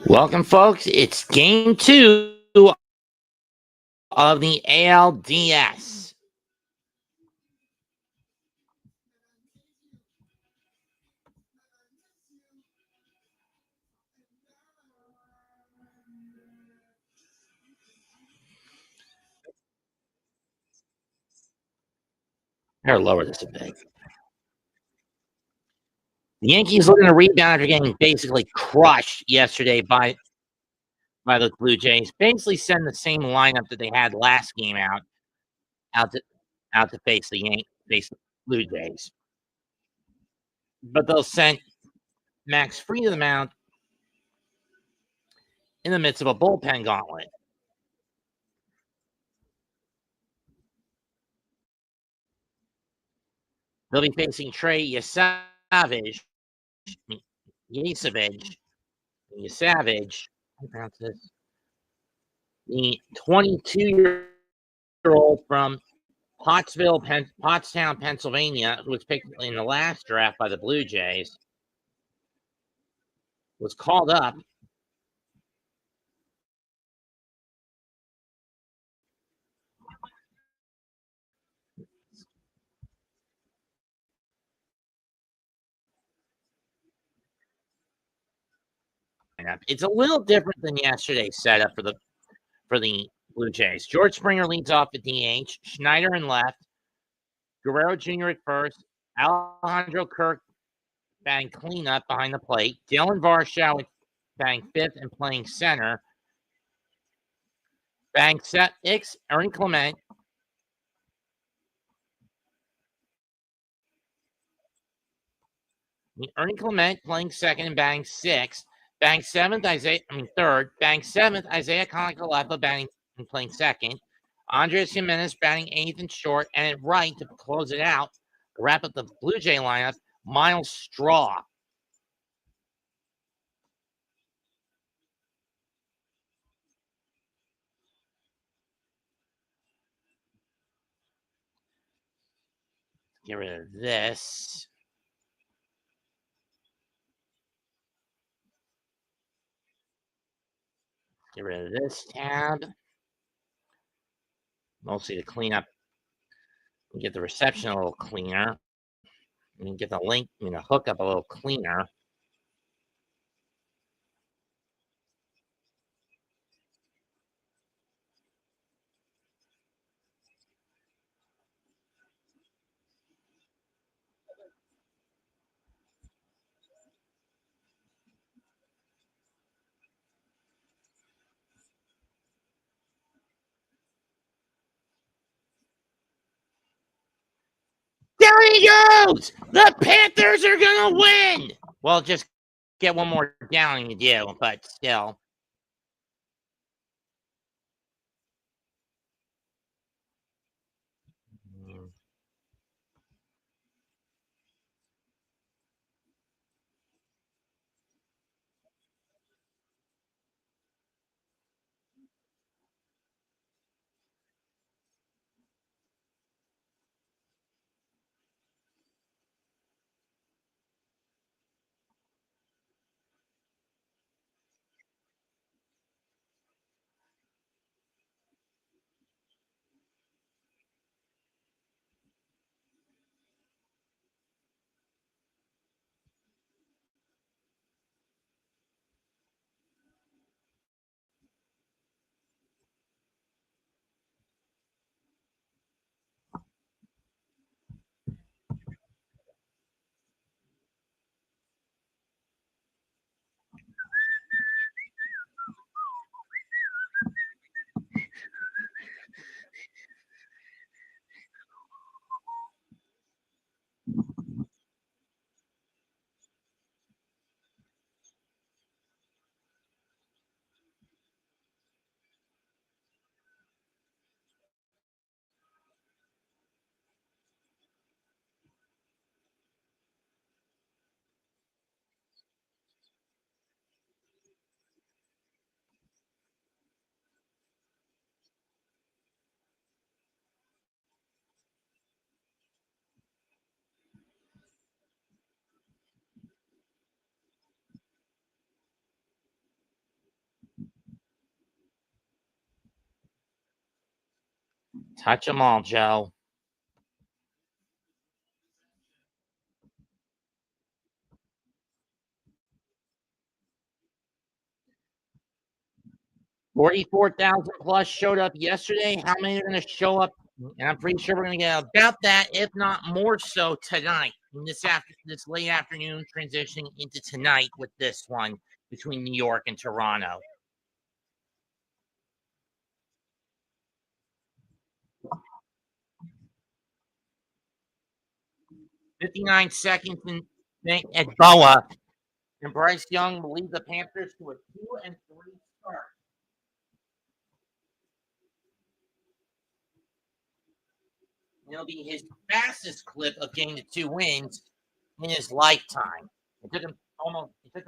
Welcome, folks. It's game 2 of the ALDS. Here, lower this a bit. The Yankees looking to rebound after getting basically crushed yesterday by the Blue Jays. Basically, send the same lineup that they had last game out to face the Blue Jays. But they'll send Max Fried to the mound in the midst of a bullpen gauntlet. They'll be facing Trey Yasavage. How do you pronounce this? The 22-year-old from Pottstown, Pennsylvania, who was picked in the last draft by the Blue Jays, was called up. It's a little different than yesterday's setup for the Blue Jays. George Springer leads off at DH, Schneider in left, Guerrero Jr. at first, Alejandro Kirk batting cleanup behind the plate, Dylan Varshow batting fifth and playing center, batting sixth, Ernie Clement. Ernie Clement playing second and batting sixth. Batting third. Batting seventh, Isaiah Conakalepa batting and playing second. Andres Jimenez batting eighth and short. And at right to close it out, to wrap up the Blue Jay lineup, Miles Straw. Get rid of this. Get rid of this tab. Mostly to clean up and get the reception a little cleaner. And get the link, hook up a little cleaner. There he goes! The Panthers are going to win! Well, just get one more down and you do, but still. Touch them all, Joe. $44,000 plus showed up yesterday. How many are going to show up? And I'm pretty sure we're going to get about that, if not more so, tonight. This late afternoon, transitioning into tonight with this one between New York and Toronto. 59 seconds at Boa, and Bryce Young will lead the Panthers to a 2-3 start. It'll be his fastest clip of getting to 2 wins in his lifetime. It took the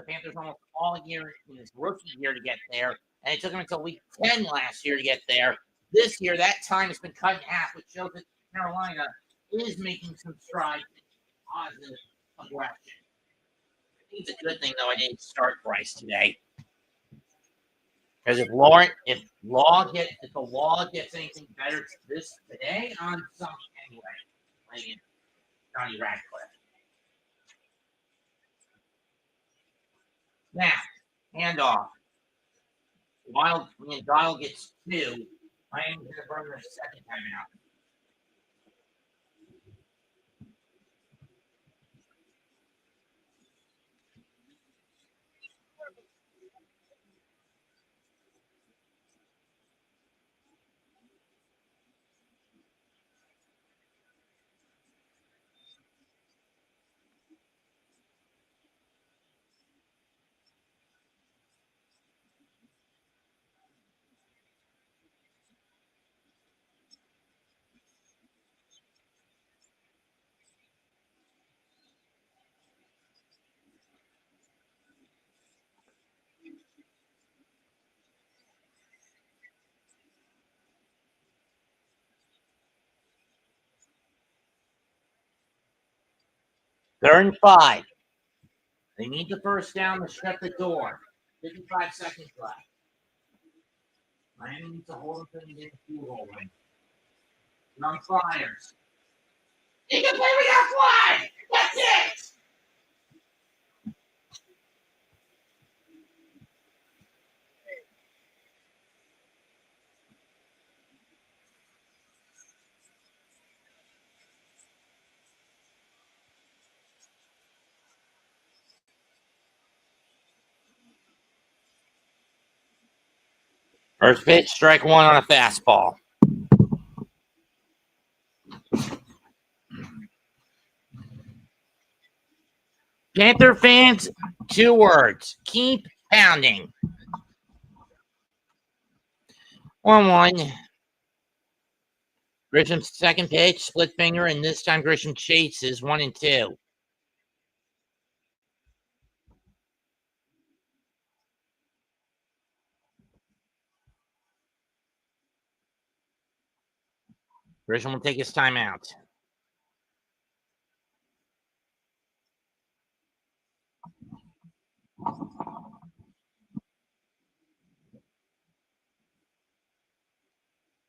Panthers almost all year in his rookie year to get there, and it took him until week 10 last year to get there. This year, that time has been cut in half, which shows that Carolina is making some strides in positive direction. I think it's a good thing, though, I didn't start Bryce today. Because if the law gets anything better today on something anyway, playing Johnny Radcliffe. Now, handoff. While Dial gets 2, Miami's going to burn their second timeout. Third and 5. They need the first down to shut the door. 55 seconds left. Miami needs to hold them to the field goal line. Young fires. He can play without flag. That's it. First pitch, strike 1 on a fastball. Panther fans, 2 words. Keep pounding. 1-1. Grisham's second pitch, split finger, and this time Grisham chases 1-2. Grisham will take his timeout.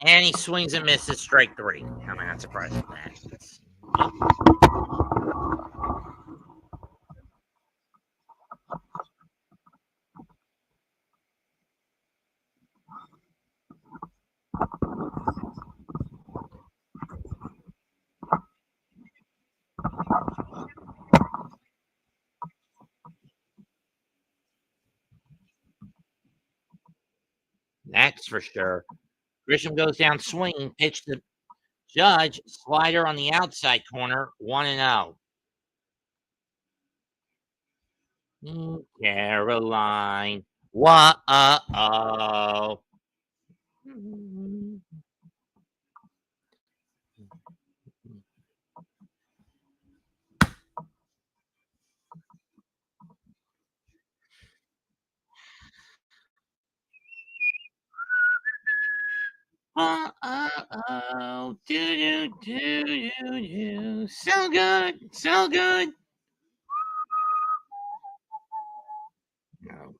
And he swings and misses, strike 3. How am I not surprised with that? That's for sure. Grisham goes down swinging, pitch to Judge, slider on the outside corner, 1-0. Caroline, whoa. Do. So good, so good. No.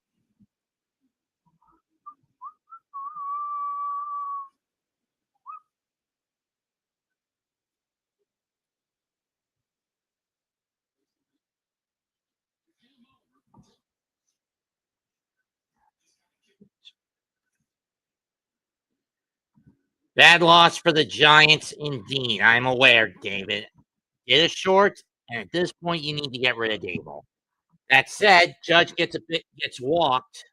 Bad loss for the Giants, indeed. I'm aware, David. It is short, and at this point, you need to get rid of Dable. That said, Judge gets walked.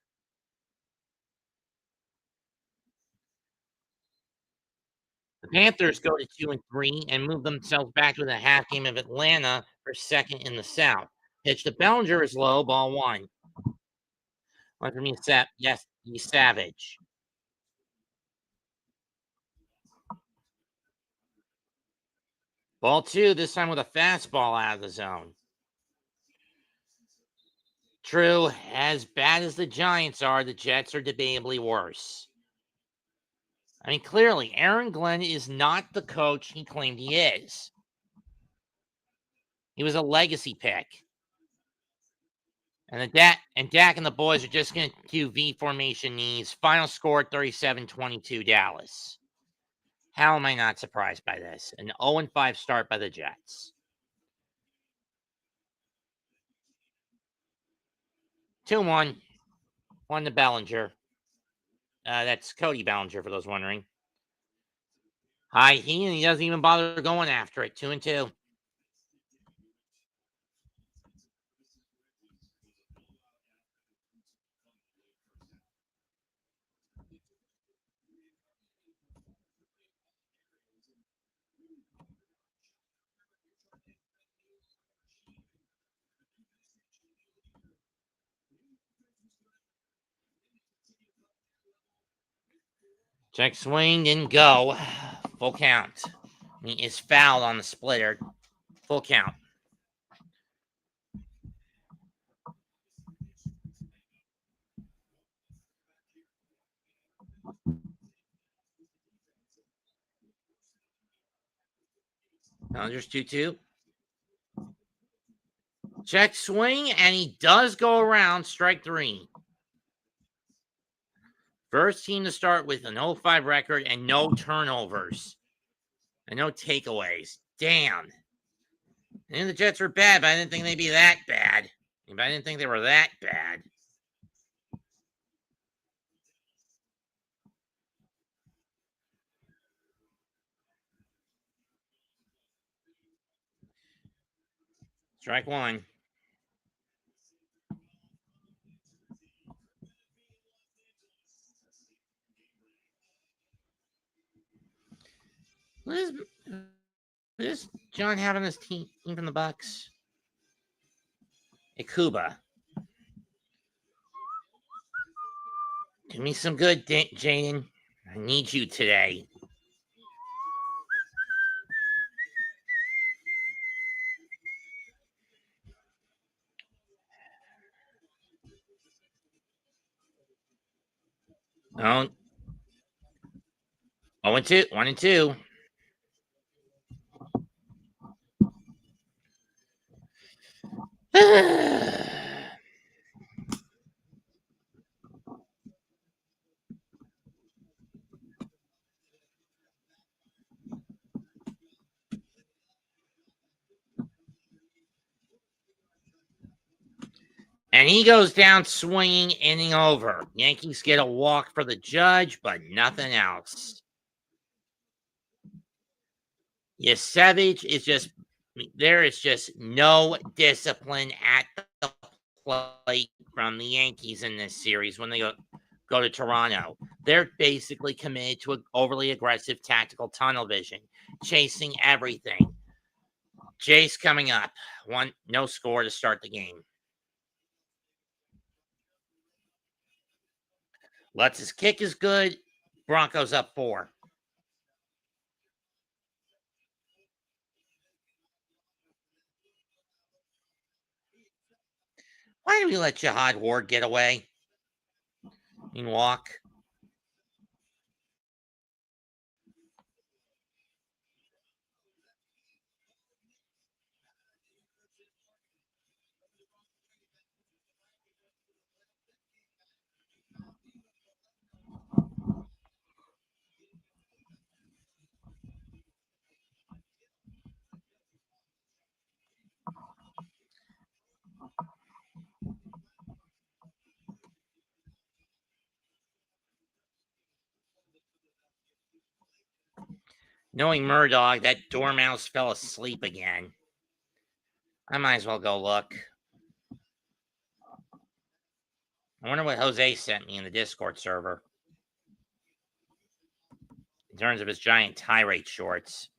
The Panthers go to 2-3 and move themselves back to the half game of Atlanta for second in the South. Pitch to Bellinger is low, ball one. One from yes, he's Savage. Ball two, this time with a fastball out of the zone. True, as bad as the Giants are, the Jets are debatably worse. I mean, clearly, Aaron Glenn is not the coach he claimed he is. He was a legacy pick. And Dak and the boys are just going to do V formation knees. Final score 37-22 Dallas. How am I not surprised by this? An 0-5 start by the Jets. 2-1. 1 to Bellinger. That's Cody Bellinger, for those wondering. He doesn't even bother going after it. 2-2. Check swing, didn't go. Full count. He is fouled on the splitter. Full count. Bellinger's 2-2. Check swing, and he does go around strike three. First team to start with an 0-5 record and no turnovers and no takeaways. Damn. I knew the Jets were bad, but I didn't think they'd be that bad. But I didn't think they were that bad. Strike one. What is John having his team from the Bucks? Ikuba. Do me some good, Jaden. I need you today. Oh. 0-2. 1-2. And he goes down swinging, inning over. Yankees get a walk for the Judge, but nothing else. Yes, Savage is just, there is just no discipline at the plate from the Yankees in this series when they go to Toronto. They're basically committed to an overly aggressive tactical tunnel vision, chasing everything. Jace coming up. No score to start the game. Lutz' kick is good. Broncos up 4. Why did we let Jihad Ward get away? And walk. Knowing Murdoch, that dormouse fell asleep again. I might as well go look. I wonder what Jose sent me in the Discord server in terms of his giant tirade shorts.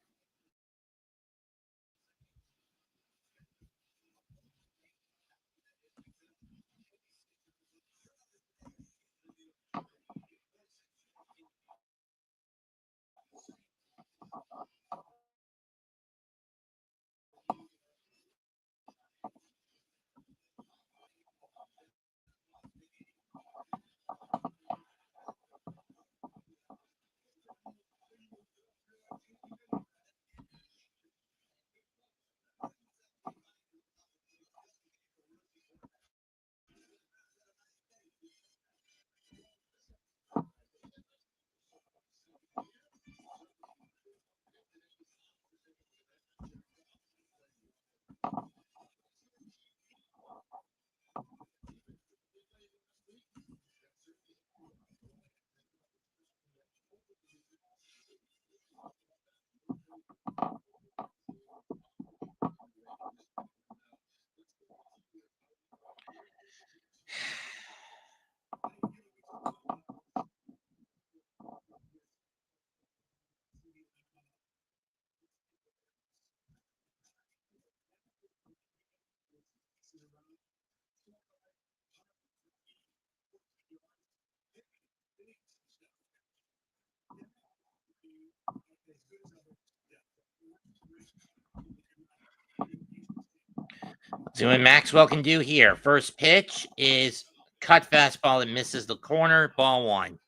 See what Maxwell can do here. First pitch is cut fastball that misses the corner. Ball one.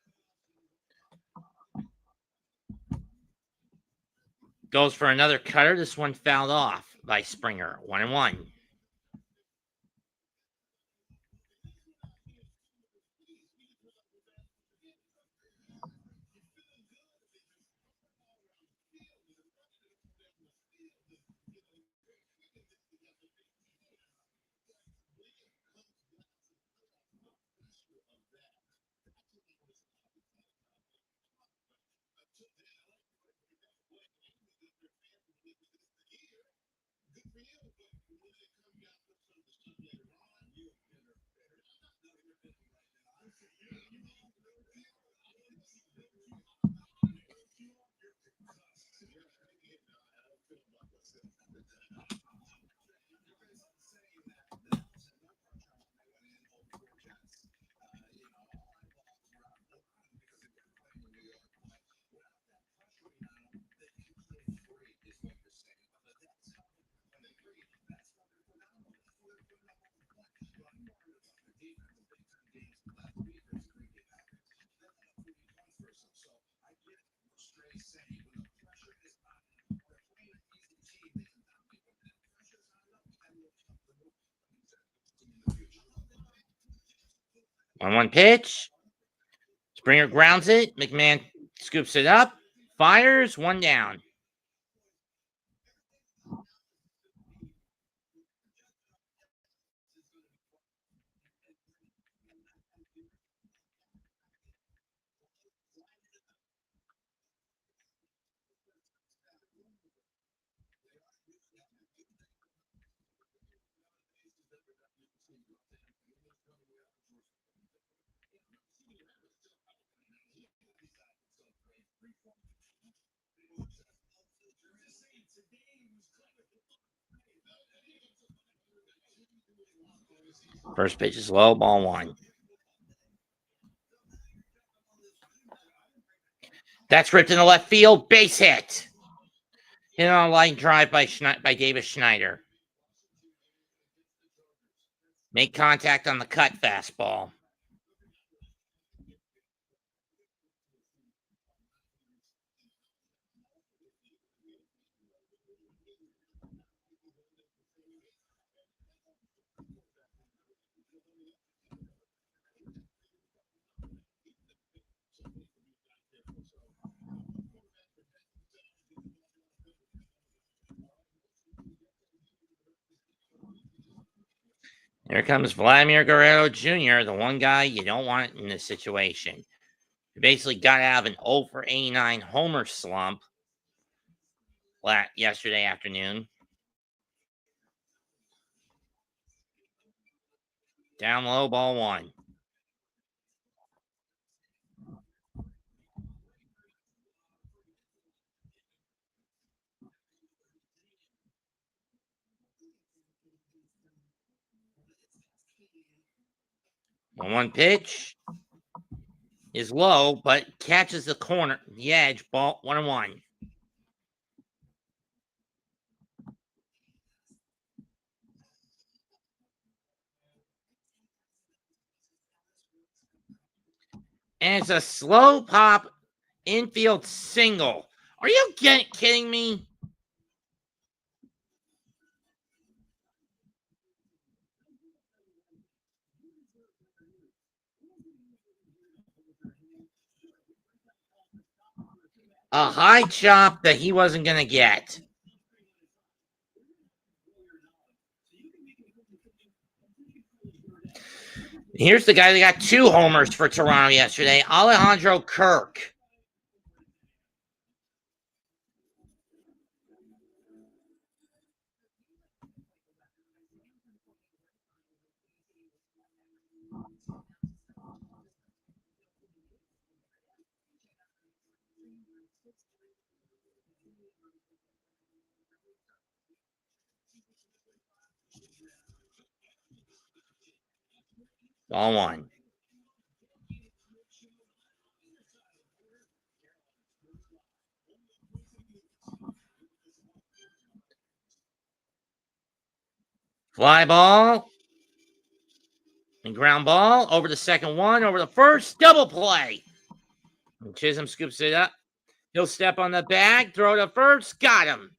Goes for another cutter. This one fouled off by Springer. 1-1. One pitch. Springer grounds it. McMahon scoops it up. Fires. One down. First pitch is low. Ball one. That's ripped in the left field. Base hit. Hit on a line drive by Davis Schneider. Make contact on the cut fastball. Here comes Vladimir Guerrero Jr., the one guy you don't want in this situation. He basically got out of an 0 for 89 homer slump yesterday afternoon. Down low, ball one. One pitch is low, but catches the edge, ball 1-1. And it's a slow pop infield single. Are you kidding me? A high chop that he wasn't going to get. Here's the guy that got 2 homers for Toronto yesterday, Alejandro Kirk. Ball one. Fly ball and ground ball over the second one, over the first, double play. And Chisholm scoops it up. He'll step on the bag, throw to first, got him.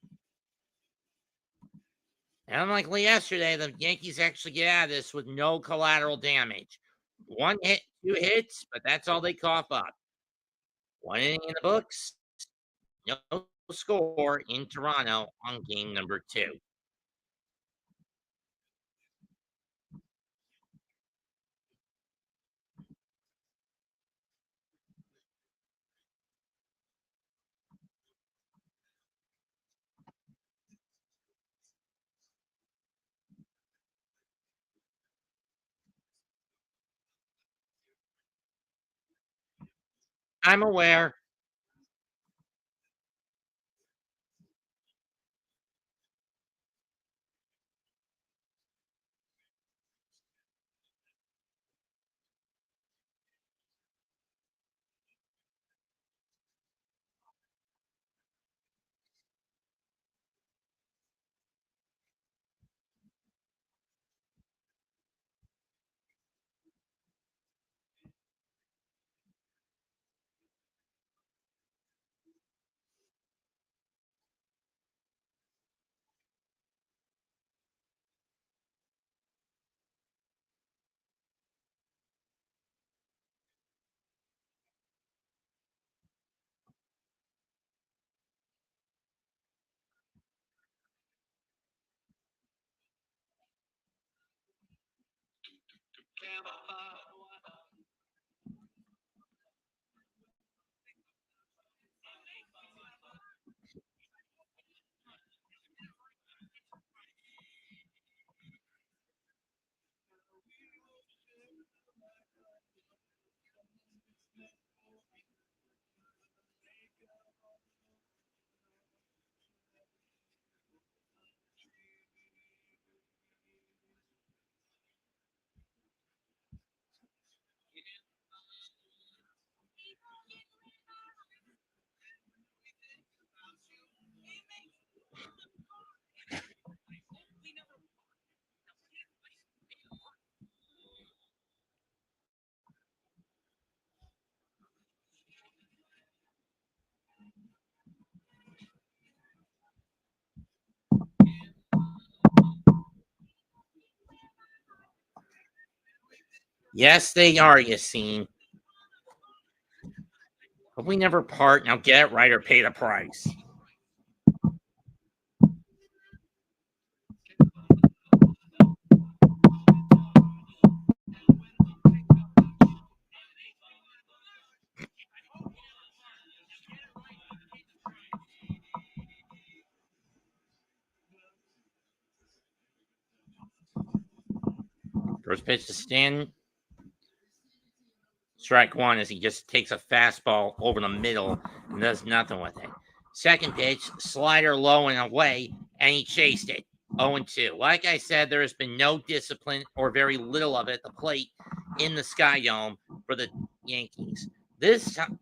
And unlike yesterday, the Yankees actually get out of this with no collateral damage. 1 hit, 2 hits, but that's all they cough up. 1 inning in the books. No score in Toronto on game number 2. I'm aware. Yes, they are, Yassine. But we never part. Now get it right or pay the price. First pitch to Stanton. Strike one as he just takes a fastball over the middle and does nothing with it. Second pitch, slider low and away, and he chased it. 0-2. Like I said, there has been no discipline or very little of it at the plate in the Sky Dome for the Yankees. This time,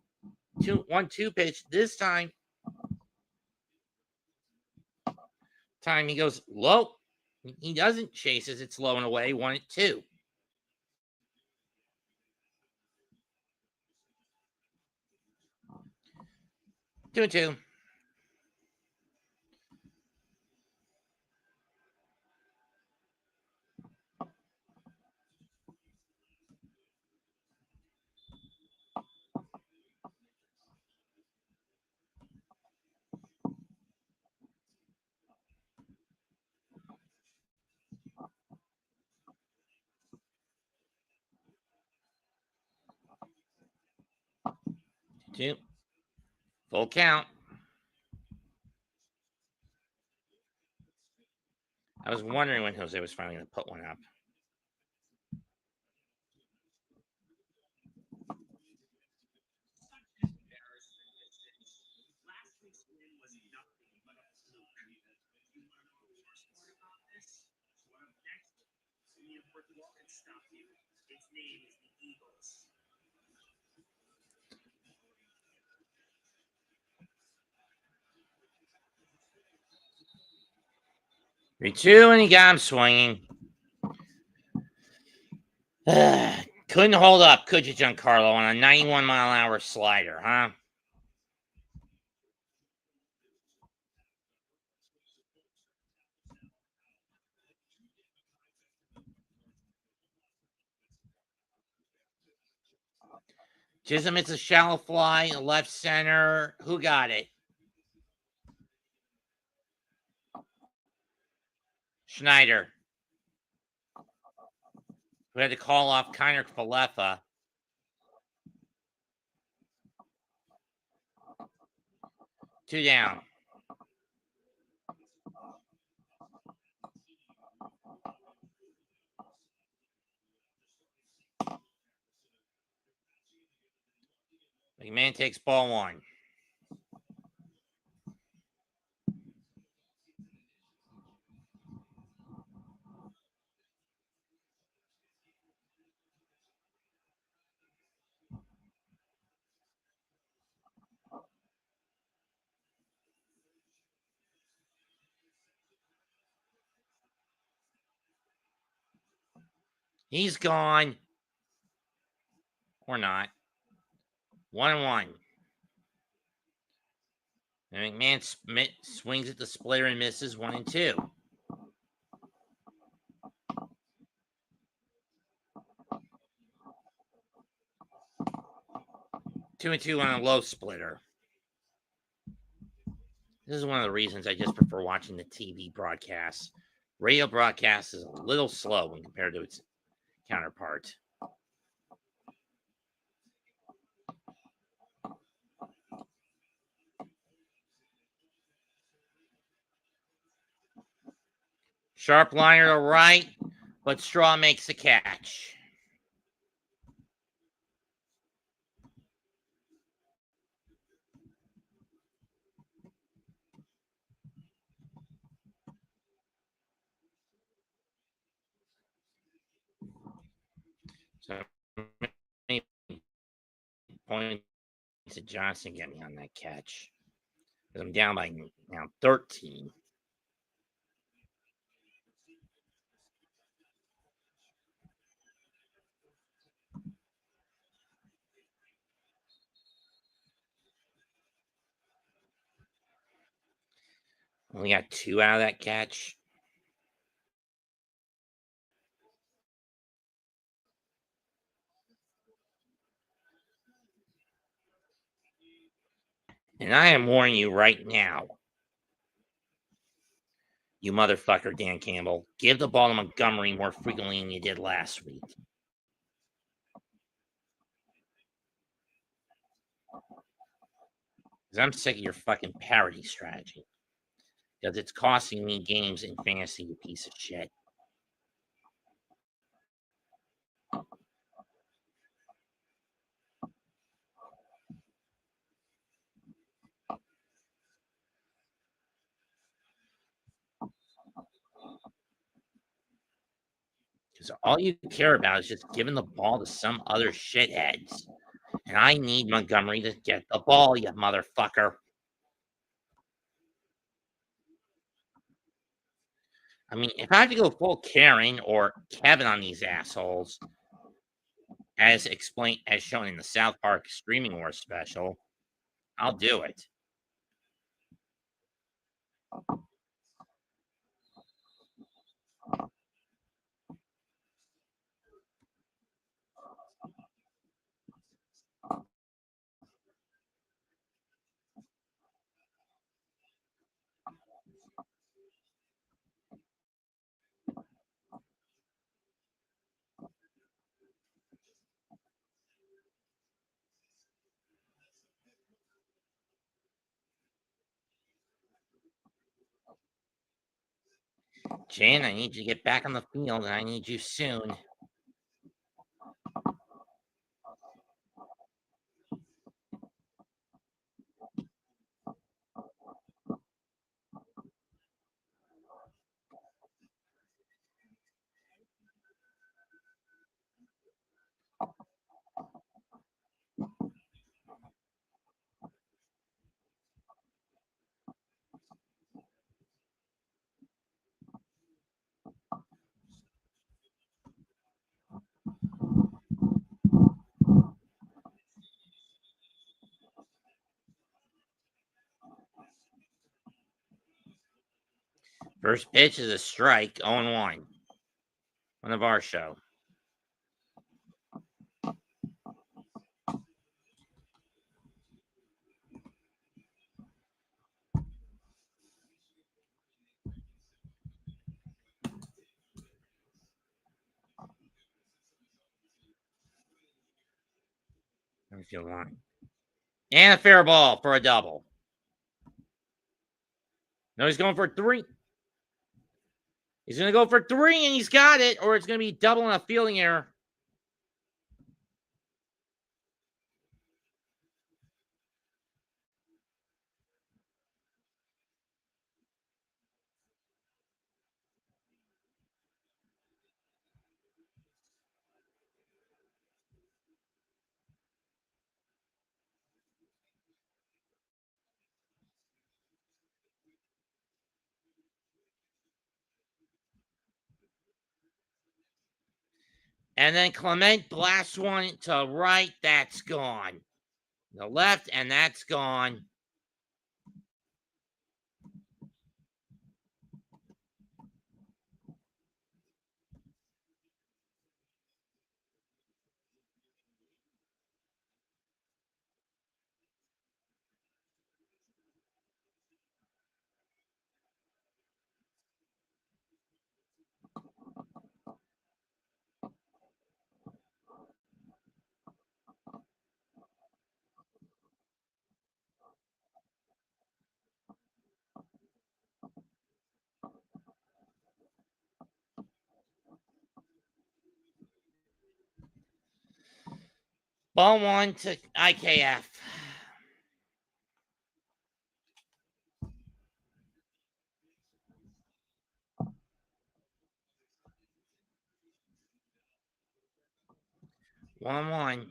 1-2 pitch. This time he goes low. He doesn't chase as it's low and away. 1-2. 2-2. Full count. I was wondering when Jose was finally going to put one up. Three, two, and he got him swinging. Couldn't hold up, could you, Giancarlo, on a 91-mile-an-hour slider, huh? Chisholm, it's a shallow fly, left center. Who got it? Schneider, who had to call off Kiner Falefa. Two down. McMahon takes ball one. He's gone. Or not. 1-1. And McMahon swings at the splitter and misses. 1-2. Two and two on a low splitter. This is one of the reasons I just prefer watching the TV broadcasts. Radio broadcast is a little slow when compared to its counterpart. Sharp liner to right, but Straw makes the catch. So many points to Johnson getting on that catch. I'm down by now 13. Only got two out of that catch. And I am warning you right now, you motherfucker, Dan Campbell, give the ball to Montgomery more frequently than you did last week. Because I'm sick of your fucking parody strategy. Because it's costing me games in fantasy, you piece of shit. So all you care about is just giving the ball to some other shitheads. And I need Montgomery to get the ball, you motherfucker. I mean, if I have to go full Karen or Kevin on these assholes, as explained as shown in the South Park Streaming Wars special, I'll do it. Jan, I need you to get back on the field, and I need you soon. First pitch is a strike, 0-1. One of our show. Let me feel line. And a fair ball for a double. No, he's going for 3. He's going to go for 3, and he's got it, or it's going to be double and a fielding error. And then Clement blasts one to right. That's gone. The left, and that's gone. Ball 1 to IKF. One.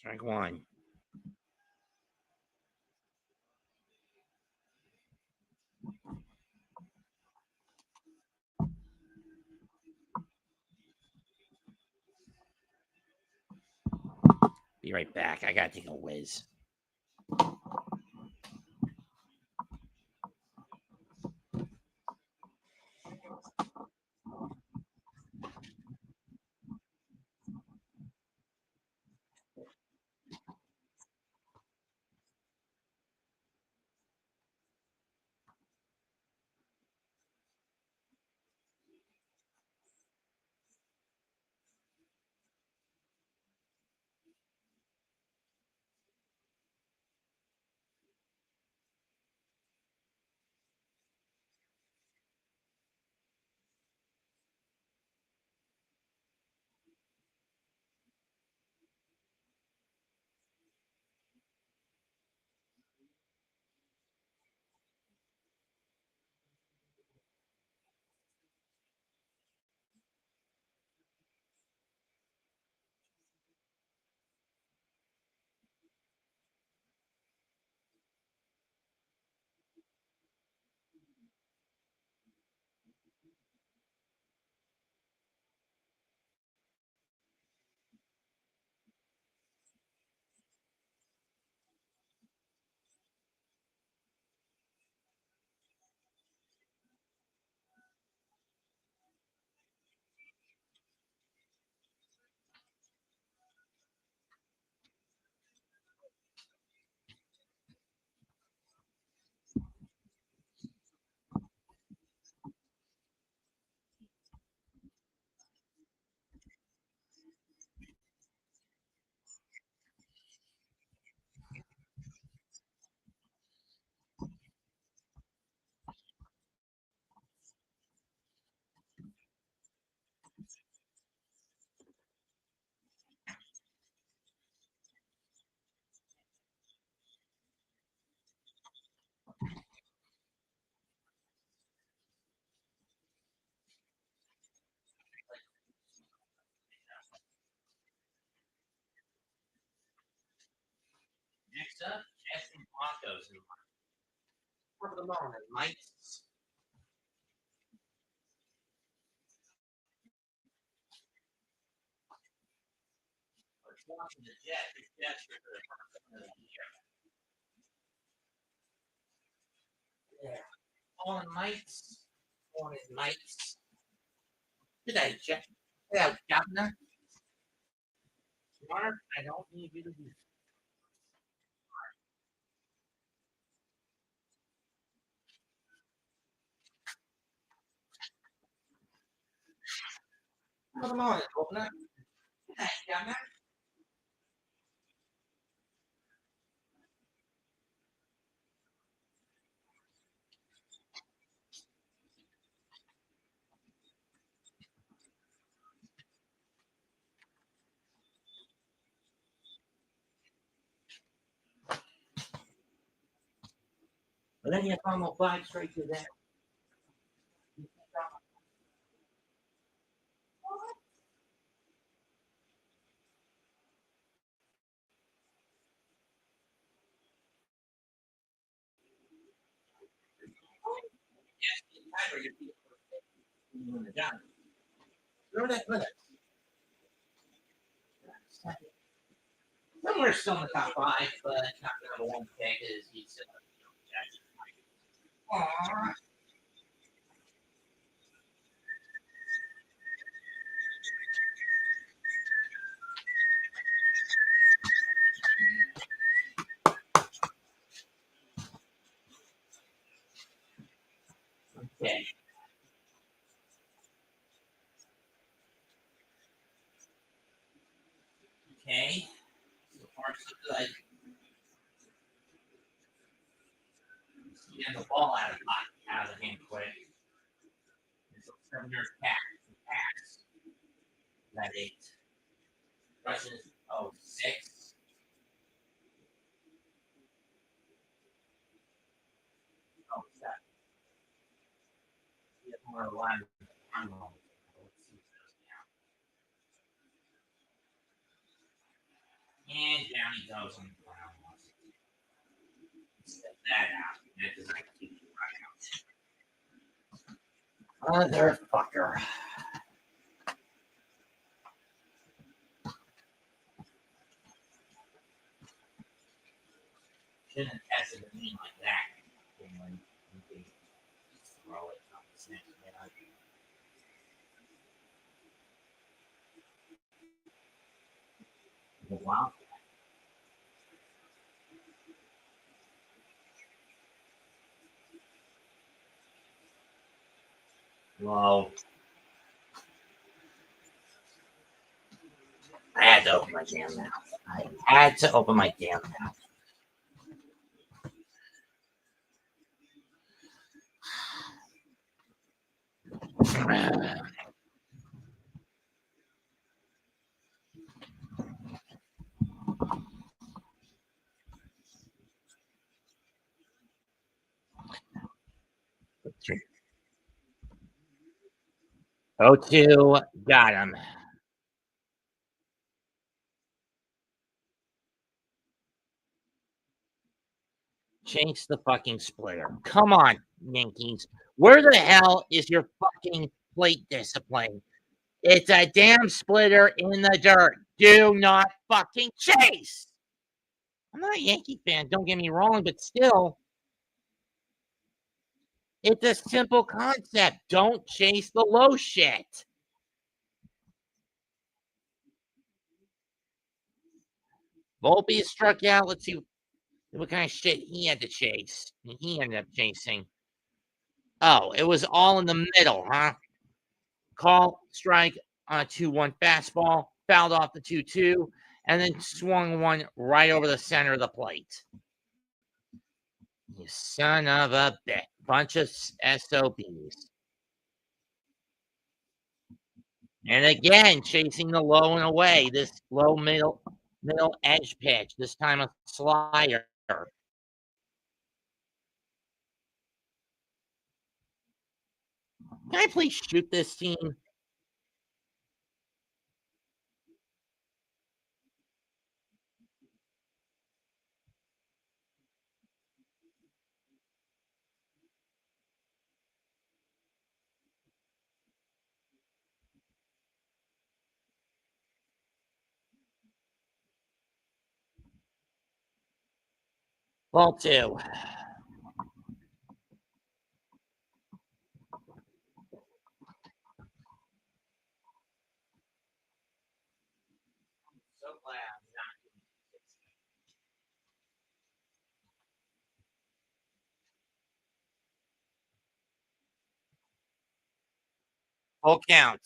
Strike 1. Be right back. I gotta take a whiz. Next up, Jets and Broncos. For the moment, Mike's. Watching the Jets for the first of the year. Yeah. On Mike's. Good day, Jeff. Hello, Governor. Mark, I don't need you to be. Come on, Governor. Hey, Governor. But then you come back straight to that. Remember that? Somewhere still in the top five, but not the number one pick is he's still. Aww. Okay. Okay. So far, so good. Getting the ball out of the hand quick. So 7 yards pass. That 8. Rushes. Oh, 6. Oh, 7. He has more line. Let's see if those down. And down he goes on the ground. Step that out. That does not keep you right out. Motherfucker. Shouldn't have tested the mean like that. Throw it up his neck. Wow. Whoa. I had to open my damn mouth. I had to open my damn mouth. O2 got him. Chase the fucking splitter. Come on, Yankees. Where the hell is your fucking plate discipline? It's a damn splitter in the dirt. Do not fucking chase. I'm not a Yankee fan, don't get me wrong, but still, it's a simple concept. Don't chase the low shit. Volpe is struck out. Let's see what kind of shit he had to chase. He ended up chasing. Oh, it was all in the middle, huh? Call, strike on a 2-1 fastball, fouled off the 2-2, and then swung one right over the center of the plate. You son of a bitch. Bunch of SOBs. And again, chasing the low and away. This low middle edge pitch. This time a slider. Can I please shoot this team? Ball 2. So glad I'm not doing this. Full count.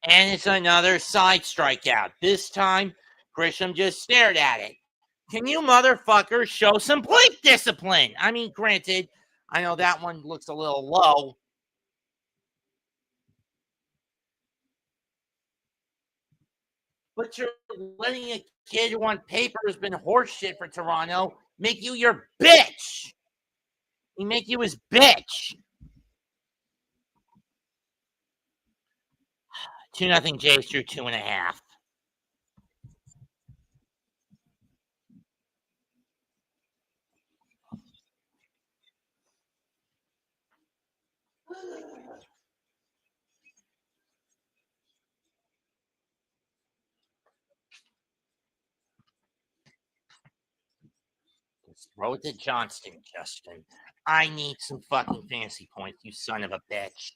And it's another side strikeout. This time, Grisham just stared at it. Can you motherfuckers show some plate discipline? I mean, granted, I know that one looks a little low. But you're letting a kid who on paper has been horseshit for Toronto make you your bitch. He make you his bitch. 2-0 Jays through 2.5. Just throw it to Johnston, Justin. I need some fucking fantasy points, you son of a bitch.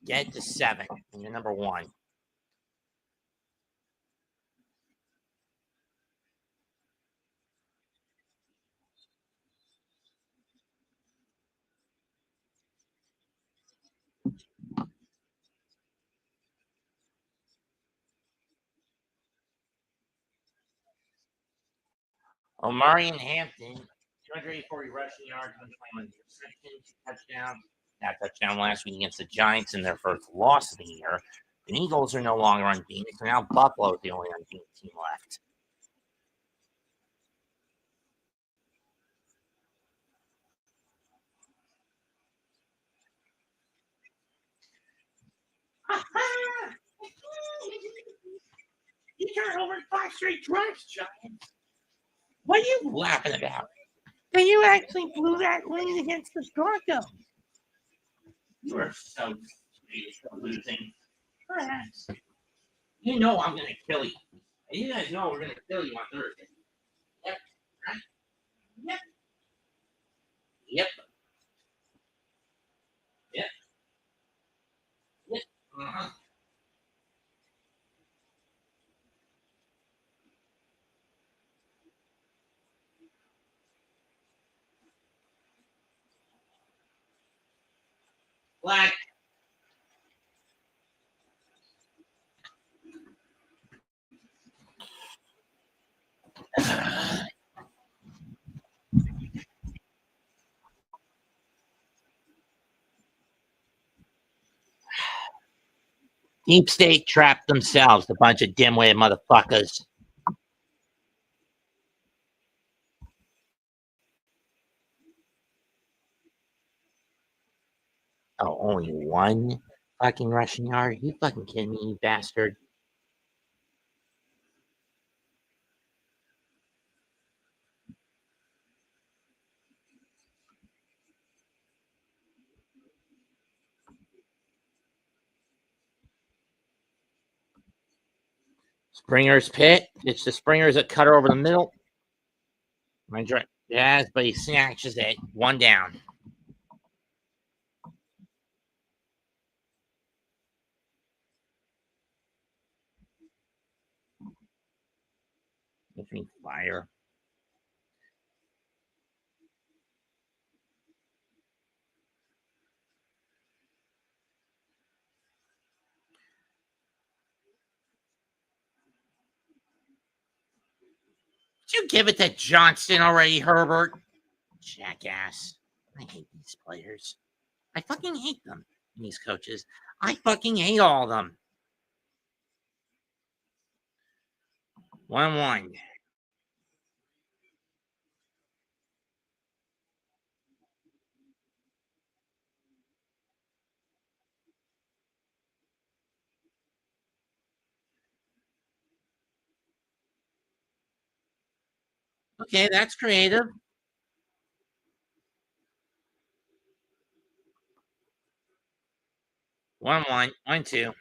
Get to 7. And you're number 1. Omari and Hampton, 240 rushing yards, 121 interceptions, touchdown. That touchdown last week against the Giants in their first loss of the year. The Eagles are no longer unbeaten, so now Buffalo is the only unbeaten team left. You turn over 5 straight drives, Giants. What are you laughing about? That you actually blew that lead against the Storko. You are so losing. Perhaps. You know I'm going to kill you. You guys know we're going to kill you on Thursday. Yep. Right? Yep. Yep. Yep. Yep. Uh-huh. Black. Deep State trapped themselves, a bunch of dimwitted motherfuckers. Oh, only one fucking rushing yard? You fucking kidding me, you bastard? Springer's pit. It's the Springer's that cut her over the middle. Yes, but he snatches it. One down. Give me fire. Did you give it to Johnston already, Herbert? Jackass. I hate these players. I fucking hate them. These coaches. I fucking hate all of them. 1-1. Okay, that's creative. 1-1. 1-2.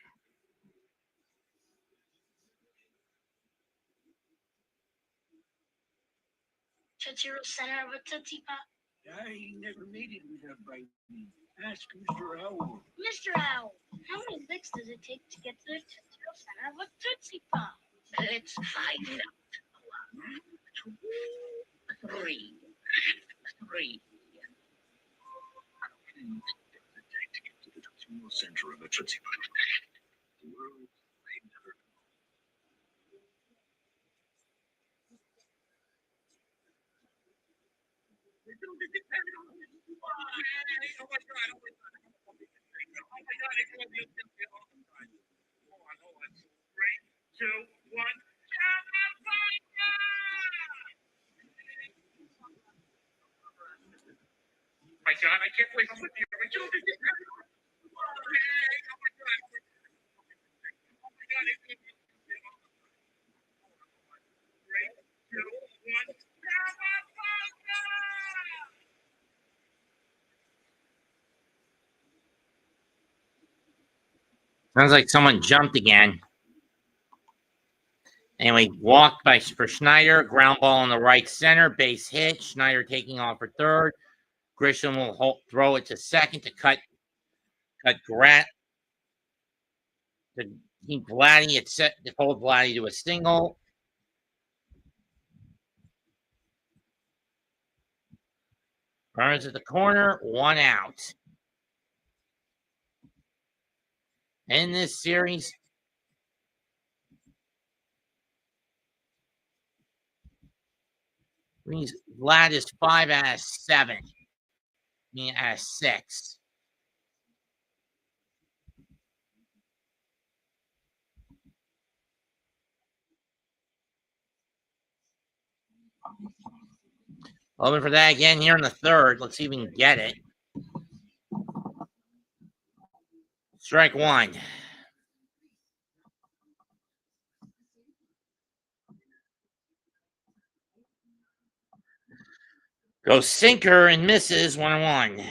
Tootsie Roll center of a Tootsie Pop. I never made it without biting. Ask Mr. Owl. Mr. Owl, how many licks does it take to get to the Tootsie Roll center of a Tootsie Pop? Let's find out. 1, 2, 3. 3. To get to the Tootsie Roll center of a Tootsie Pop. The world may never know. Oh my God. Oh my God. Oh my God. Hold on. 3, 2, 1. My God, I can't believe I'm with you. Oh my God. Oh my God. 3, 2, 1. Sounds like someone jumped again. Anyway, walk for Schneider. Ground ball on the right center. Base hit. Schneider taking off for third. Grisham will throw it to second to cut Grat. To keep Vladdy at set to hold Vladdy to a single. Burns at the corner. 1 out. In this series, means Vlad is 5 out of 7. Me out of 6. Hoping for that again here in the third. Let's see if we can get it. Strike 1. Goes sinker and misses 1-1.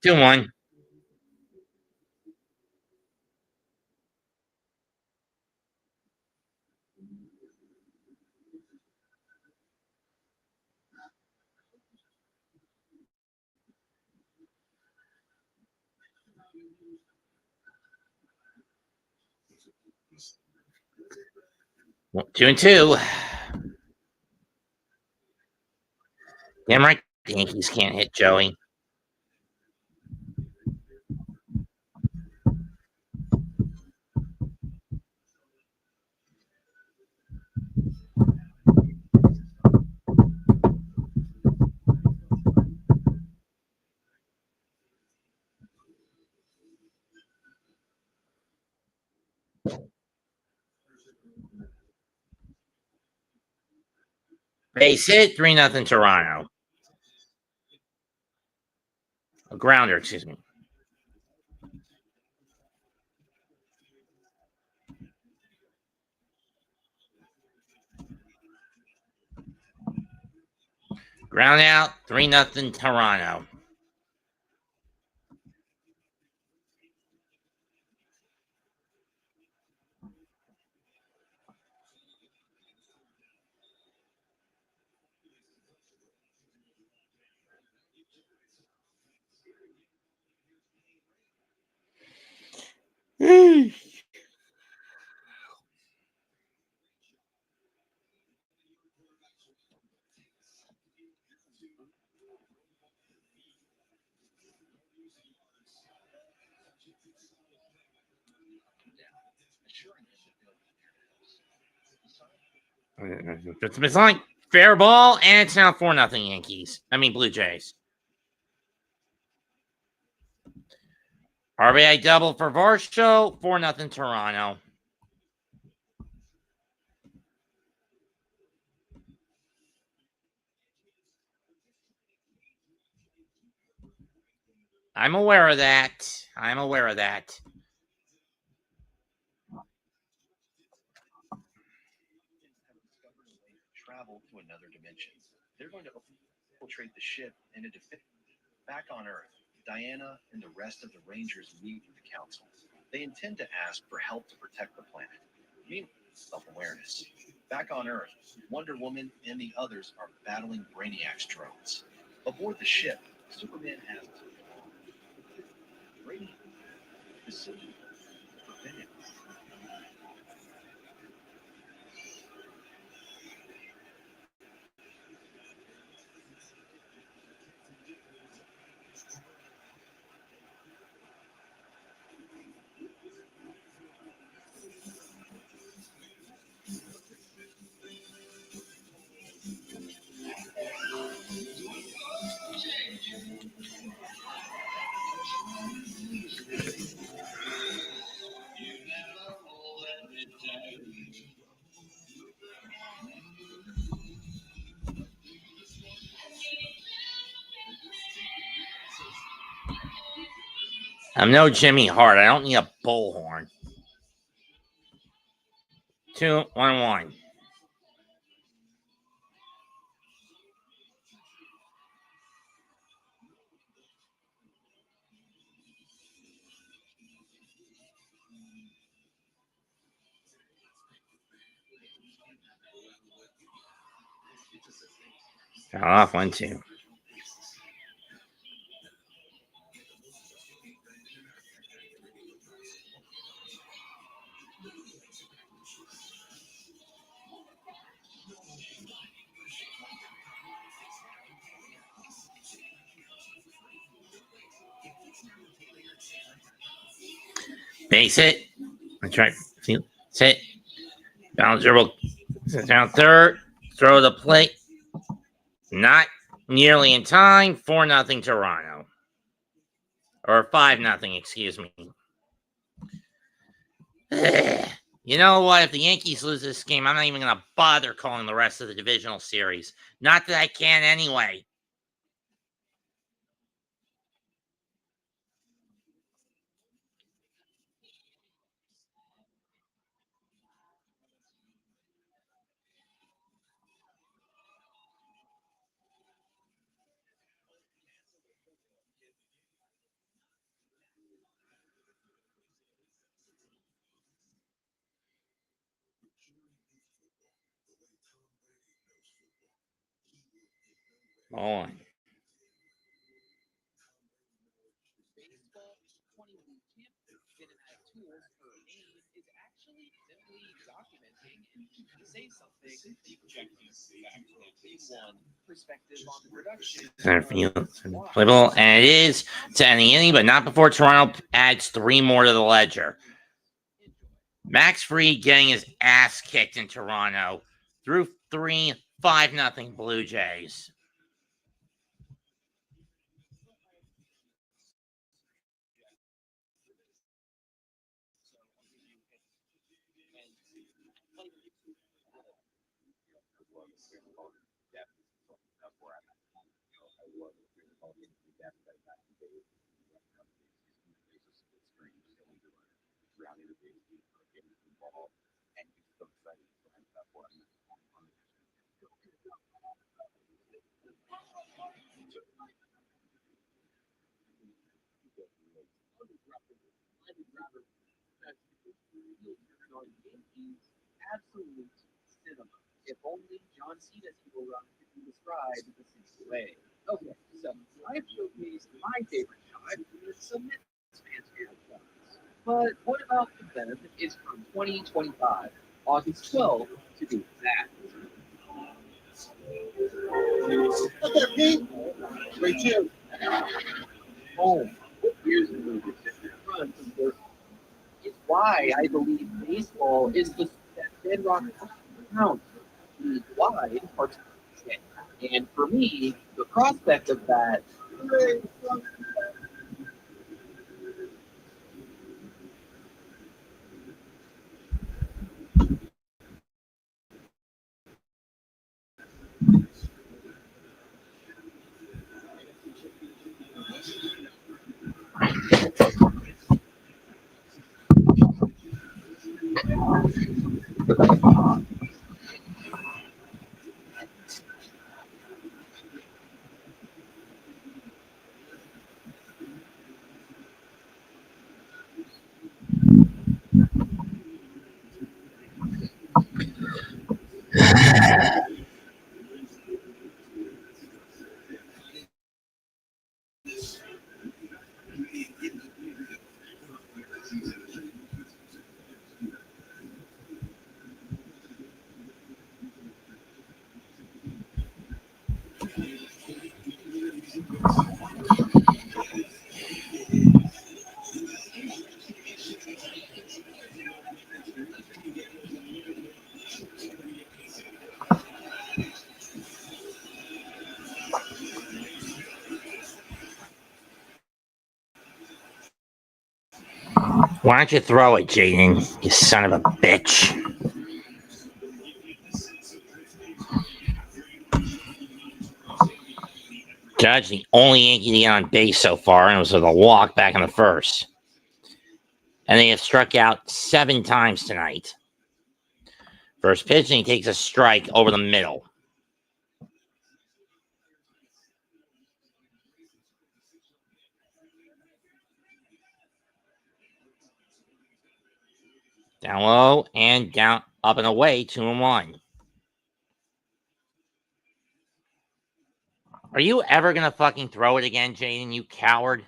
Two one. Well, 2-2. Damn right, the Yankees can't hit Joey. Base hit, 3-0 Toronto. A grounder, excuse me. Ground out, 3-0 Toronto. It's like fair ball, and it's now 4-0 Yankees. I mean, Blue Jays. RBI double for Varsho, 4-0 Toronto. I'm aware of that. Travel to another dimension. They're going to infiltrate the ship and back on Earth. Diana and the rest of the Rangers meet with the Council. They intend to ask for help to protect the planet. Meanwhile, self-awareness. Back on Earth, Wonder Woman and the others are battling Brainiac's drones. Aboard the ship, Superman asks, Brainiac, decision prevented. I'm no Jimmy Hart. I don't need a bullhorn. 2-1-1. Off 1-2. Base hit. That's right. Hit. Bounce dribble. Down third, throw the plate. Not nearly in time. 4-0 Toronto. Or 5-0, excuse me. You know what? If the Yankees lose this game, I'm not even going to bother calling the rest of the divisional series. Not that I can anyway. Hold on. Center field, playable, and it is to end the inning, but not before Toronto adds 3 more to the ledger. Max Fried getting his ass kicked in Toronto through 3, 5-0 Blue Jays. If only John Cena's evil run could be described the same way. Okay, so I've showcased my favorite shot with some fans here. But what about the Bev is from 2025, August 12th to do that? Look at Pete. Great too. Home. Here's the movie. Run from the is why I believe baseball is the bedrock count. Wide participation. And for me, the prospect of that. Why don't you throw it, Jaden? You son of a bitch. Judge, the only Yankee to get on base so far, and it was with a walk back in the first. And they have struck out 7 times tonight. First pitch, and he takes a strike over the middle. Down low and down, up and away, 2-1. Are you ever going to fucking throw it again, Jaden, you coward?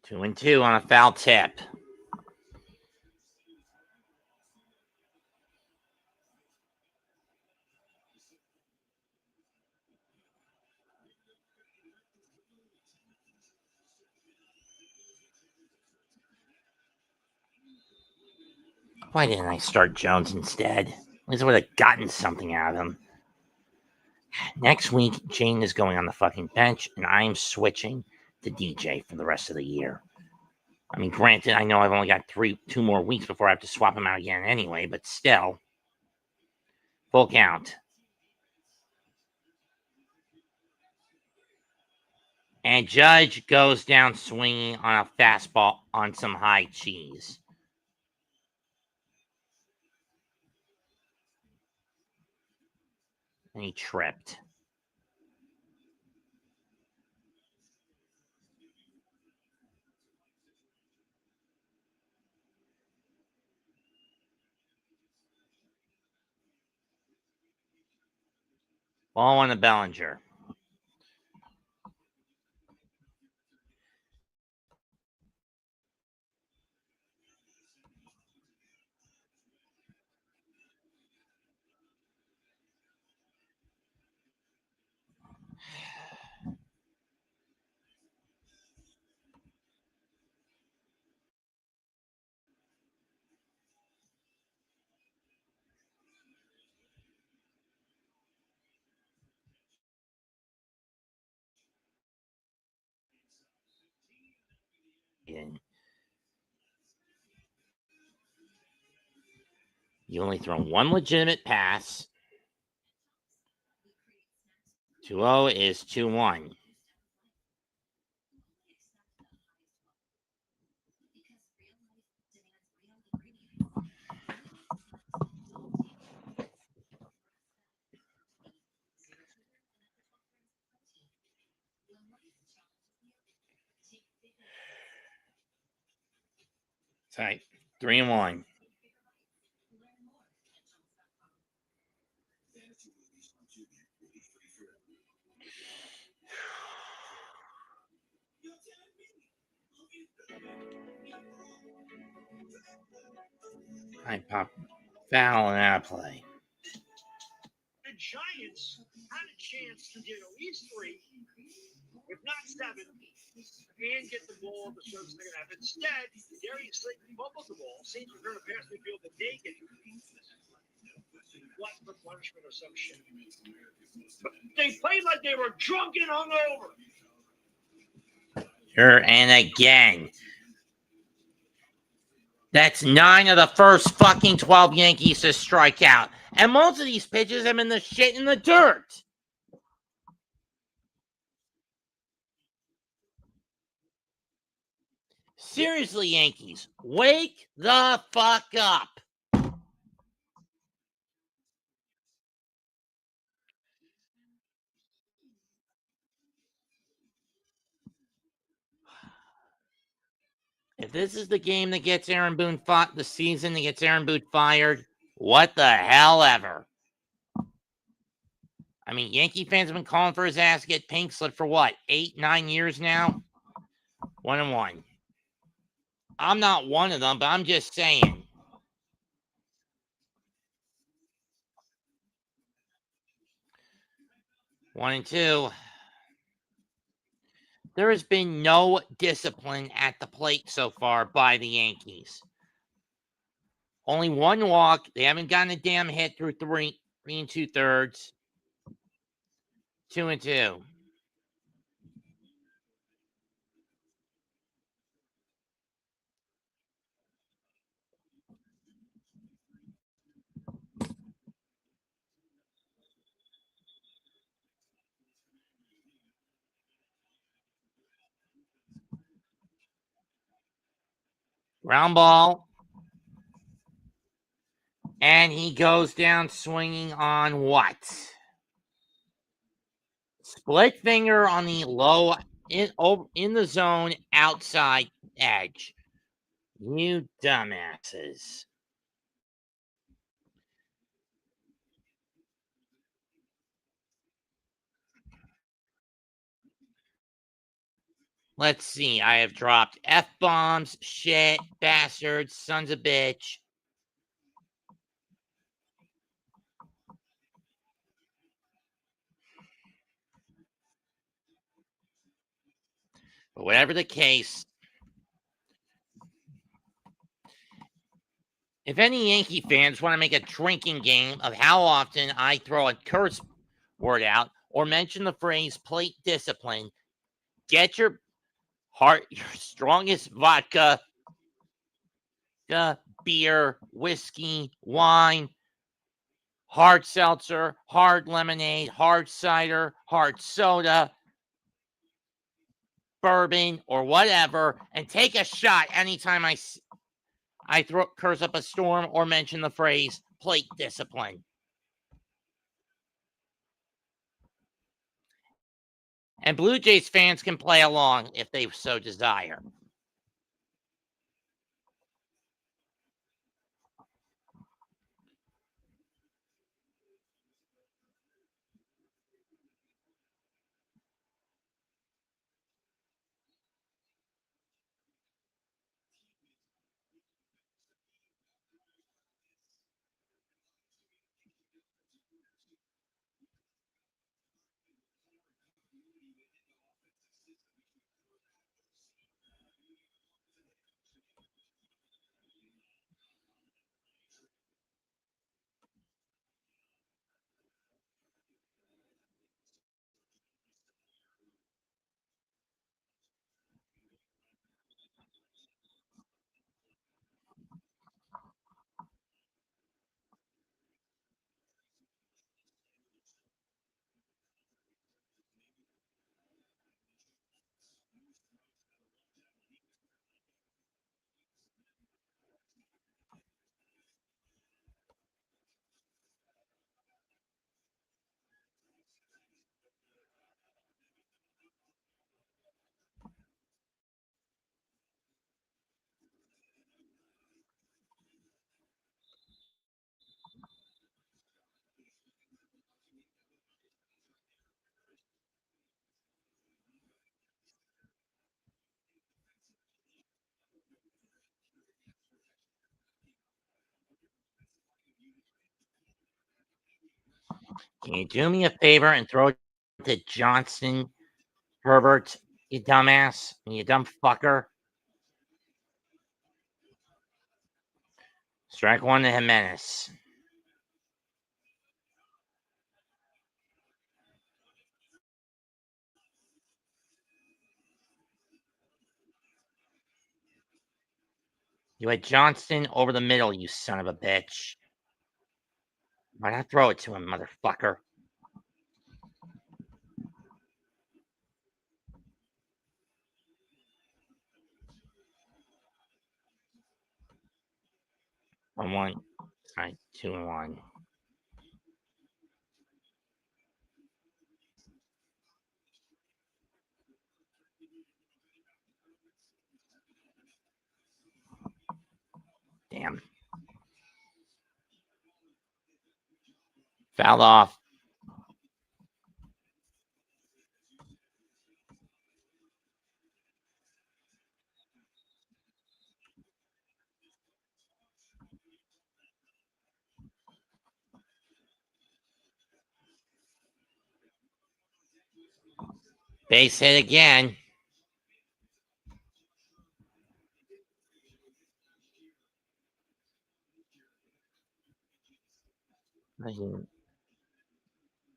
Two and two on a foul tip. Why didn't I start Jones instead? At least I would have gotten something out of him. Next week, Jane is going on the fucking bench, and I am switching to DJ for the rest of the year. I mean, granted, I know I've only got 2 more weeks before I have to swap him out again anyway, but still. Full count. And Judge goes down swinging on a fastball on some high cheese. And he tripped. Ball on the Bellinger. You only throw one legitimate pass. 2-0 is 2-1. Tight. 3-1. I pop foul and out of play. The Giants had a chance to get at least 3, if not 7, and get the ball the service they're going to have. Instead, Darius Slayton fumbles the ball. Saints return a pass midfield that they get. What for punishment or some shit. But they played like they were drunk and hungover. Sure, and again. That's 9 of the first fucking 12 Yankees to strike out. And most of these pitches have been the shit in the dirt. Seriously, Yankees, wake the fuck up. If this is the game that gets Aaron Boone the season that gets Aaron Boone fired, what the hell ever. I mean, Yankee fans have been calling for his ass to get pink slip for what, 8-9 years now? 1-1. I'm not one of them, but I'm just saying. One and two. There has been no discipline at the plate so far by the Yankees. Only one walk. They haven't gotten a damn hit through 3 2/3. 2-2. Ground ball. And he goes down swinging on what? Split finger on the low, in the zone, outside edge. You dumbasses. Let's see. I have dropped F-bombs, shit, bastards, sons of bitch. But whatever the case, If any Yankee fans want to make a drinking game of how often I throw a curse word out or mention the phrase plate discipline, get your strongest vodka, beer, whiskey, wine, hard seltzer, hard lemonade, hard cider, hard soda, bourbon, or whatever, and take a shot anytime I curse up a storm or mention the phrase plate discipline. And Blue Jays fans can play along if they so desire. Can you do me a favor and throw it to Johnson, Herbert, you dumbass, you dumb fucker? Strike one to Jimenez. You had Johnston over the middle, you son of a bitch. Why not throw it to him, motherfucker? On one. All right, 2-1. Damn. Fouled off. Base hit again.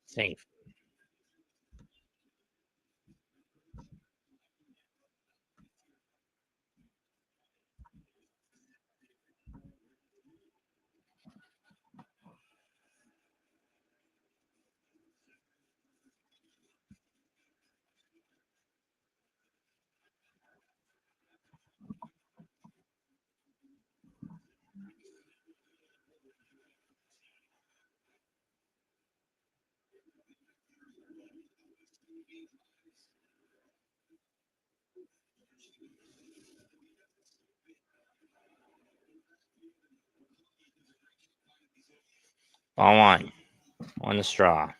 Safe. Ball one. On the straw.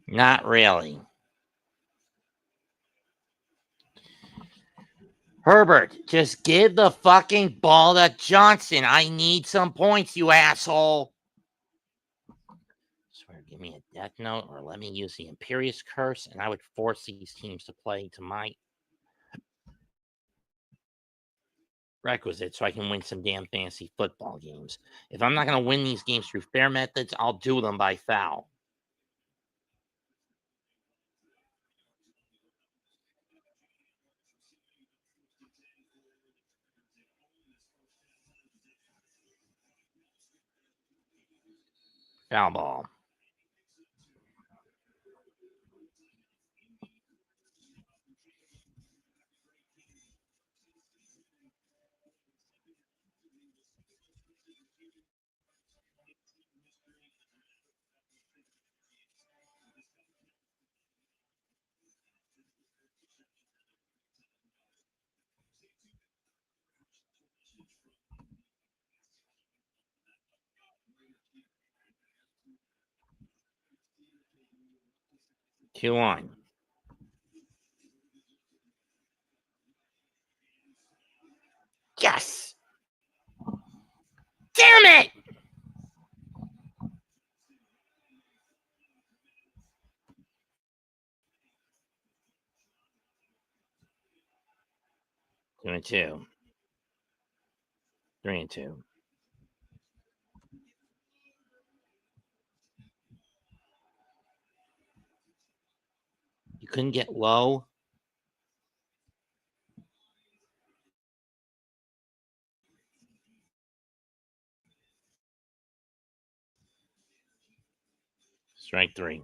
Not really. Herbert, just give the fucking ball to Johnson. I need some points, you asshole. I swear to give me a death note or let me use the Imperious Curse, and I would force these teams to play to my requisite so I can win some damn fantasy football games. If I'm not going to win these games through fair methods, I'll do them by foul. Foul ball. Two on. Yes! Damn it! Two and two. 3 and 2. You couldn't get low. Strike 3.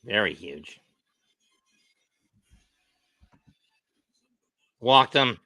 Very huge. Walked him.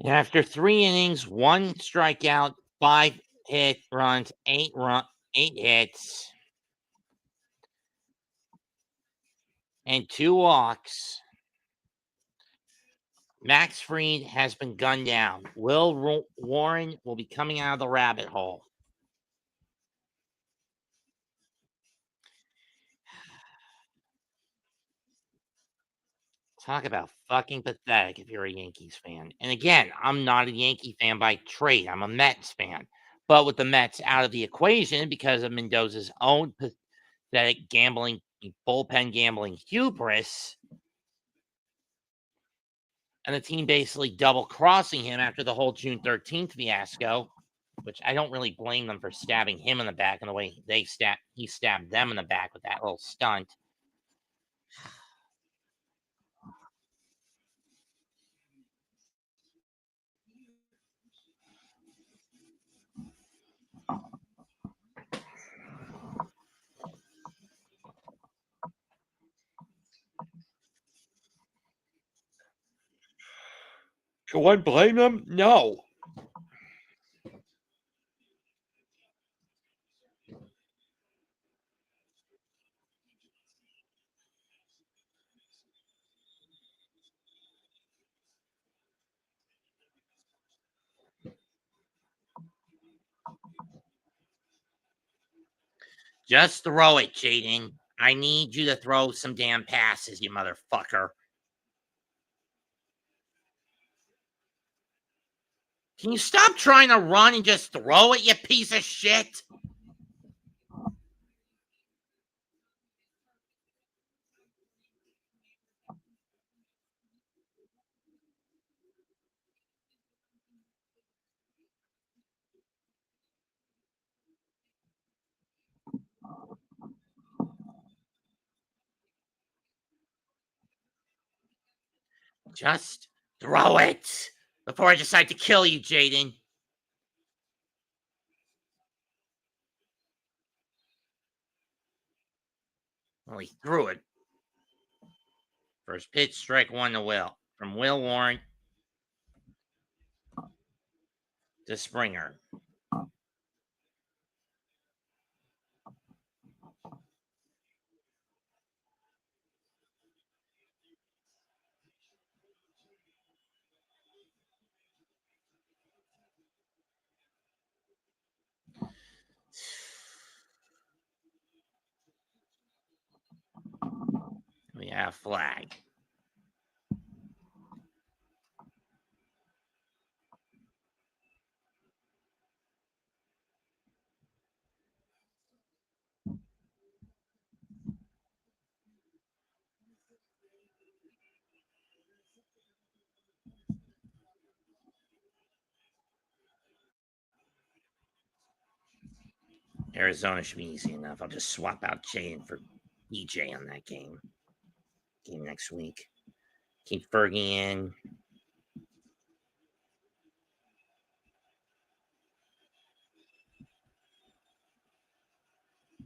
After 3 innings, 1 strikeout, 5 hit runs, 8 hits, and 2 walks. Max Fried has been gunned down. Will Warren will be coming out of the rabbit hole. Talk about fucking pathetic if you're a Yankees fan. And again, I'm not a Yankee fan by trade. I'm a Mets fan. But with the Mets out of the equation because of Mendoza's own pathetic gambling, bullpen gambling hubris, and the team basically double crossing him after the whole June 13th fiasco, which I don't really blame them for stabbing him in the back in the way he stabbed them in the back with that little stunt. Should one blame them? No. Just throw it, Jaden. I need you to throw some damn passes, you motherfucker. Can you stop trying to run and just throw it, you piece of shit? Just throw it before I decide to kill you, Jaden. Well, he threw it. First pitch, strike one to Will. From Will Warren to Springer. We have flag. Arizona should be easy enough. I'll just swap out Jaden for EJ on that game. Game next week. Keep Fergie in.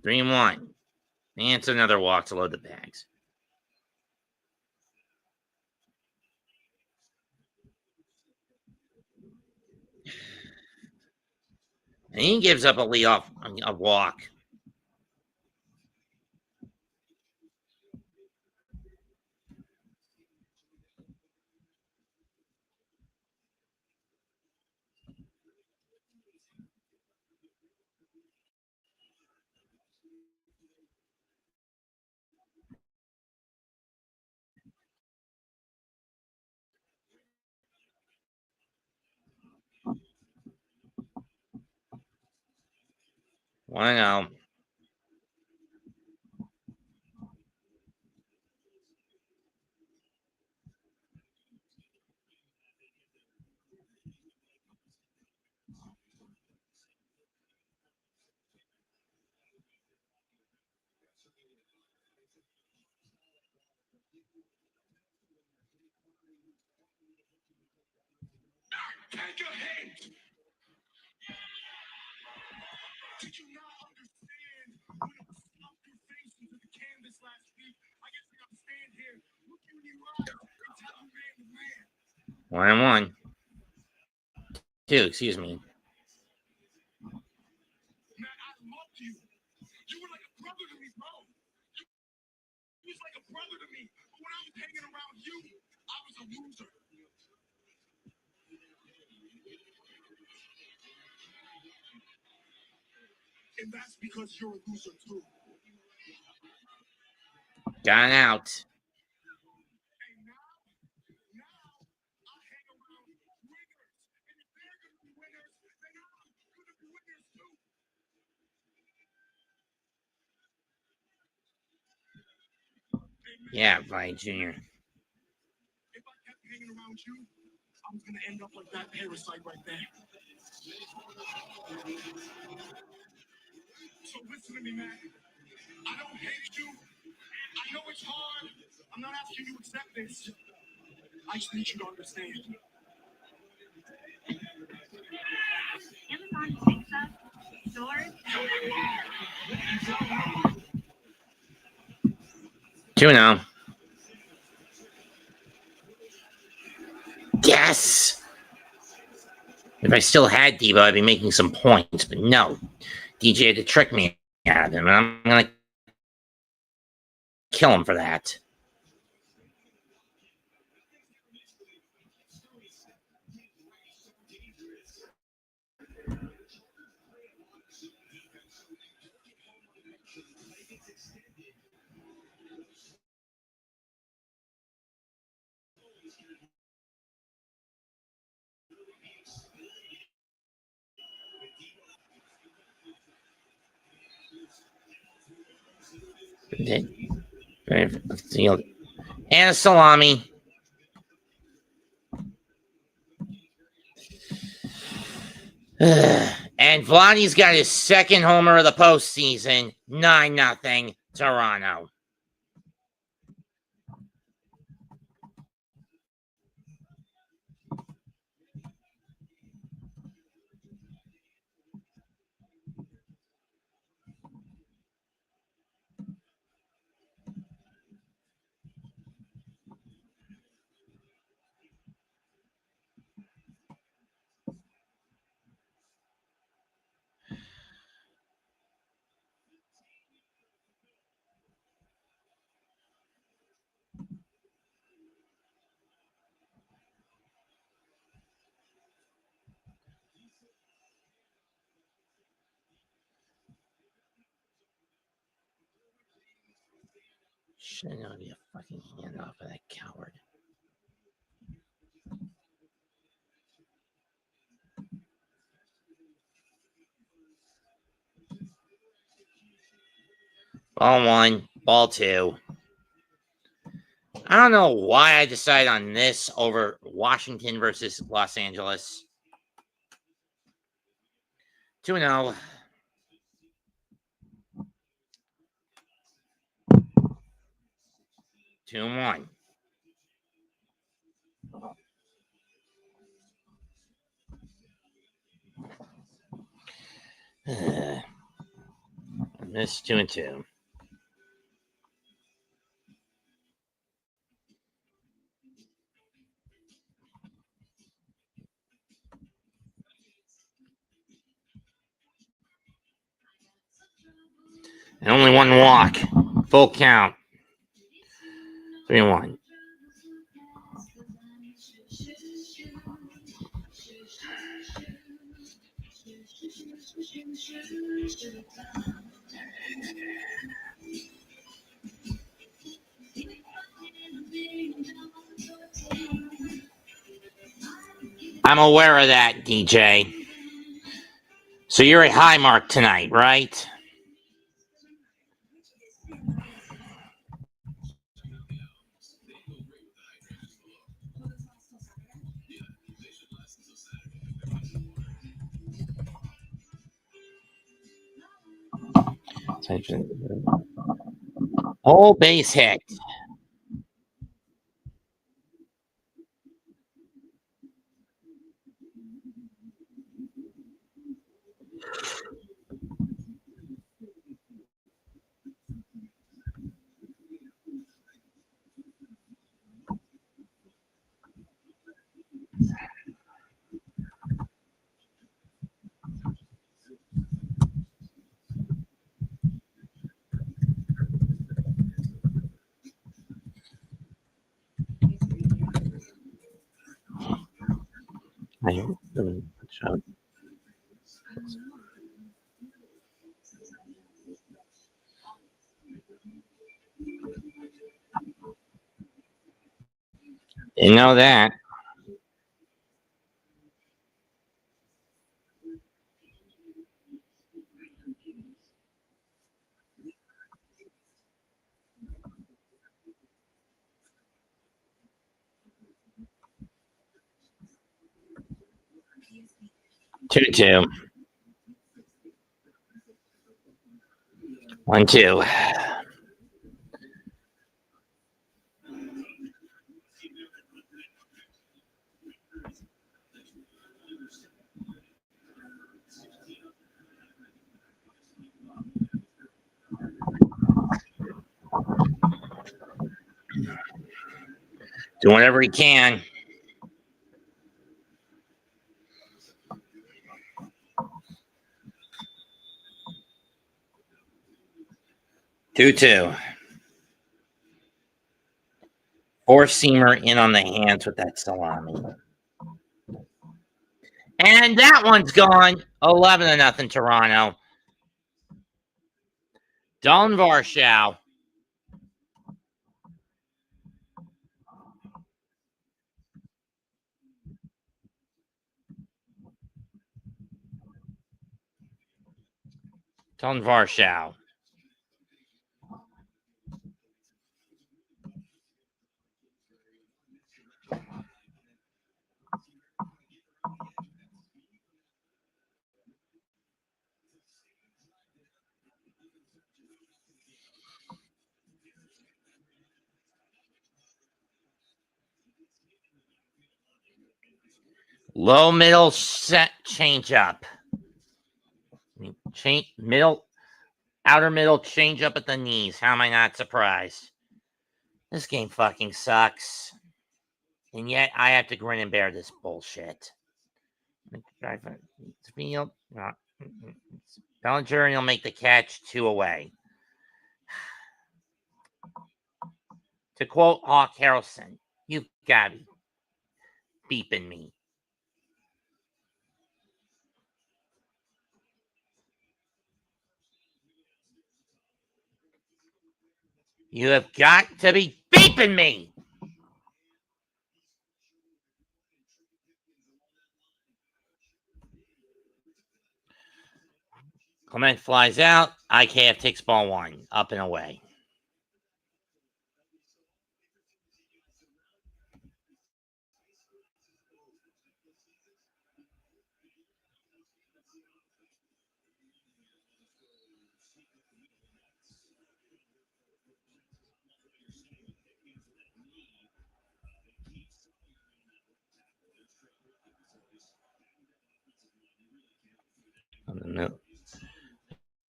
Three and one. And it's another walk to load the bags. And he gives up a leadoff, a walk. One out. Take your head. Did you not understand when it was stuffed your face into the canvas last week? I guess we gotta stand here, look you in your eyes, and tell you man to man. 1 and 1. 2, excuse me. Man, I loved you. You were like a brother to me, bro. You was like a brother to me. But when I was hanging around you, I was a loser. And that's because you're a loser too. Got it out. And now I hang around winners. And if they're gonna be winners, then I'm gonna be winners too. Yeah, Vine Jr. If I kept hanging around you, I was gonna end up like that parasite right there. So listen to me, man. I don't hate you. I know it's hard. I'm not asking you to accept this. I just need you to understand. Amazon picks up stores. 2-0. Yes! If I still had Debo, I'd be making some points, but no. DJ had to trick me out of him, and I'm going to kill him for that. And a salami. And Vladdy's got his second homer of the postseason. 9-0 Toronto. Shouldn't know be a fucking hand off of that coward. Ball 1, ball 2. I don't know why I decided on this over Washington versus Los Angeles. 2-0. 2-1. This 2-2. And only one walk. Full count. 3-1. I'm aware of that, DJ. So you're at high mark tonight, right? Whole base hit. Didn't know that. Two. 1-2. Do whatever he can. Two. Four-seamer in on the hands with that salami. And that one's gone. 11-0 Toronto. Don Varshow. Don Varshow. Low middle set change up. Outer middle change up at the knees. How am I not surprised? This game fucking sucks. And yet I have to grin and bear this bullshit. Field. Bellinger and he'll make the catch. 2 away. To quote Hawk Harrelson, you've got to be beeping me. You have got to be beeping me. Clement flies out. IKF takes ball one. Up and away.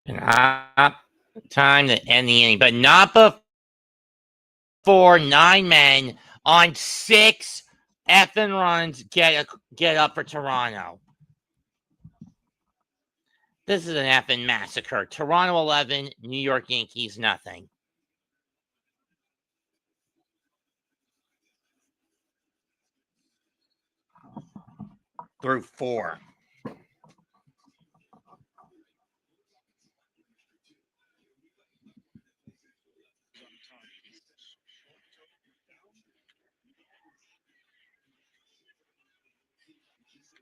An up time to end the inning, but not before 9 men on 6 effing runs get up for Toronto. This is an effing massacre. Toronto 11, New York Yankees nothing. Through 4.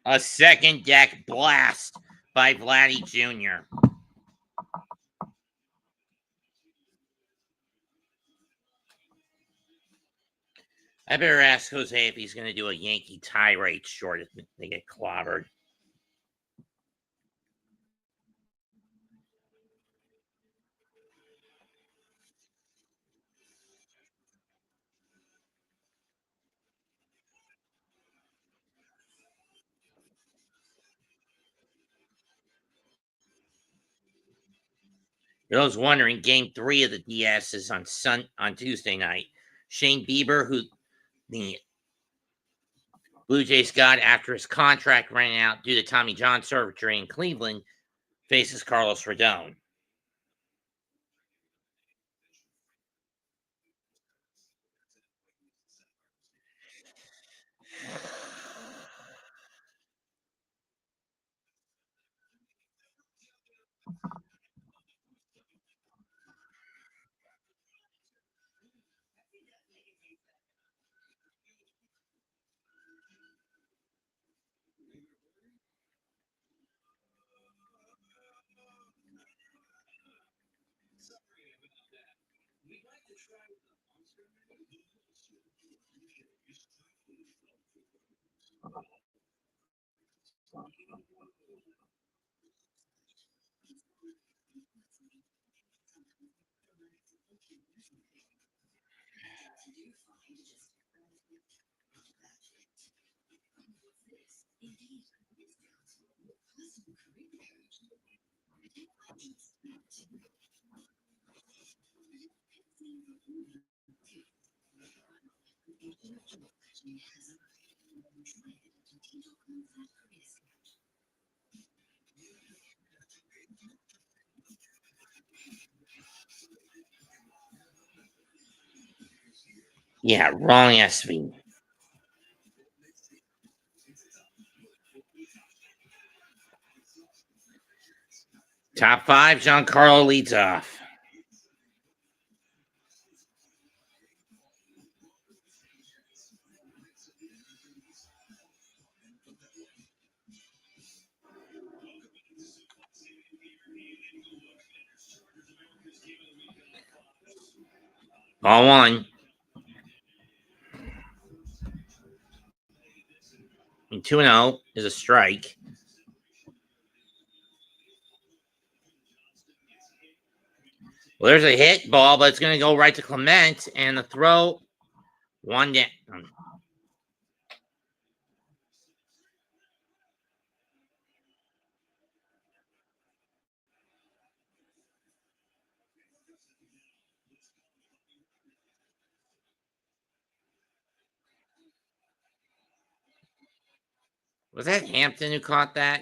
A second deck blast by Vladdy Jr. I better ask Jose if he's going to do a Yankee tirade short if they get clobbered. For those wondering, Game 3 of the DS is on Tuesday night. Shane Bieber, who the Blue Jays got after his contract ran out due to Tommy John surgery in Cleveland, faces Carlos Rodon. Yeah, wrong SV. Top 5, Giancarlo leads off. Ball 1. And 2-0 is a strike. Well, there's a hit ball, but it's going to go right to Clement, and the throw 1 down. Was that Hampton who caught that?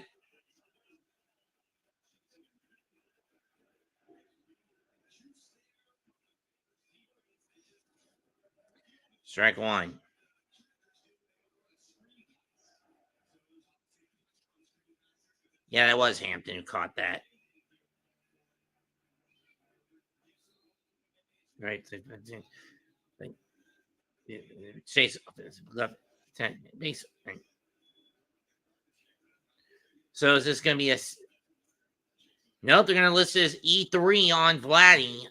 Strike 1. Yeah, that was Hampton who caught that. Right. Chase left 10 base. So is this going to be a? Nope, they're going to list it as E3 on Vladdy.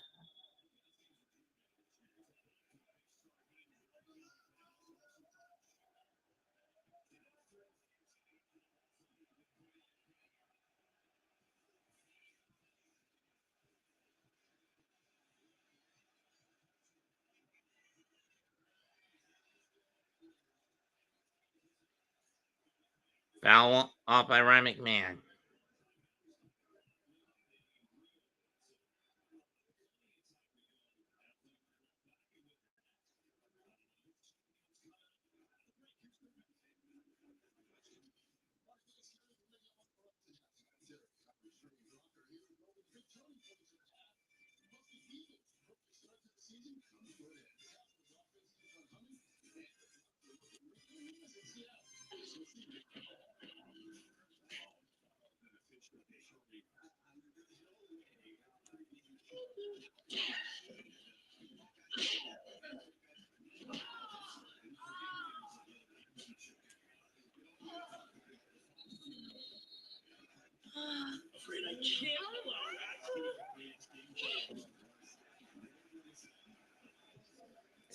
Foul off by Ryan McMahon.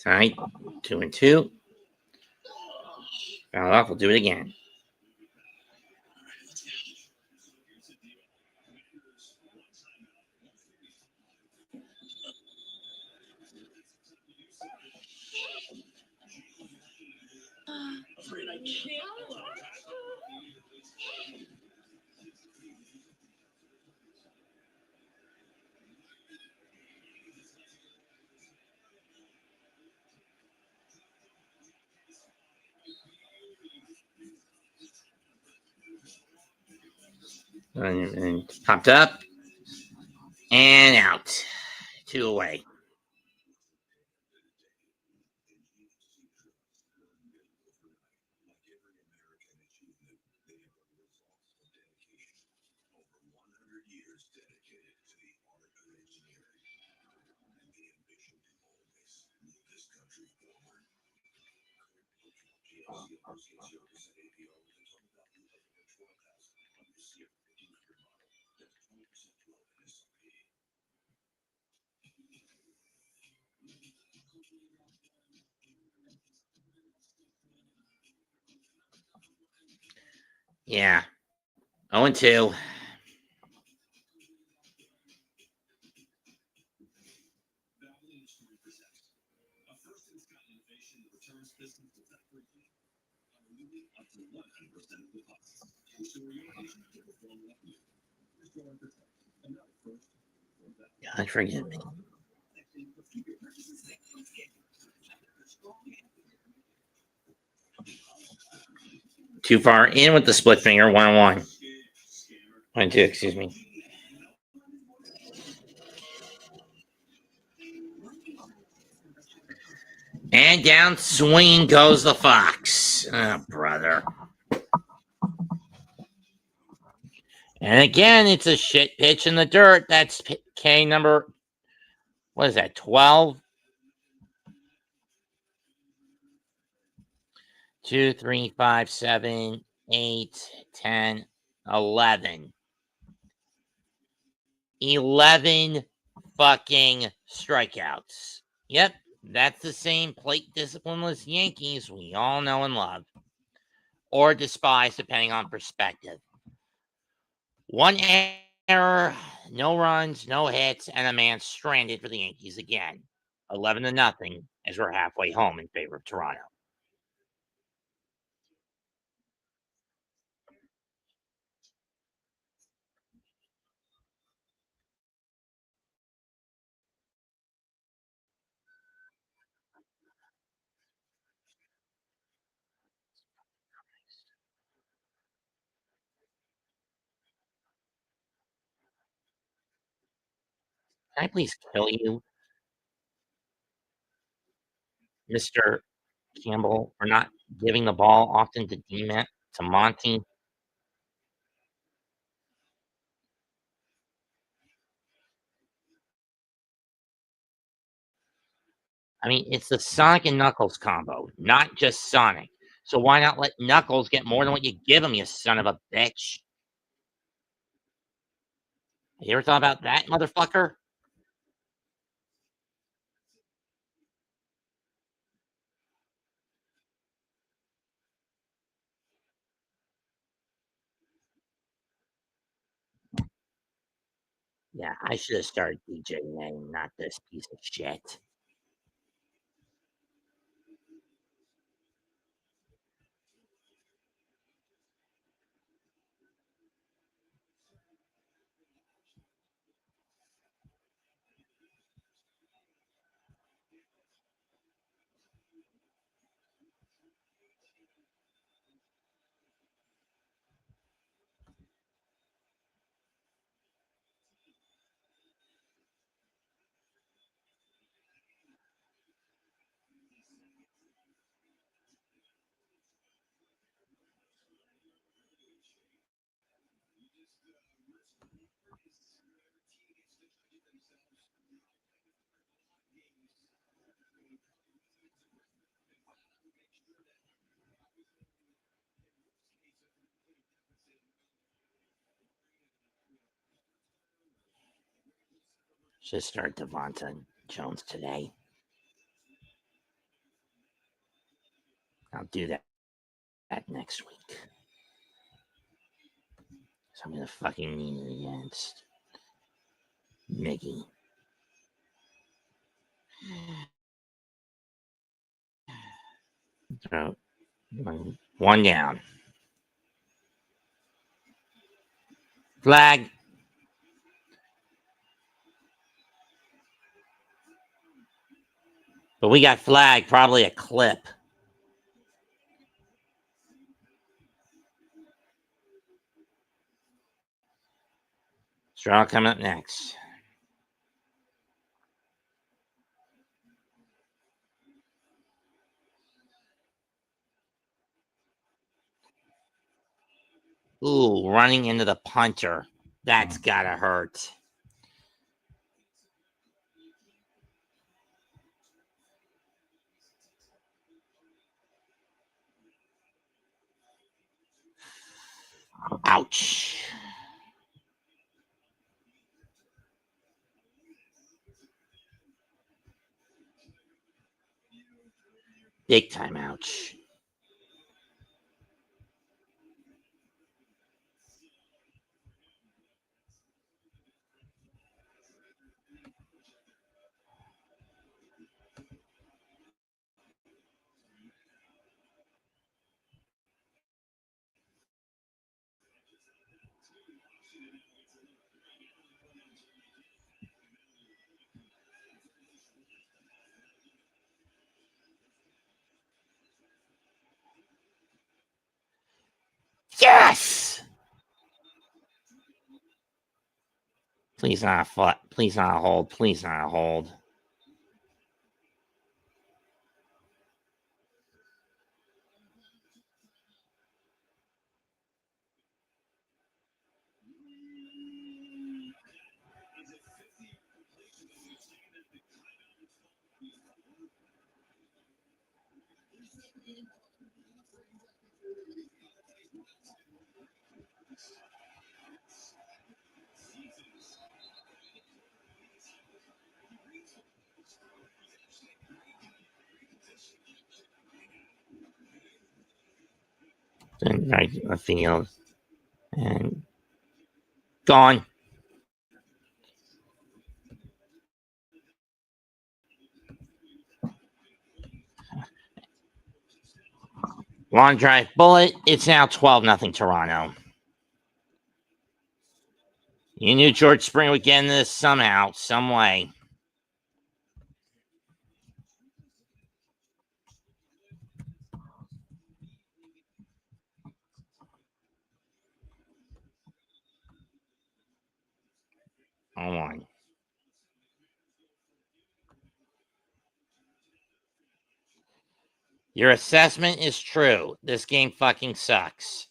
All right, 2-2. Foul off. We'll do it again. And popped up and out. 2 away. Yeah. 0-2. God forgive me. Too far in with the split finger. 1-1. 1-2, excuse me. And down swing goes the Fox. Oh, brother. And again, it's a shit pitch in the dirt. That's K number, what is that, 12? 2, 3, 5, 7, 8, 10, 11. 11 fucking strikeouts. Yep, that's the same plate disciplineless Yankees we all know and love. Or despise, depending on perspective. 1 error, no runs, no hits, and a man stranded for the Yankees again. 11-0 as we're halfway home in favor of Toronto. Can I please kill you, Mr. Campbell, for not giving the ball often to D-Met, to Monty? I mean, it's the Sonic and Knuckles combo, not just Sonic. So why not let Knuckles get more than what you give him, you son of a bitch? You ever thought about that, motherfucker? Yeah, I should have started DJing, not this piece of shit. Should start Devonta Jones today. I'll do that next week. So I'm gonna fucking need it against Mickey. So one down. Flag. But we got flag, probably a clip. Straw coming up next. Ooh, running into the punter. That's gotta hurt. Ouch. Big time ouch. Yes! Please not a foot. Please not a hold. Please not a hold. Then right in the field. And gone. Long drive bullet. It's now 12-0 Toronto. You knew George Springer would get in this somehow, some way. Oh my. Your assessment is true. This game fucking sucks.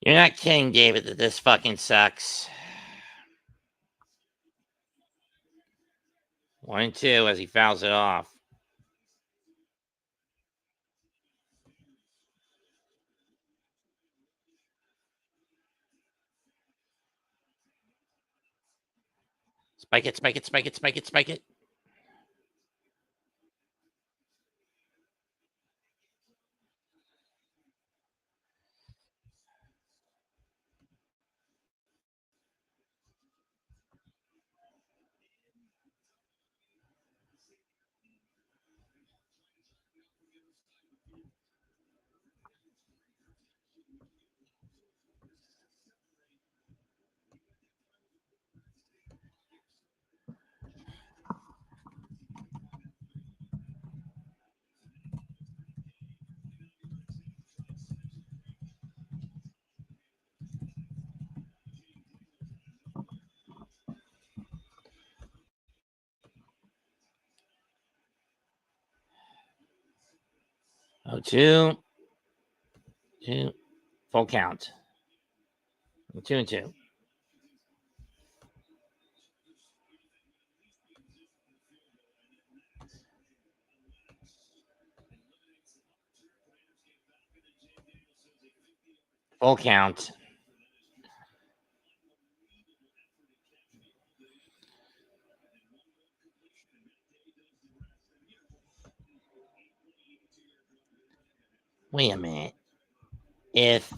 You're not kidding, David, that this fucking sucks. 1-2 as he fouls it off. Spike it, spike it, spike it, spike it, spike it. Oh, 2. Full count. 2-2. Full count. Wait a minute. If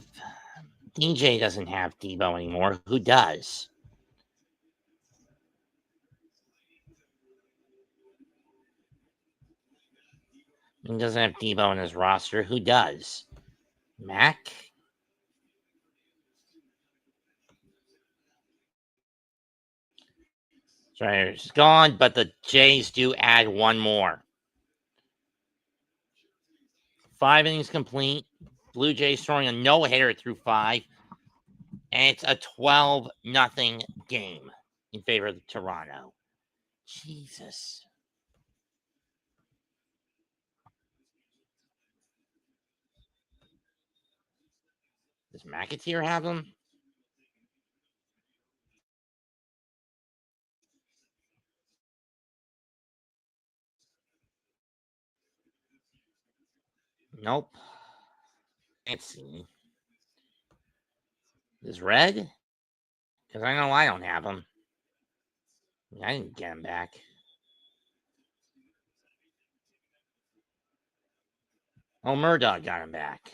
DJ doesn't have Debo anymore, who does? He doesn't have Debo in his roster. Who does? Mac? It's gone, but the Jays do add one more. 5 innings complete. Blue Jays throwing a no-hitter through 5. And it's a 12-0 game in favor of Toronto. Jesus. Does McAteer have them? Nope. Let's see. Is Red? Because I know I don't have them. I didn't get him back. Oh, Murdoch got him back.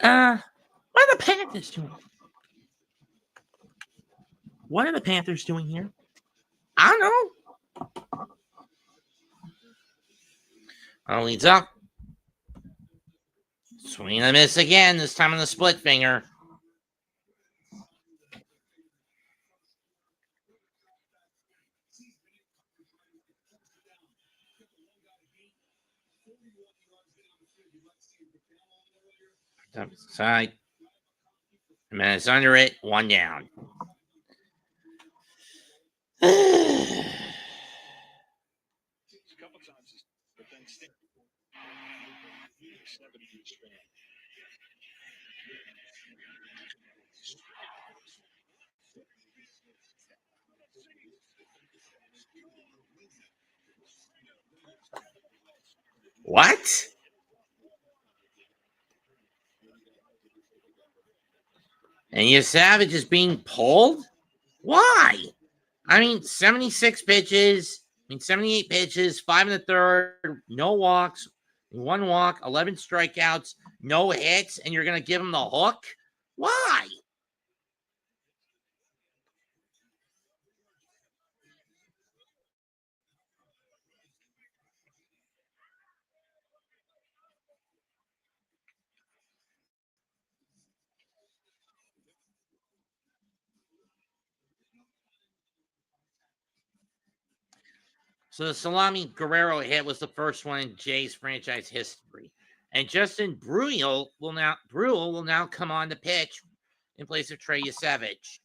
What are the Panthers doing? What are the Panthers doing here? I don't know. Leads up. Swing and a miss again, this time on the split finger. Side. A minute's under it, one down. What? And your Savage is being pulled? Why? I mean, 76 pitches. 78 pitches, 5 in the third, no walks, 1 walk, 11 strikeouts, no hits, and you're going to give him the hook? Why? So the Salami Guerrero hit was the first one in Jays franchise history. And Justin Bruihl will now come on to pitch in place of Trey Yasevich.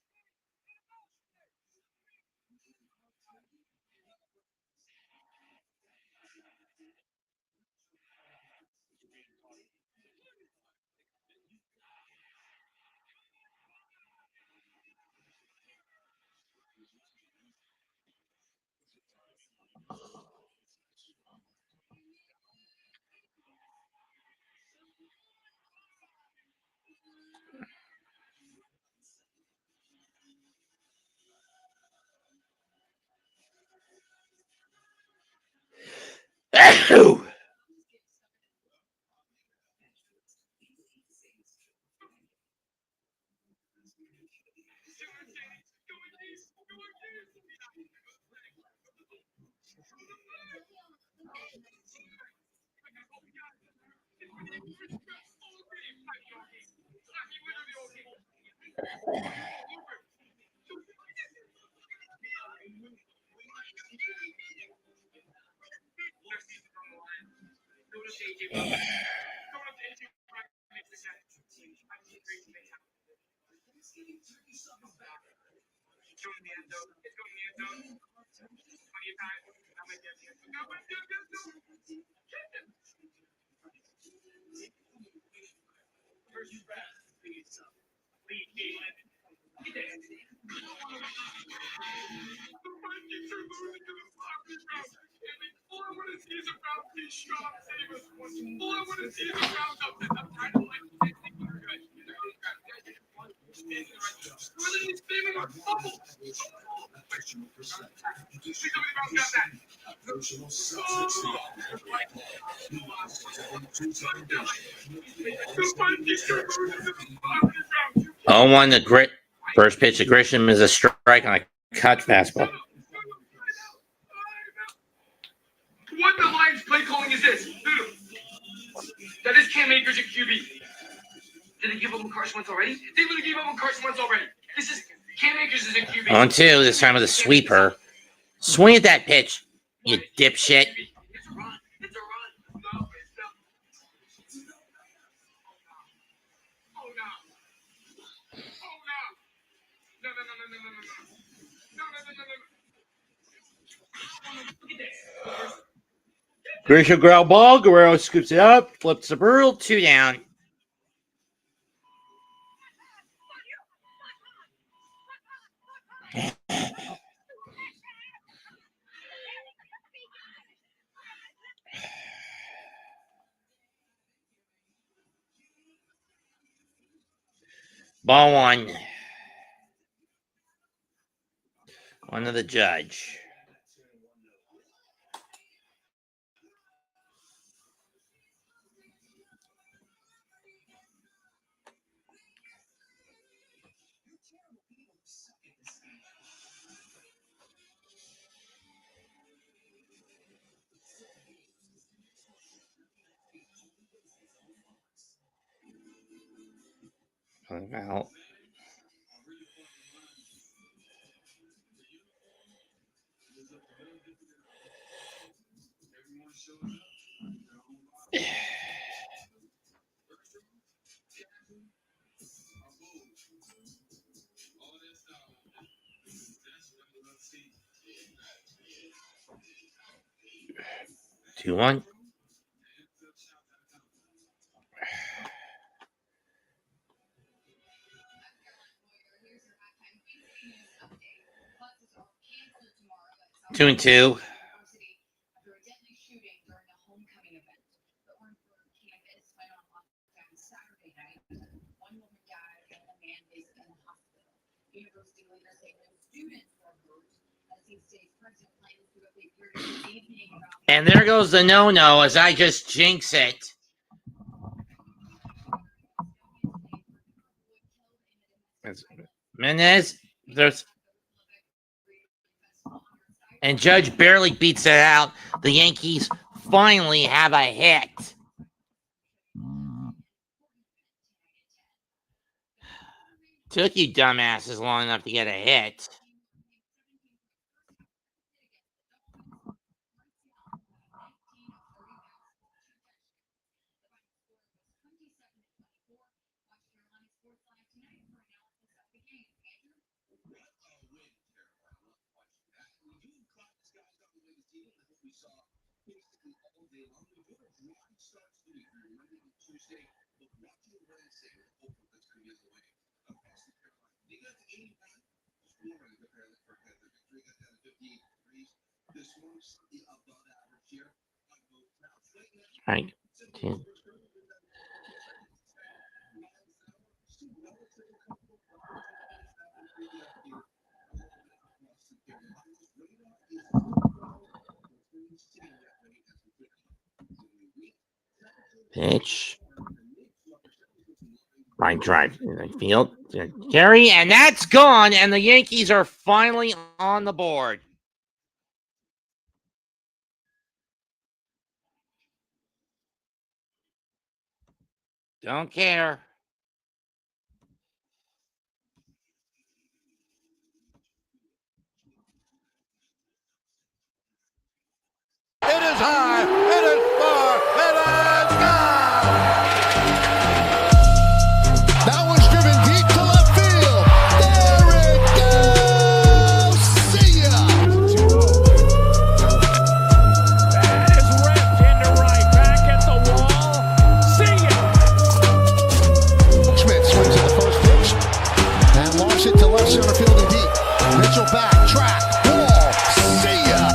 Oh, one the grit. First pitch to Grisham is a strike on a cut fastball. What the Lions play calling is this? That is Cam Akers at QB. Did they give him Carson Wentz already? They really gave him Carson Wentz already. This is Cam Akers is at QB. On 2, this time with a sweeper. Swing at that pitch, you dipshit. It's a run. It's a run. No, it's not. Oh, no. Oh, no. No, no, no, no, no, no, no, no. No, no, no, no, no. Look at this. Grisham ground ball. Guerrero scoops it up, flips the Burl, 2 down. Ball 1. One to the judge. Out. Two one. Two and two. And there goes the no-no as I just jinx it. Mendez, there's and Judge barely beats it out. The Yankees finally have a hit. Took you dumbasses long enough to get a hit. Right. Pitch. Line drive in the field. Carry, and that's gone, and the Yankees are finally on the board. Don't care. It is high, it is far, it is gone! That one's driven deep to left field. There it goes! See ya! That is ripped into right, back at the wall. See ya! Schmidt swings at the first pitch and launches it to left center field and deep. Mitchell back, track, ball, see ya!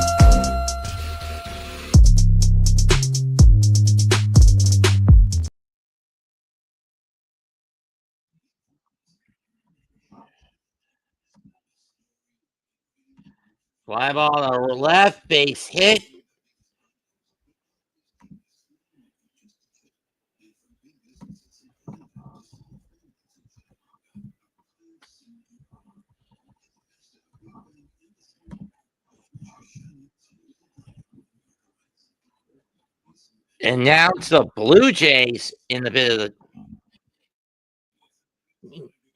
Fly ball to left, base hit. And now it's the Blue Jays in the bit of the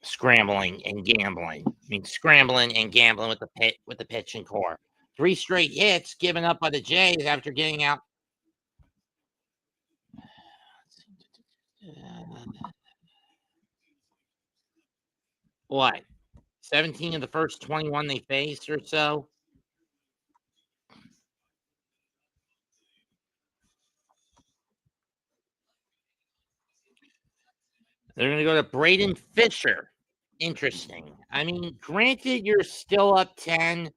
scrambling and gambling. I mean, scrambling and gambling with the pitch and core. 3 straight hits given up by the Jays after getting out. What? 17 of the first 21 they faced or so. They're going to go to Braden Fisher. Interesting. I mean, granted, you're still up 10.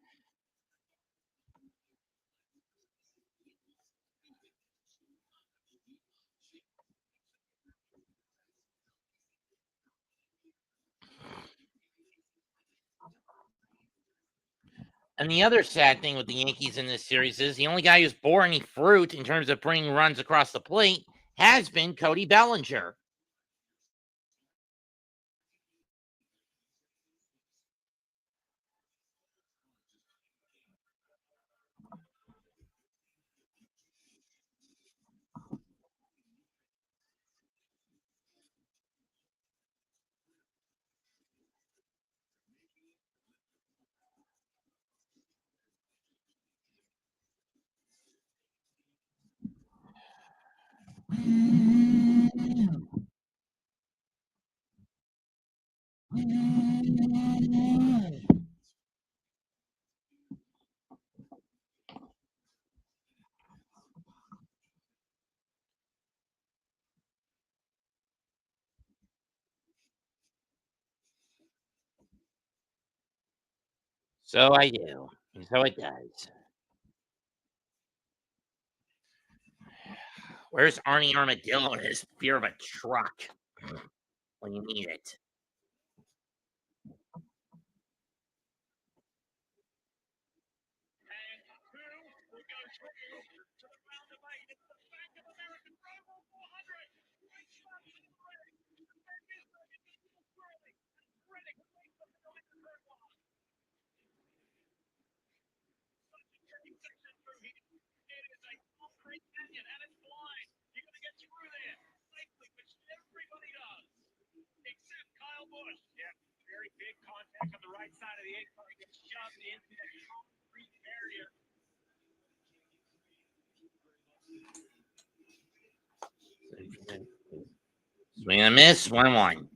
And the other sad thing with the Yankees in this series is the only guy who's bore any fruit in terms of bringing runs across the plate has been Cody Bellinger. So I do. So it does. Where's Arnie Armadillo and his fear of a truck when you need it? Very big contact on the right side of the 8 car. Gets shoved into the concrete barrier. Swing and a miss. 1-1.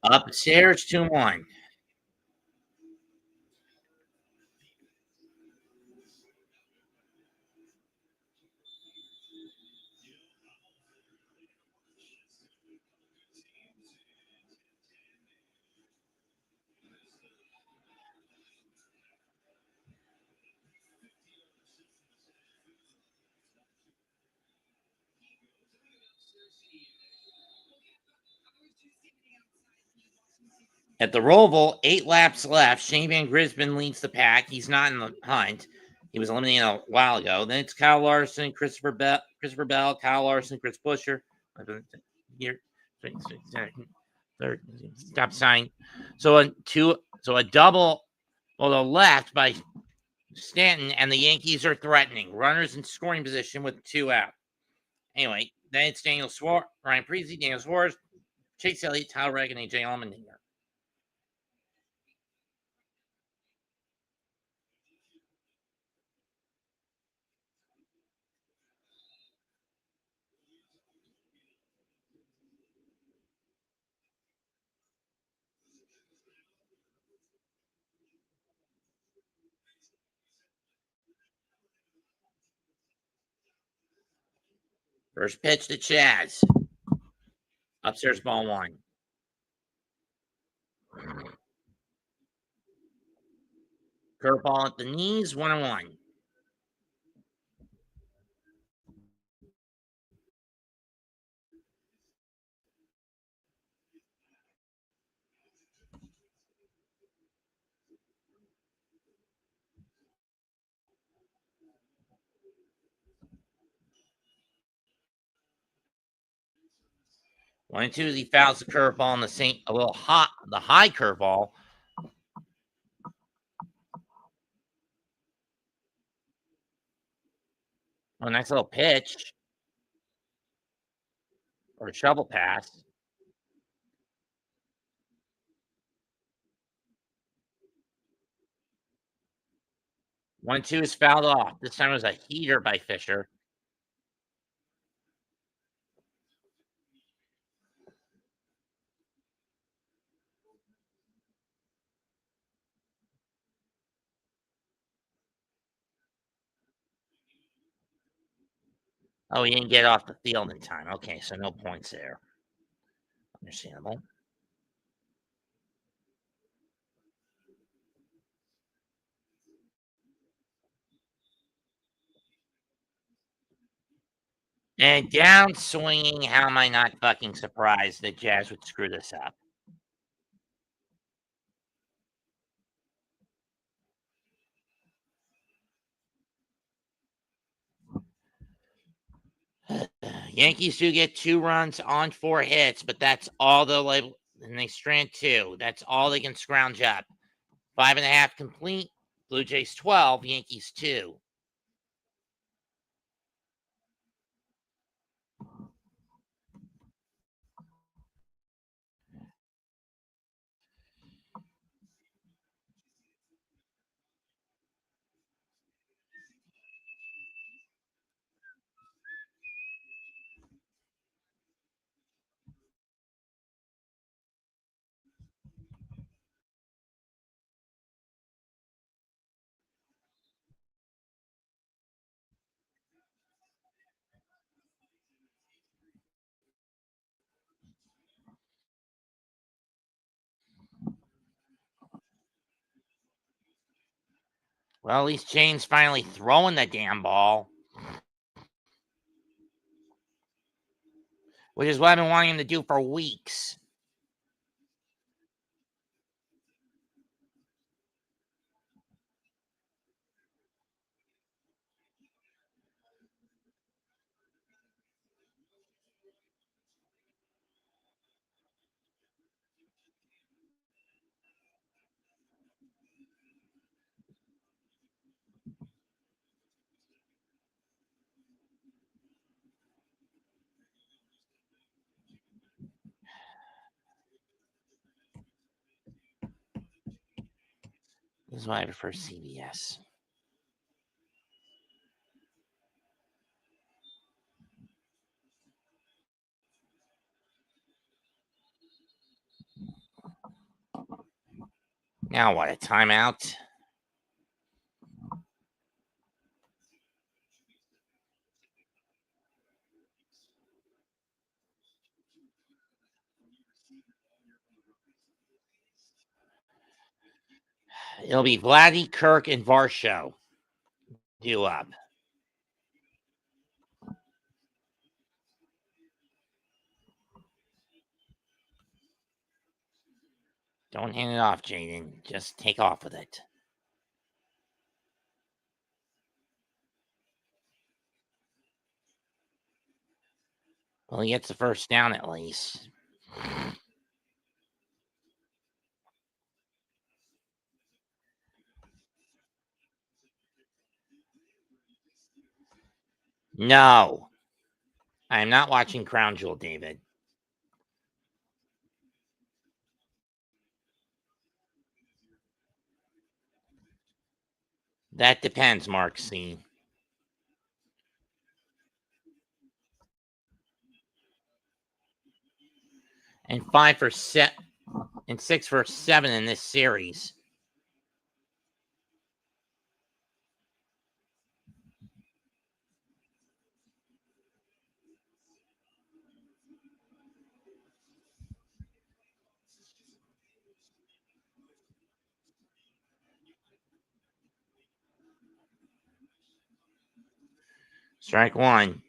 Upstairs 2-1. At the Roval, 8 laps left. Shane Van Gisbergen leads the pack. He's not in the hunt. He was eliminated a while ago. Then it's Kyle Larson, Christopher Bell, Kyle Larson, Chris Buescher. Here, third, stop sign. So a double on the left by Stanton, and the Yankees are threatening. Runners in scoring position with 2 out. Anyway, then it's Daniel Suarez, Ryan Preece, Daniel Suarez, Chase Elliott, Tyler Reagan, and AJ Allmendinger. First pitch to Chaz. Upstairs ball 1. Curveball at the knees, 1-1. One and two as he fouls the curveball on the high curveball. A nice little pitch or a shovel pass. 1-2 is fouled off. This time it was a heater by Fisher. Oh, he didn't get off the field in time. Okay, so no points there. Understandable. And down swinging, how am I not fucking surprised that Jazz would screw this up? Yankees do get 2 runs on 4 hits, but that's all they'll label, and they strand 2. That's all they can scrounge up. 5.5 complete. Blue Jays 12, Yankees 2. Well, at least Jane's finally throwing the damn ball, which is what I've been wanting him to do for weeks. This is why I prefer CBS. Now what? A timeout? It'll be Vladdy, Kirk, and Varsho due up. Don't hand it off, Jaden. Just take off with it. Well, he gets the first down at least. No. I am not watching Crown Jewel, David. That depends, Mark C. And 5 for 7 and 6 for 7 in this series. Strike 1.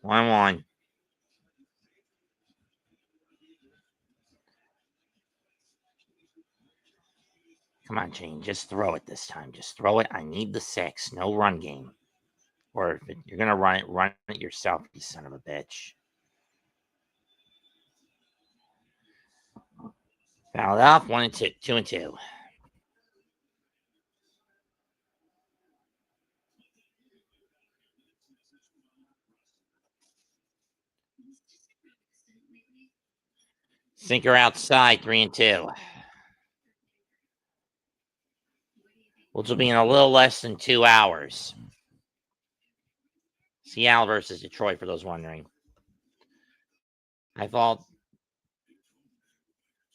One. Come on, Jane. Just throw it this time. Just throw it. I need the 6. No run game. Or if you're going to run it yourself, you son of a bitch. Fouled off. 1 and 2. 2 and 2. Sinker outside. 3 and 2. Which will be in a little less than 2 hours. Seattle versus Detroit, for those wondering. I thought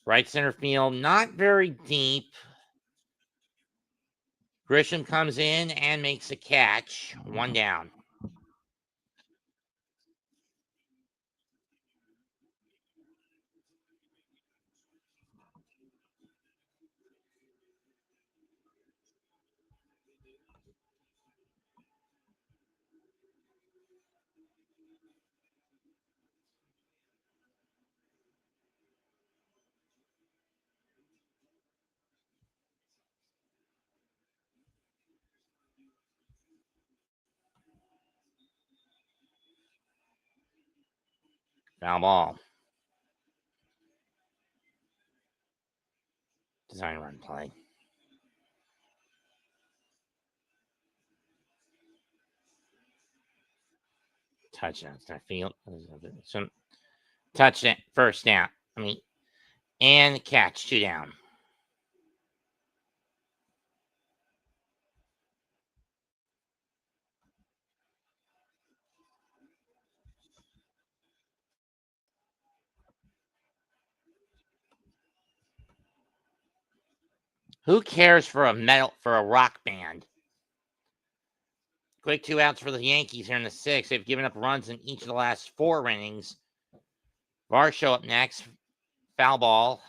right center field, not very deep. Grisham comes in and makes a catch. 1 down. Foul ball. Design run play. Touchdown. Touchdown. First down. And catch. 2 down. Who cares for a rock band? Quick 2 outs for the Yankees here in the 6th. They've given up runs in each of the last 4 innings. Varsho up next. Foul ball.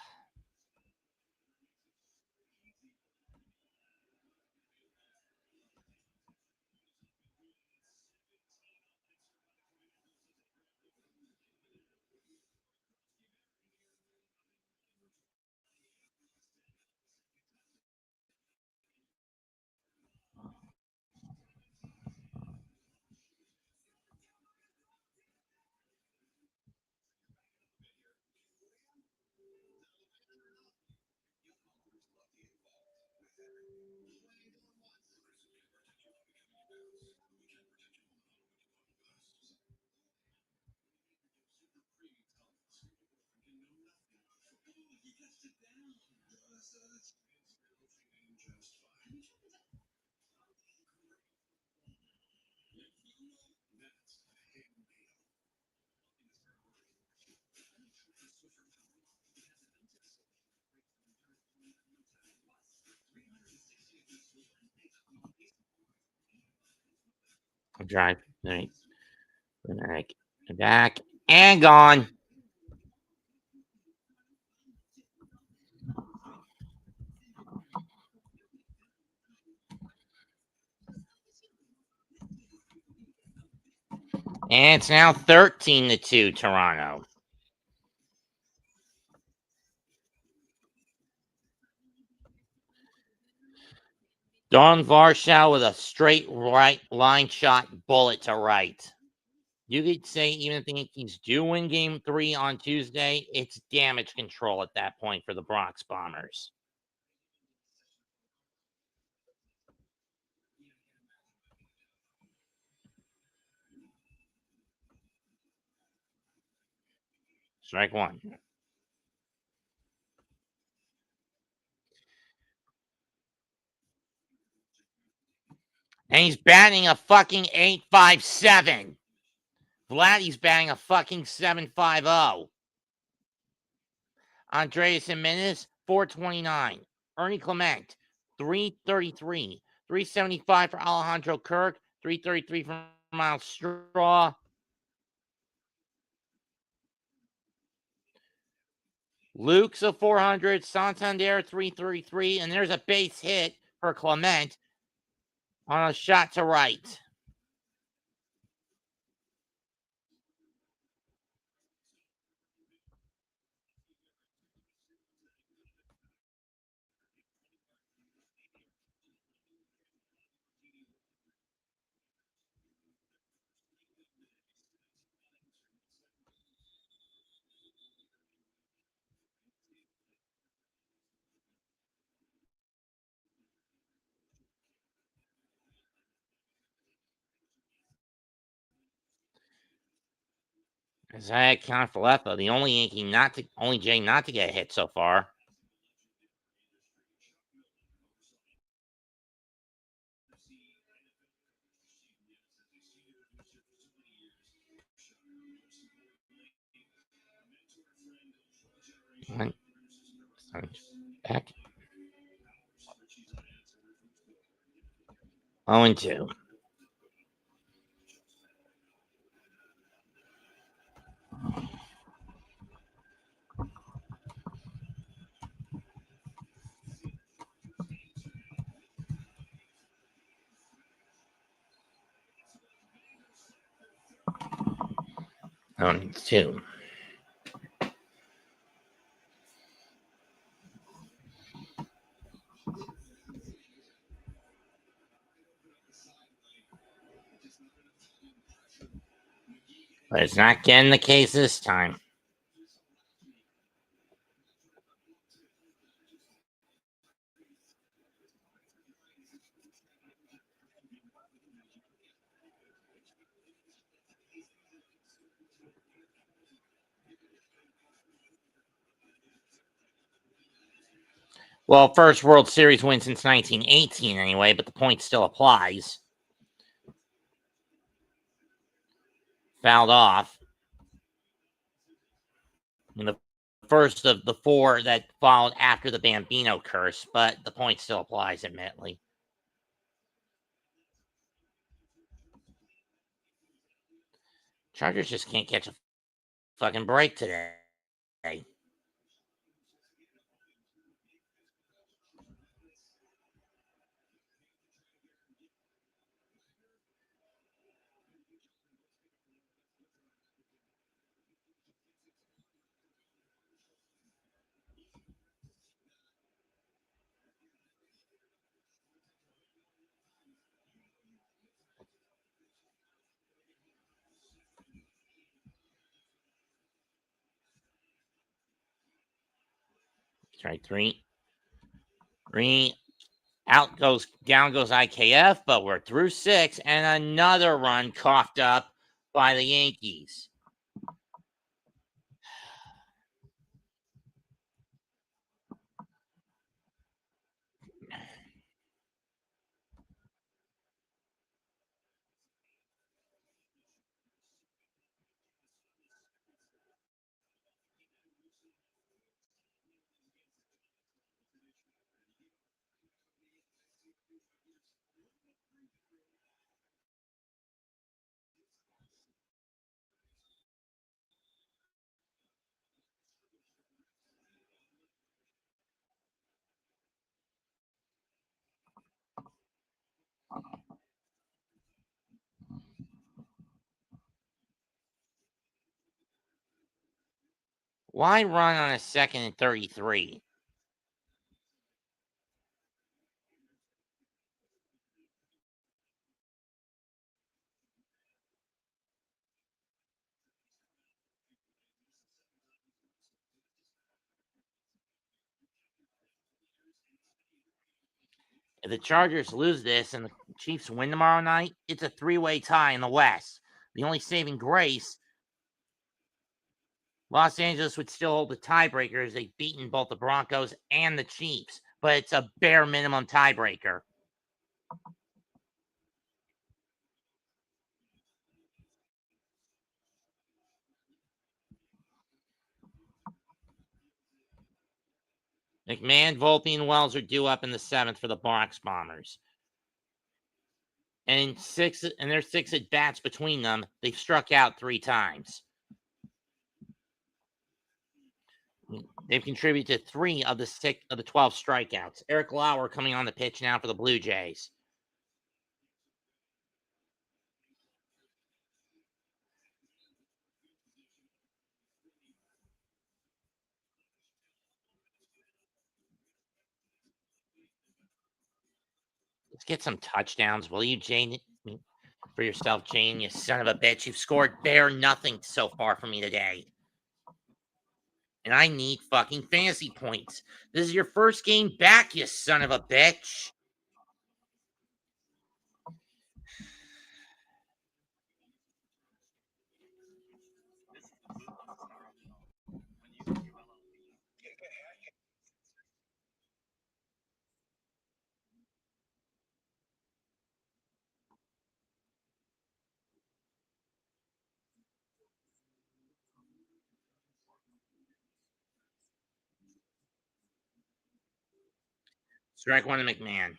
Drive. Right. Back and gone. And it's now 13-2 Toronto. Don Varshau with a straight right line shot bullet to right. You could say even if the Yankees do win Game 3 on Tuesday, it's damage control at that point for the Bronx Bombers. Strike one. And he's batting a fucking 8.57. Vladdy's batting a fucking 7.50. Andreas Jimenez, 429. Ernie Clement, 333. 375 for Alejandro Kirk, 333 for Miles Straw. Luke's a 400. Santander, 333. And there's a base hit for Clement on a shot to right. Isaiah Confilefa, the only Yankee only Jay not to get hit so far. Back. 0-2. Two. But it's not getting the case this time. Well, first World Series win since 1918 anyway, but the point still applies. Fouled off. And the first of the four that followed after the Bambino curse, but the point still applies, admittedly. Chargers just can't catch a fucking break today. Strike three. Down goes IKF, but we're through 6, and another run coughed up by the Yankees. Why run on a 2nd and 33? If the Chargers lose this and the Chiefs win tomorrow night, it's a 3-way tie in the West. The only saving grace, Los Angeles would still hold the tiebreaker as they've beaten both the Broncos and the Chiefs, but it's a bare minimum tiebreaker. McMahon, Volpe, and Wells are due up in the 7th for the Bronx Bombers. And there's 6 at bats between them. They've struck out 3 times. They've contributed to 3 of the 12 strikeouts. Eric Lauer coming on the pitch now for the Blue Jays. Let's get some touchdowns, will you, Jane? For yourself, Jane, you son of a bitch. You've scored bare nothing so far for me today. And I need fucking fantasy points. This is your first game back, you son of a bitch. Strike 1 to McMahon.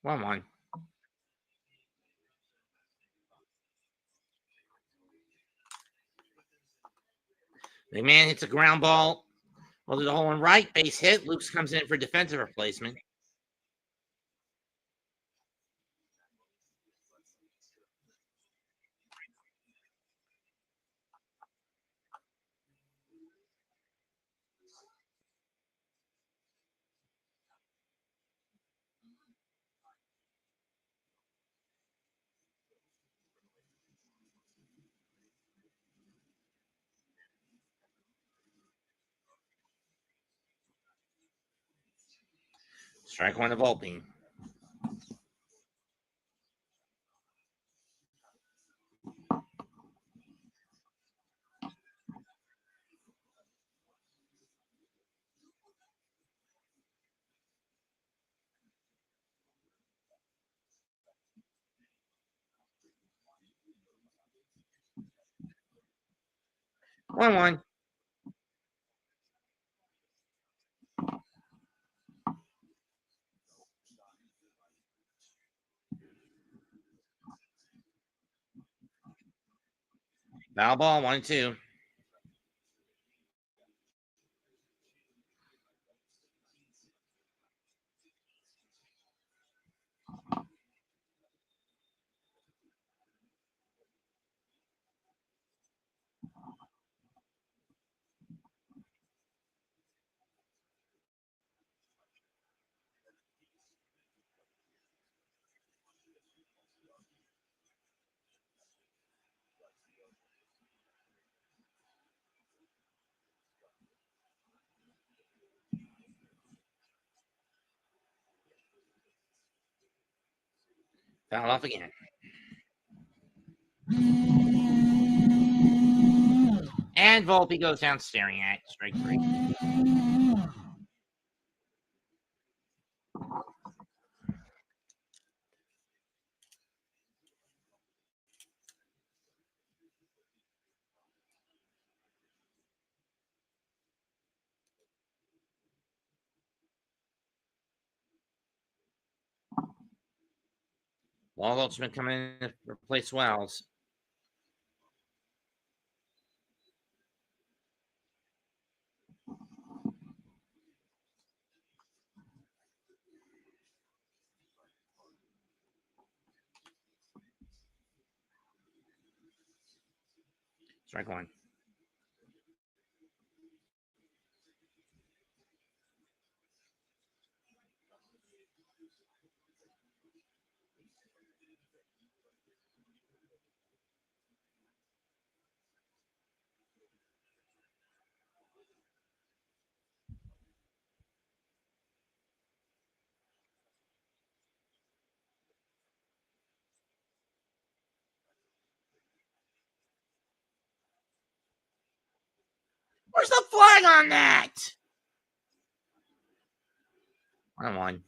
One. McMahon hits a ground ball. Well, there's a hole in right, base hit. Luke's comes in for defensive replacement. Strike 1 to Volpe. One. Foul ball, 1-2. Foul off again. And Volpe goes down staring at strike 3. Walt Goldschmidt coming in to replace Wells. Strike one. Where's the flag on that? 1-1.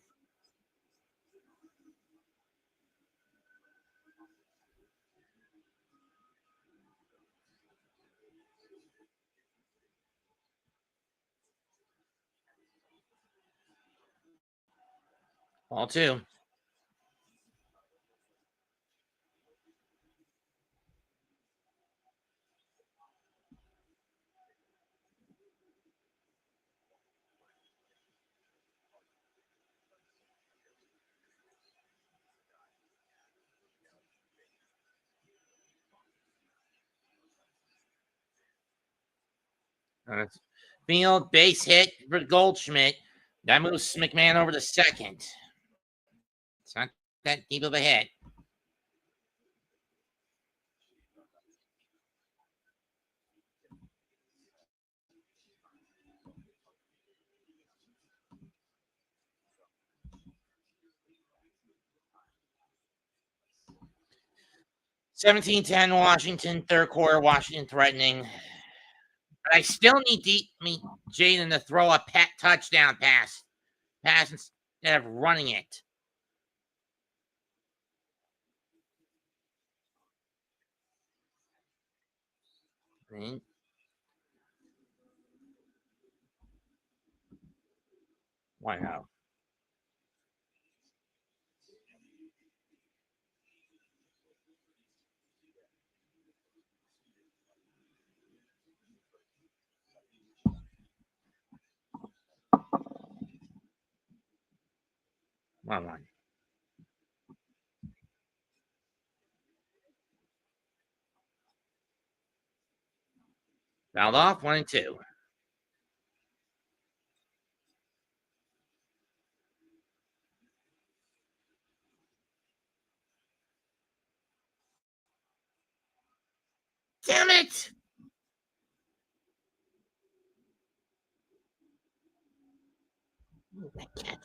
Ball 2. Field base hit for Goldschmidt. That moves McMahon over to second. It's not that deep of a hit. $17-10 Washington, third quarter, Washington threatening. But I still need Jaden to throw a touchdown pass instead of running it. Why not? One. Fouled off, 1-2. Damn it! That catch.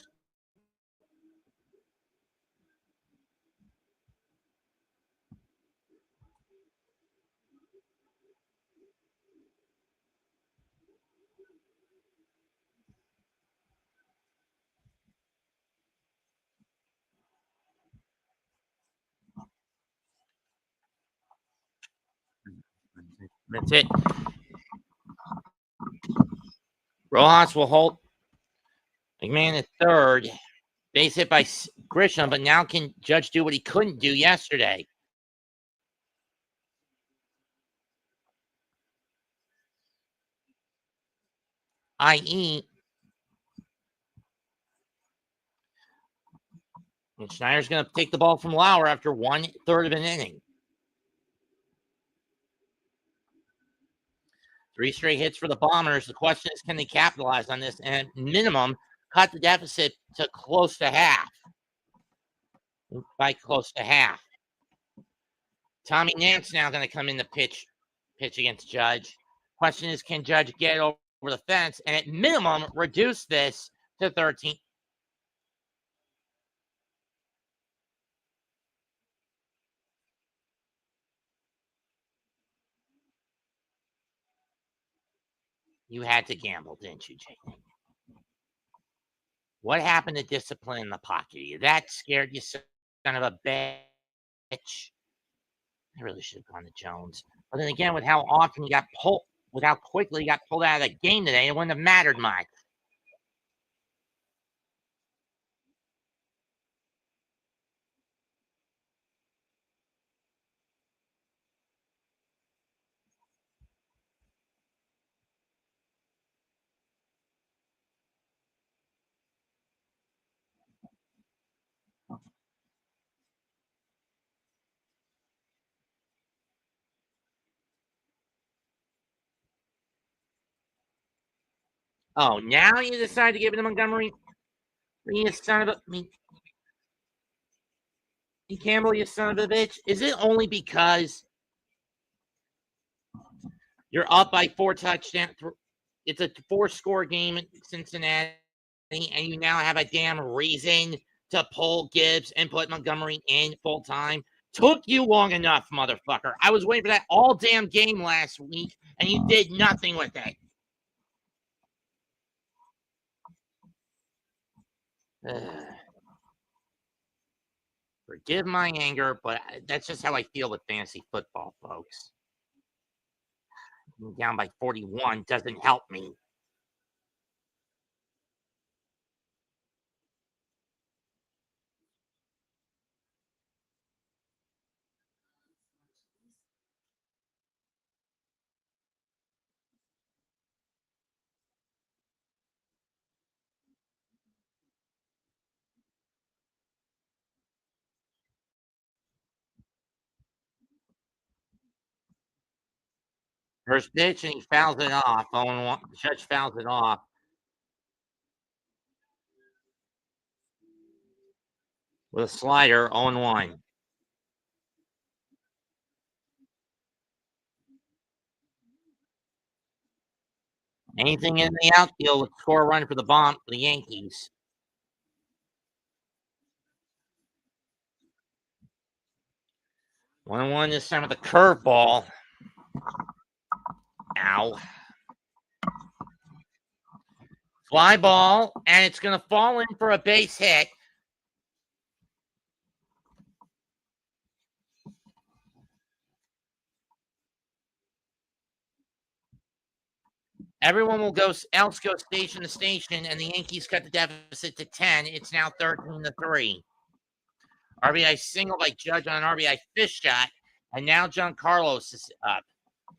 That's it. Rojas will hold McMahon at third. Base hit by Grisham, but now can Judge do what he couldn't do yesterday? I.e., and Schneider's going to take the ball from Lauer after 1/3 of an inning. 3 straight hits for the Bombers. The question is, can they capitalize on this and at minimum cut the deficit to close to half? By close to half. Tommy Nance now going to come in to pitch against Judge. Question is, can Judge get over the fence and at minimum reduce this to 13? You had to gamble, didn't you, Jake? What happened to discipline in the pocket? That scared you, son of a bitch. I really should have gone to Jones. But then again, with how often he got pulled, with how quickly he got pulled out of the game today, it wouldn't have mattered much. Oh, now you decide to give it to Montgomery? You son of a... Campbell, you son of a bitch. Is it only because you're up by 4 touchdowns? It's a 4-score game in Cincinnati, and you now have a damn reason to pull Gibbs and put Montgomery in full time? Took you long enough, motherfucker. I was waiting for that all damn game last week, and you did nothing with it. Forgive my anger, but that's just how I feel with fantasy football, folks. Being down by 41 doesn't help me. First pitch, and he fouls it off. The judge fouls it off. With a slider, 0-1. Anything in the outfield would score a run for the Yankees. 1-1 this time with a curveball. Ow. Fly ball, and it's going to fall in for a base hit. Everyone will go station to station, and the Yankees cut the deficit to 10. It's now 13-3. RBI single by Judge on an RBI fish shot, and now John Carlos is up.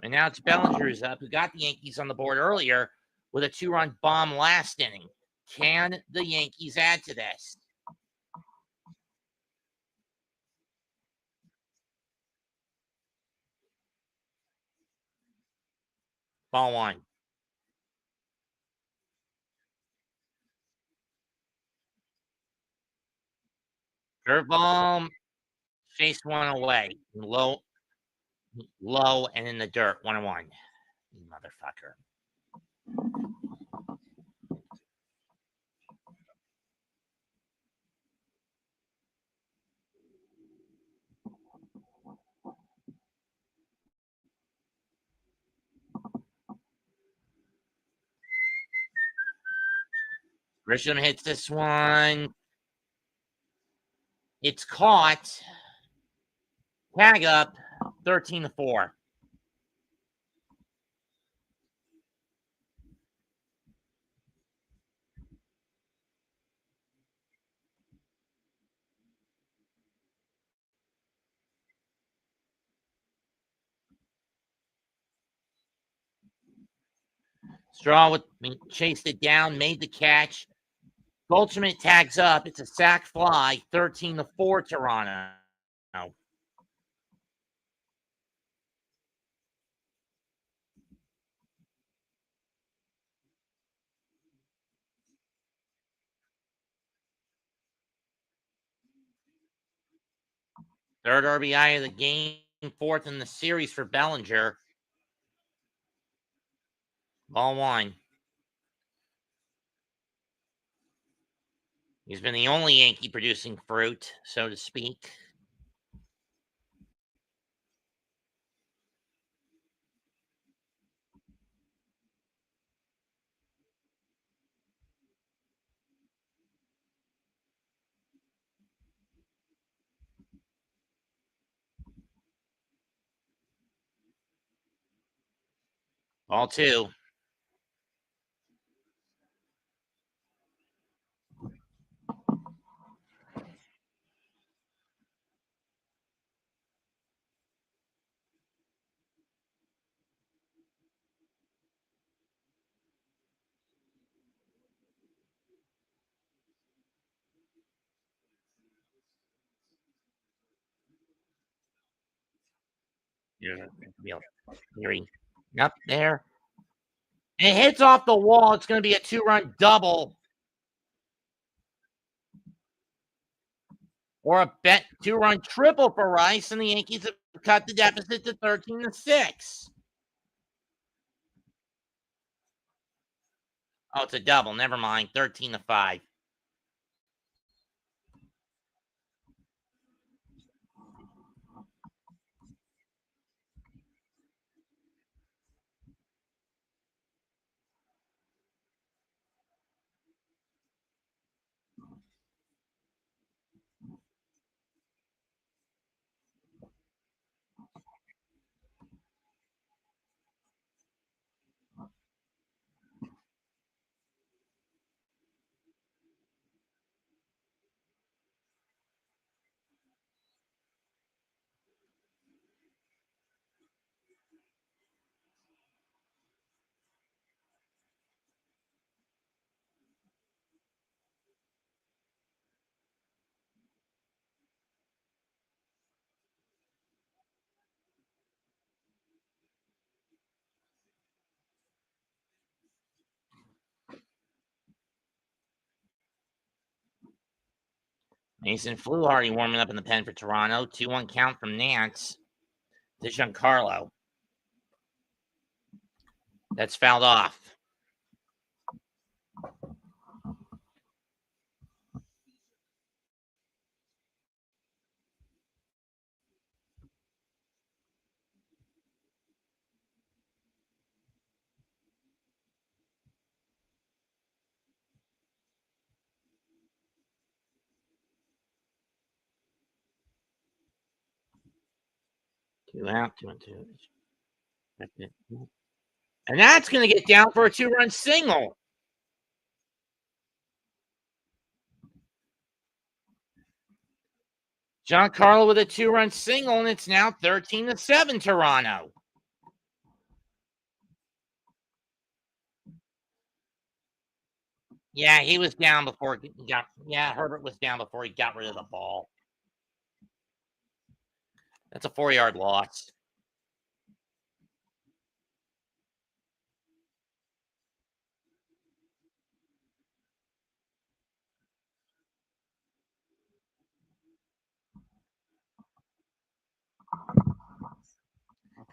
And now it's Bellinger's up, who got the Yankees on the board earlier with a 2-run bomb last inning. Can the Yankees add to this? Ball 1. Curveball, chase one away. Low, and in the dirt. 1-1. Motherfucker. Grisham hits this one. It's caught. Tag up. 13-4. Straw chased it down, made the catch. Goldschmidt tags up. It's a sac fly. 13-4 Toronto. Third RBI of the game, 4th in the series for Bellinger. Ball 1. He's been the only Yankee producing fruit, so to speak. Ball 2. Up there. and it hits off the wall, it's going to be a 2-run double. Or a 2-run triple for Rice, and the Yankees have cut the deficit to 13-6. Oh, it's a double. Never mind. 13-5. Mason Fluharty warming up in the pen for Toronto. 2-1 count from Nance to Giancarlo. That's fouled off. Two out, 2-2. And that's going to get down for a 2-run single. Giancarlo with a 2-run single, and it's now 13-7 Toronto. Yeah, he was down before he got. Yeah, Herbert was down before he got rid of the ball. That's a 4-yard loss.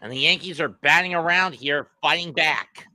And the Yankees are batting around here, fighting back.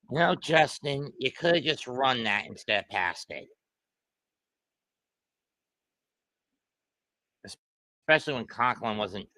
You know, Justin, you could have just run that instead of passed it. Especially when Conklin wasn't.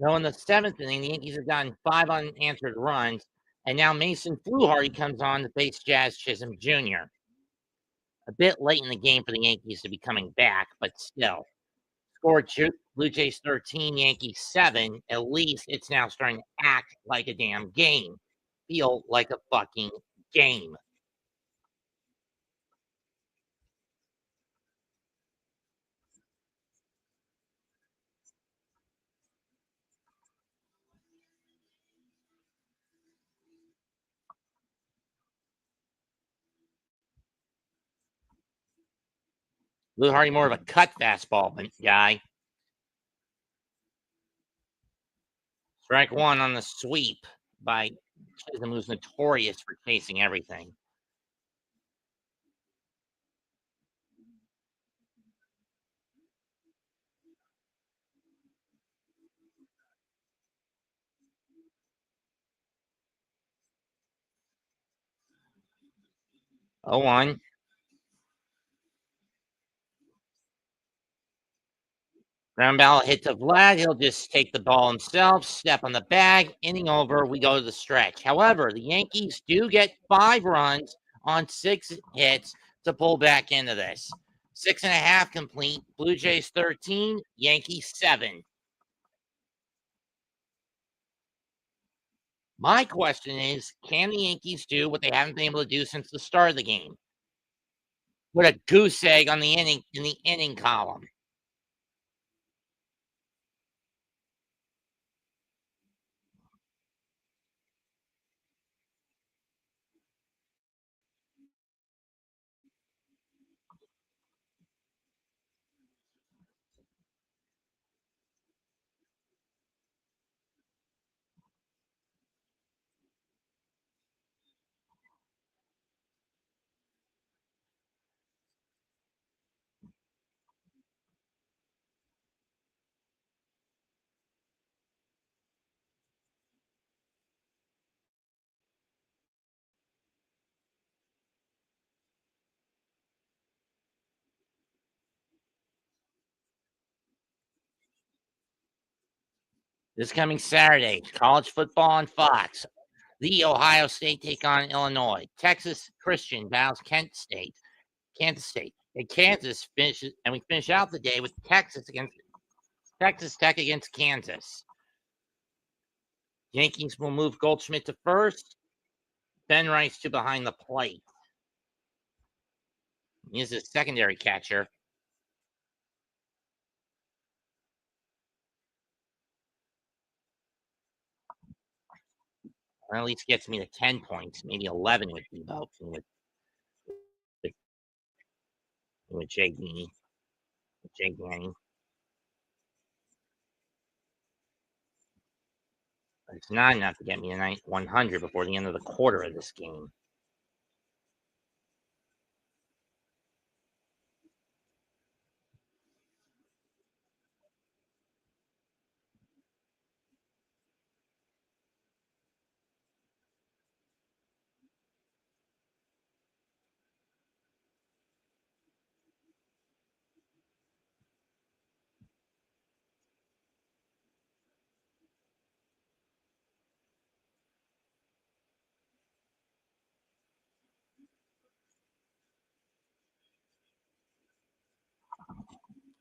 No, in the 7th inning, the Yankees have gotten 5 unanswered runs, and now Mason Fluharty comes on to face Jazz Chisholm Jr. A bit late in the game for the Yankees to be coming back, but still. Score Blue Jays 13, Yankees 7. At least it's now starting to act like a damn game. Feel like a fucking game. Lou Hardy more of a cut fastball guy. Strike one on the sweep by Chisholm, who's notorious for chasing everything. Oh, 1. Ground ball hit to Vlad. He'll just take the ball himself, step on the bag, inning over. We go to the stretch. However, the Yankees do get 5 runs on 6 hits to pull back into this. 6.5 complete. Blue Jays 13, Yankees 7. My question is, can the Yankees do what they haven't been able to do since the start of the game? Put a goose egg on the inning column. This coming Saturday, college football on Fox. The Ohio State take on Illinois. Texas Christian battles Kansas State. And Kansas finishes, and we finish out the day with Texas Tech against Kansas. Yankees will move Goldschmidt to first. Ben Rice to behind the plate. He's a secondary catcher. Or at least gets me to 10 points, maybe 11 with Debo with Jake Danny. But it's not enough to get me to 100 before the end of the quarter of this game.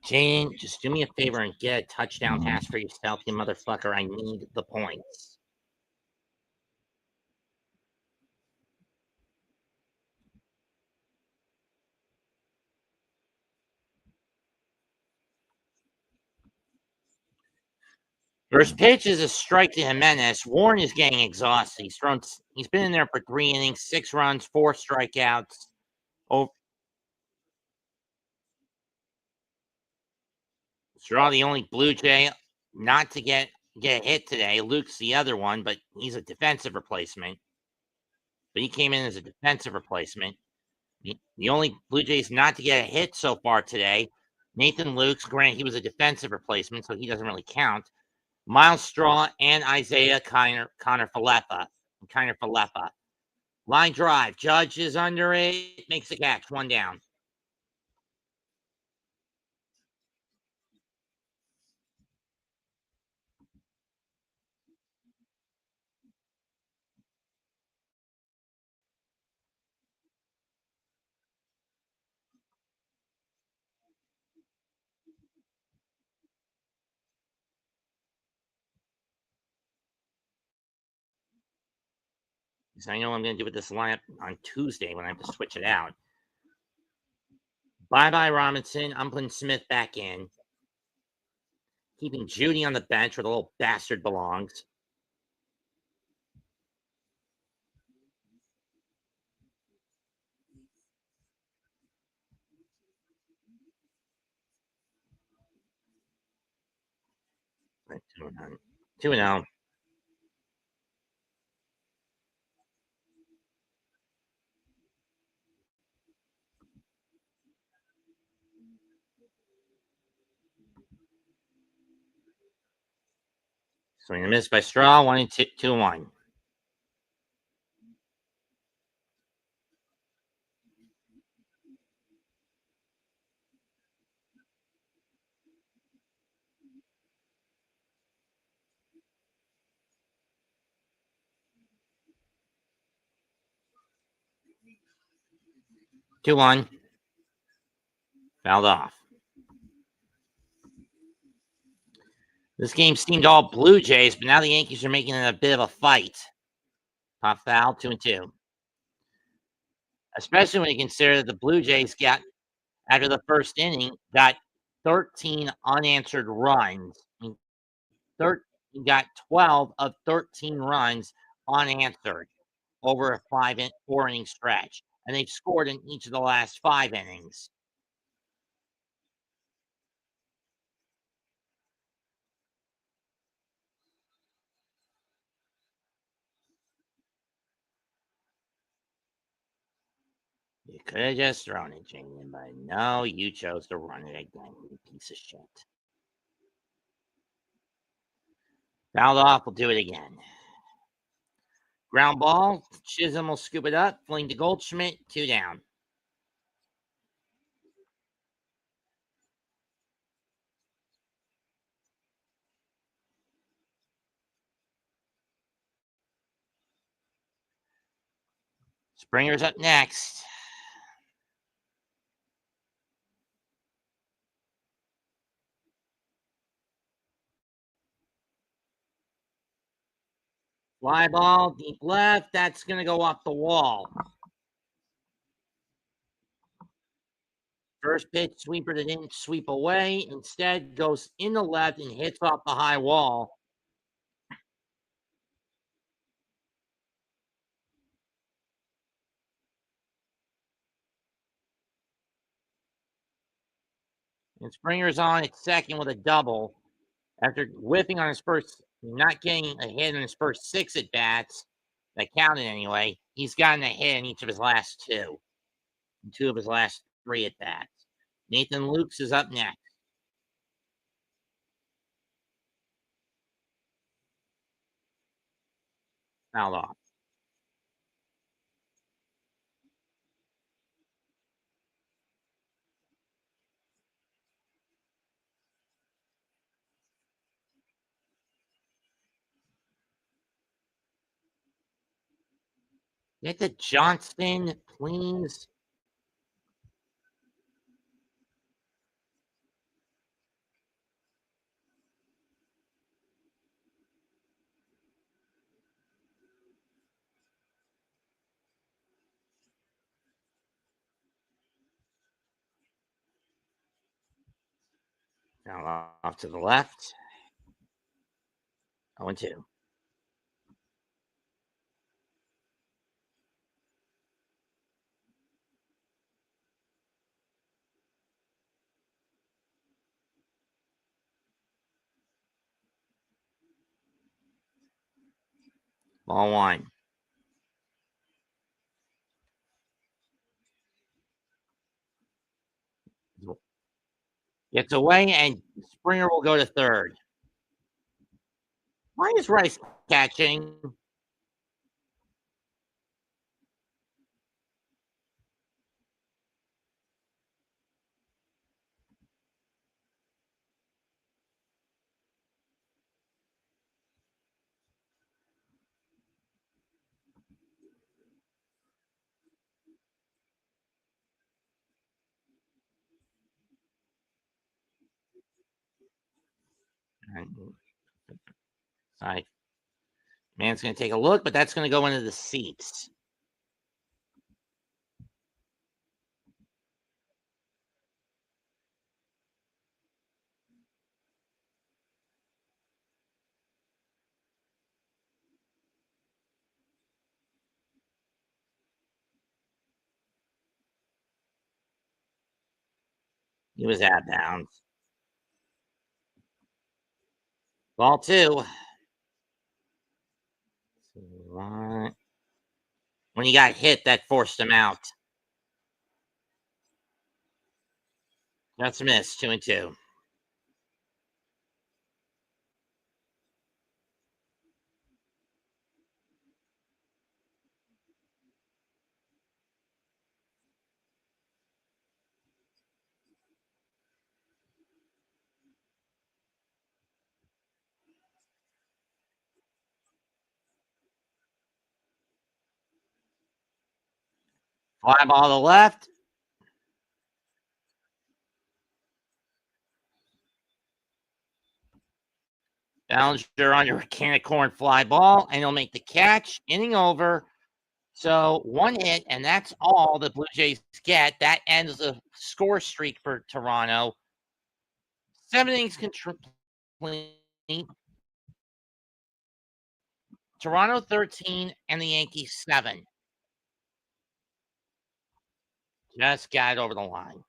Jane, just do me a favor and get a touchdown pass for yourself, you motherfucker. I need the points. First pitch is a strike to Jimenez. Warren is getting exhausted. He's been in there for 3 innings, 6 runs, 4 strikeouts. Oh, Straw, the only Blue Jay not to get hit today. Luke's the other one, but he's a defensive replacement. But he came in as a defensive replacement. The only Blue Jays not to get a hit so far today. Nathan Lukes, granted he was a defensive replacement, so he doesn't really count. Miles Straw and Isaiah Kiner Falefa. Line drive. Judge is under it. Makes the catch. 1 down. So I know what I'm going to do with this lineup on Tuesday when I have to switch it out. Bye-bye, Robinson. I'm putting Smith back in. Keeping Judy on the bench where the little bastard belongs. 2-0. Swing and a miss by Straw. 1-2-1. Two one. Fouled off. This game seemed all Blue Jays, but now the Yankees are making it a bit of a fight. Pop foul, 2-2. Especially when you consider that the Blue Jays got, after the first inning, got 13 unanswered runs. Got 12 of 13 runs unanswered over a 4-inning stretch. And they've scored in each of the last 5 innings. You could have just thrown it, Jalen, but no, you chose to run it again, you piece of shit. Fouled off, we'll do it again. Ground ball, Chisholm will scoop it up, fling to Goldschmidt, 2 down. Springer's up next. Fly ball, deep left. That's going to go off the wall. First pitch sweeper that didn't sweep away. Instead, goes in the left and hits off the high wall. And Springer's on at second with a double. After whiffing on his first, not getting a hit in his first 6 at bats, that counted anyway, he's gotten a hit in each of his last 2. And 2 of his last 3 at bats. Nathan Lukes is up next. Fouled off. Get to Johnston, please. Now off to the left. 0-2. Ball 1. Gets away, and Springer will go to third. Why is Rice catching? Side. Man's going to take a look, but that's going to go into the seats. He was out of bounds. Ball 2. When he got hit, that forced him out. That's a miss. 2-2. Fly ball to the left. Ballinger on your can of corn fly ball, and he'll make the catch. Inning over. So 1 hit, and that's all the Blue Jays get. That ends the score streak for Toronto. 7 innings complete. Toronto 13 and the Yankees 7. Just got it over the line.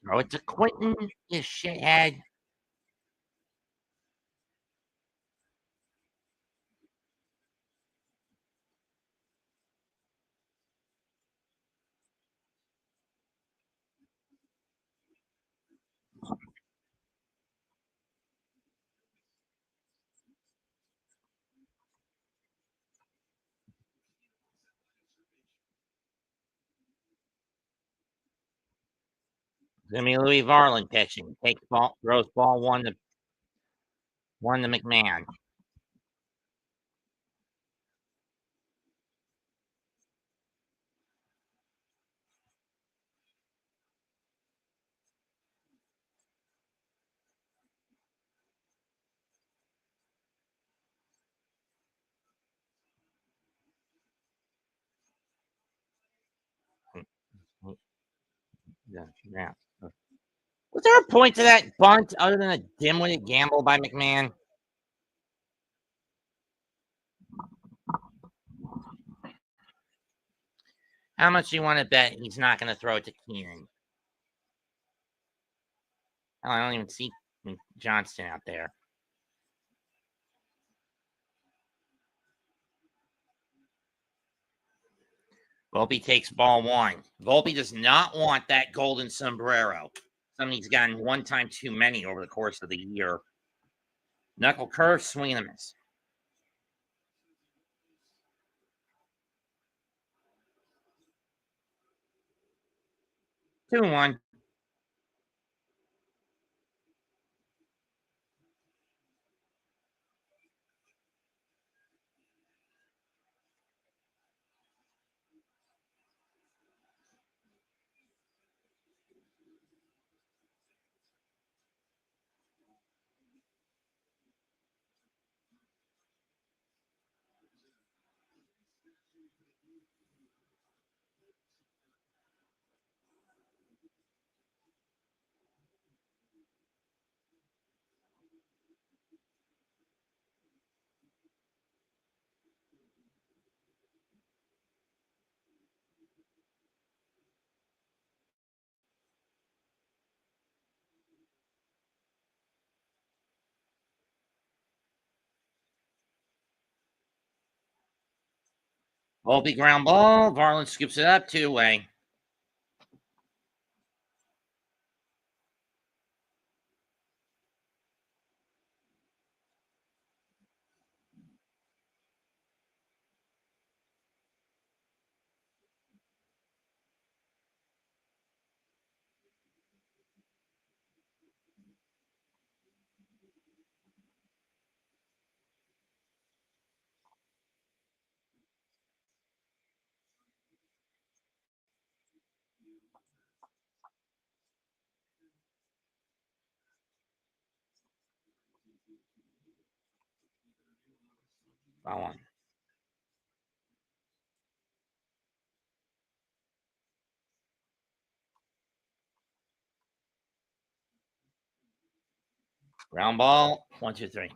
Throw it to Quentin, you shithead. Jimmy Louis Varland pitching. Takes ball, throws ball 1 to McMahon. Yeah. Was there a point to that bunt other than a dim-witted gamble by McMahon? How much do you want to bet he's not going to throw it to Keenan? Oh, I don't even see Johnston out there. Volpe takes ball 1. Volpe does not want that golden sombrero. Something he's gotten 1 time too many over the course of the year. Knuckle curve, swing and a miss. 2-1. Volpe ground ball. Varland scoops it up 2-way. Foul one. Ground ball. 1-2-3.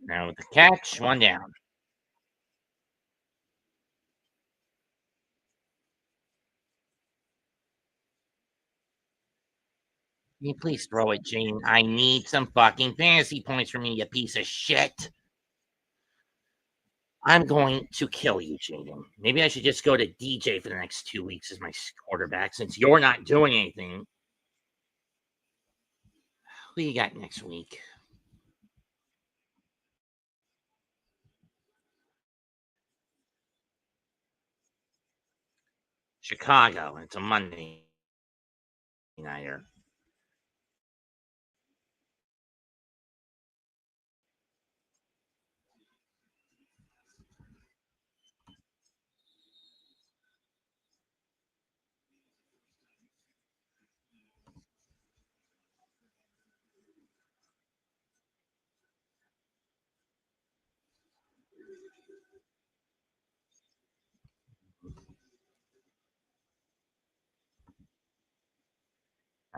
Now with the catch, 1 down. Can you please throw it, Gene? I need some fucking fantasy points from you, you piece of shit. I'm going to kill you, Jaden. Maybe I should just go to DJ for the next 2 weeks as my quarterback since you're not doing anything. Who you got next week? Chicago. It's a Monday nighter.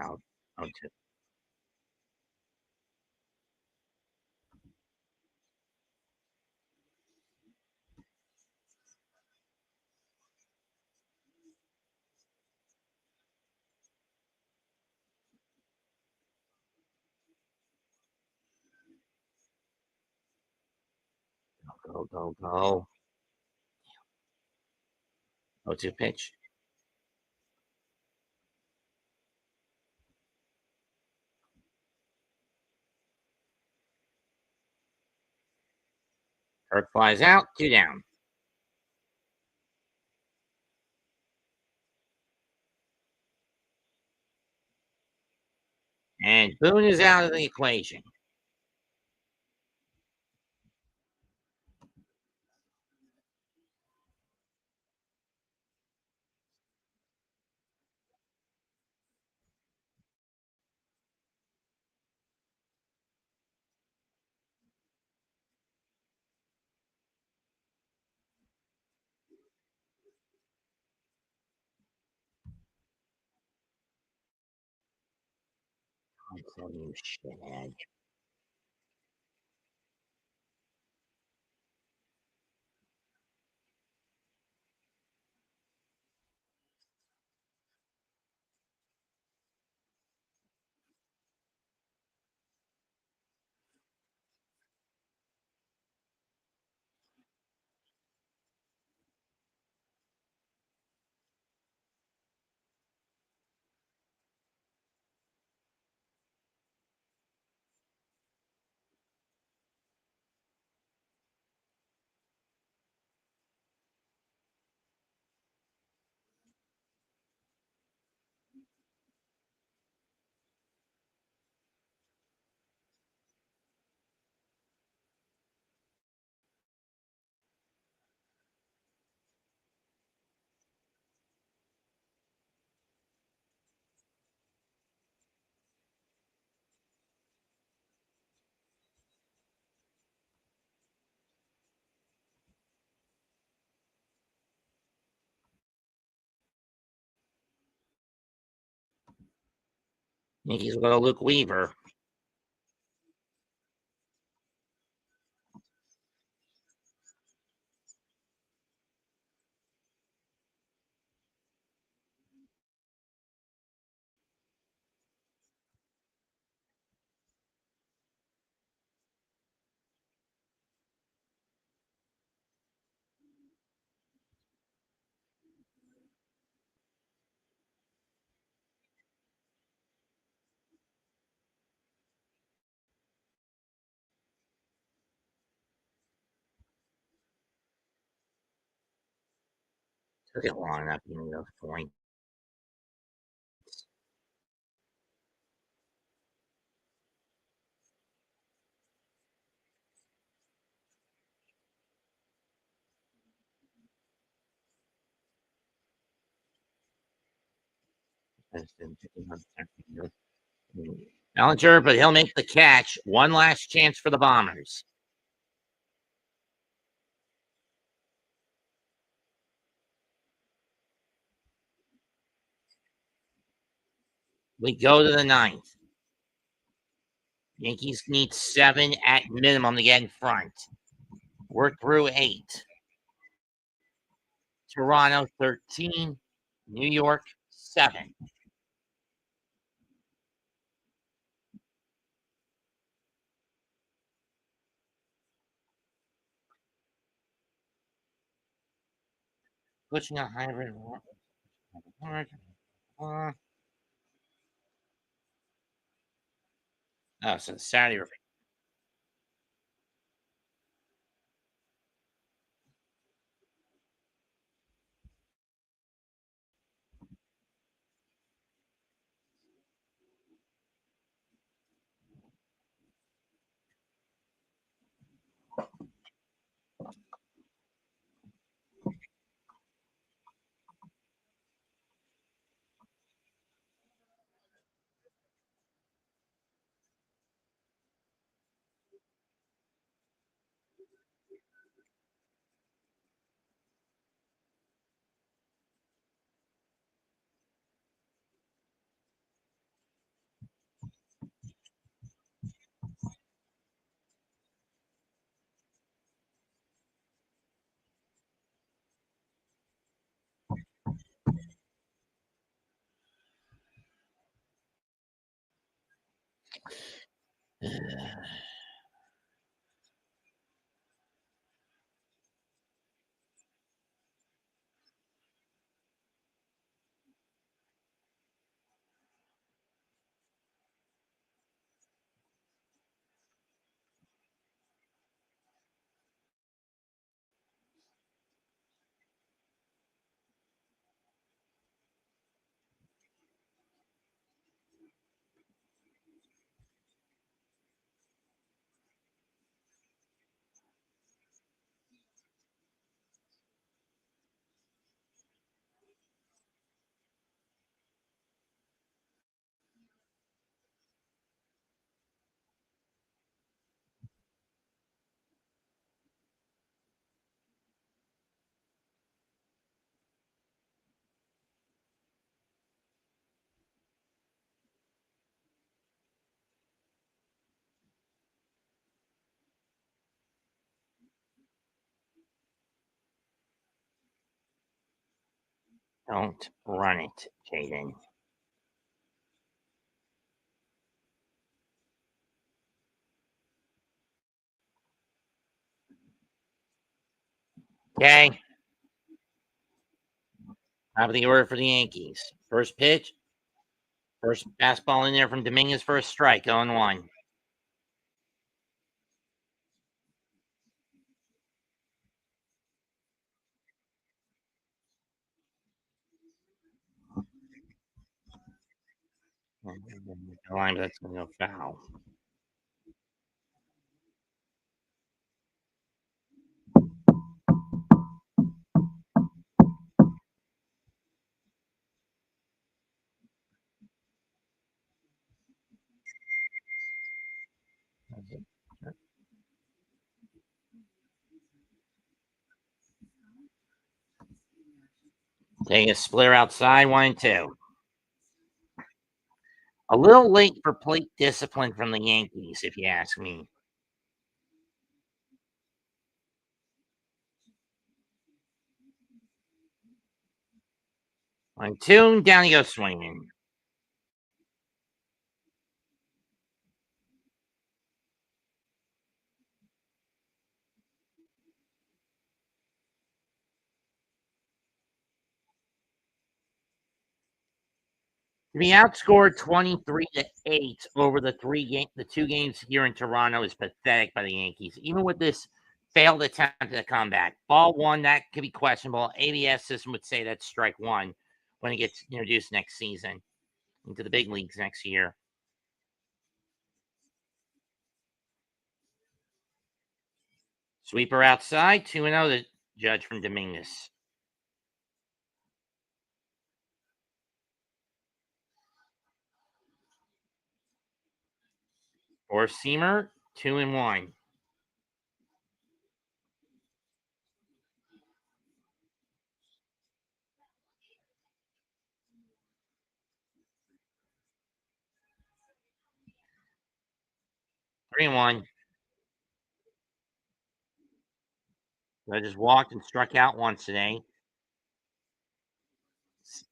Out. Go. 0-2 pitch. Kirk flies out. 2 down. And Boone is out of the equation. You shithead. Yankees will go to Luke Weaver. Took it long enough to get a point. Bellinger, but he'll make the catch. One last chance for the Bombers. We go to the 9th. Yankees need 7 at minimum to get in front. We're through 8. Toronto 13. New York 7. Pushing a hybrid. Oh, so Saturday. Don't run it, Jaden. Okay. Top of the order for the Yankees. First pitch. First fastball in there from Dominguez for a strike. 0-1. The line, that's going to go foul. Taking a splitter outside, 1-2. A little late for plate discipline from the Yankees, if you ask me. 1-2, down he goes swinging. To be outscored 23-8 over the two games here in Toronto is pathetic by the Yankees. Even with this failed attempt at a comeback, ball one, that could be questionable. ABS system would say that's strike one when it gets introduced next season into the big leagues next year. Sweeper outside, 2-0 the judge from Dominguez. Or Seamer, 2-1. Three and one. I just walked and struck out once today.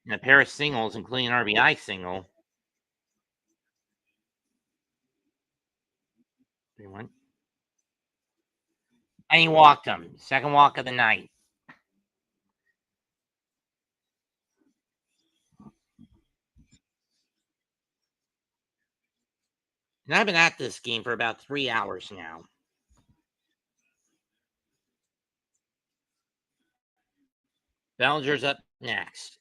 And a pair of singles, including an RBI single. 3-1. And he walked him. Second walk of the night. And I've been at this game for about 3 hours now. Bellinger's up next.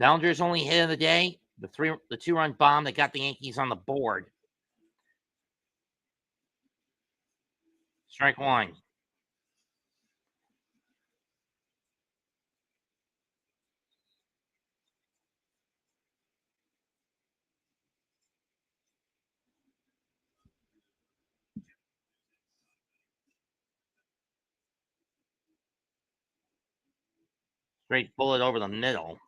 Bellinger's only hit of the day, the 2-run bomb that got the Yankees on the board. Strike one. Straight bullet over the middle.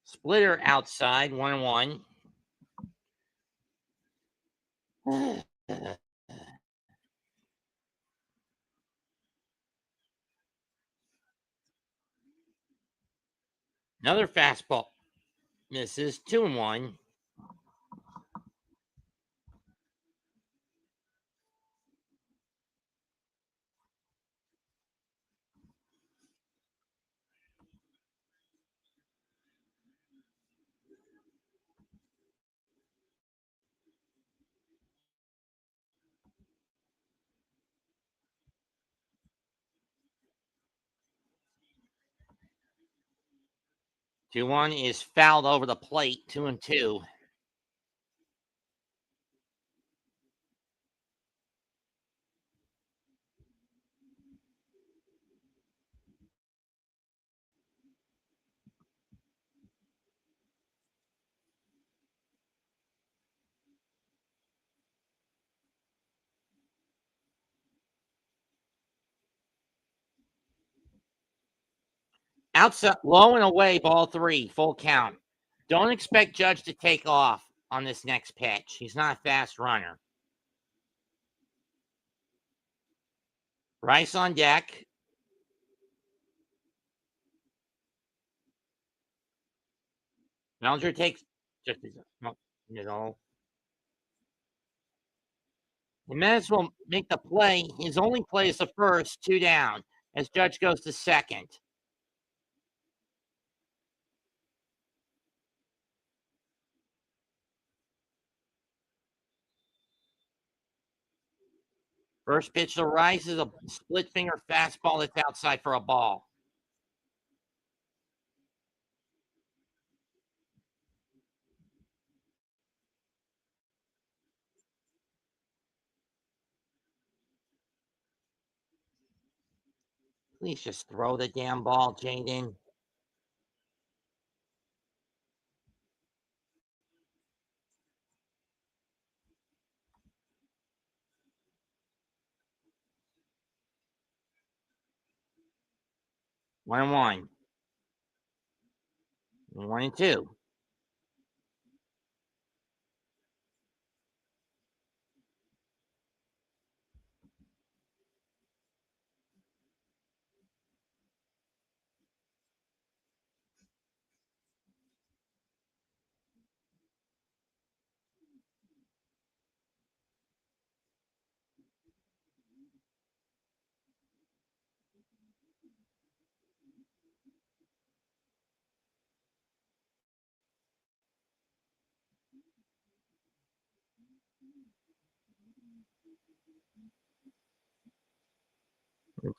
Splitter outside, 1-1. Another fastball misses, 2-1. Two one is fouled over the plate, 2-2. Outside, low and away, ball 3, full count. Don't expect Judge to take off on this next pitch. He's not a fast runner. Rice on deck. Bellinger takes just middle. Jimenez will make the play. His only play is the first, 2 down, as Judge goes to second. First pitch to Rice is a split finger fastball that's outside for a ball. Please just throw the damn ball, Jaden. One and one. 1 and 2.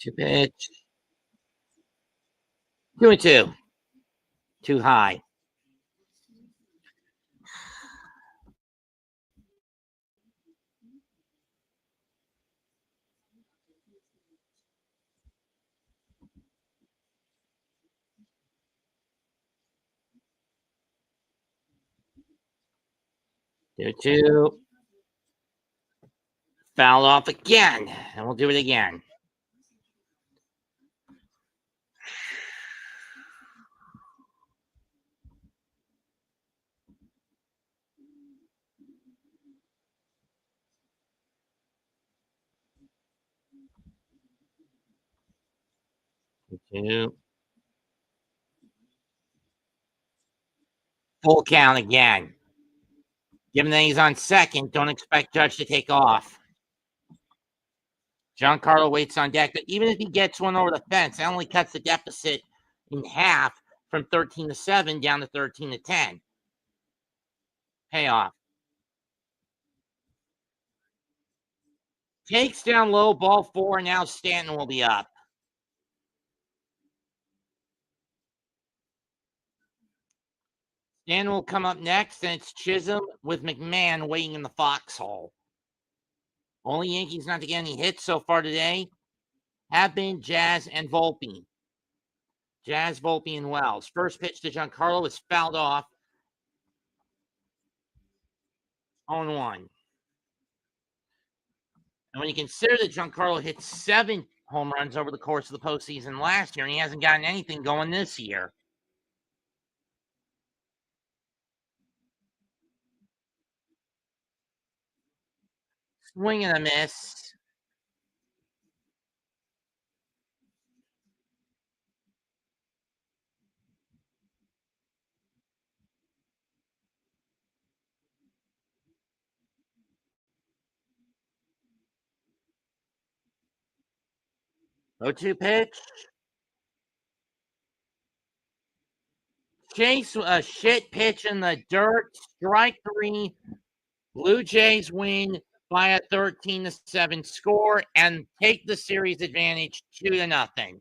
Two pitch. 2 and 2. Too high. Two, 2. Fouled off again, and we'll do it again. Two. Full count again. Given that he's on second, don't expect Judge to take off. Giancarlo waits on deck, but even if he gets one over the fence, that only cuts the deficit in half from 13-7 down to 13-10. Payoff. Takes down low, ball 4. Now Stanton will be up. Stanton will come up next, and it's Chisholm with McMahon waiting in the foxhole. Only Yankees not to get any hits so far today have been Jazz and Volpe. Jazz, Volpe, and Wells. First pitch to Giancarlo is fouled off. 0-1. And when you consider that Giancarlo hit 7 home runs over the course of the postseason last year, and he hasn't gotten anything going this year. Swing and a miss. No 2 pitch. Chase a shit pitch in the dirt. Strike 3. Blue Jays win by a 13-7 score and take the series advantage 2-0.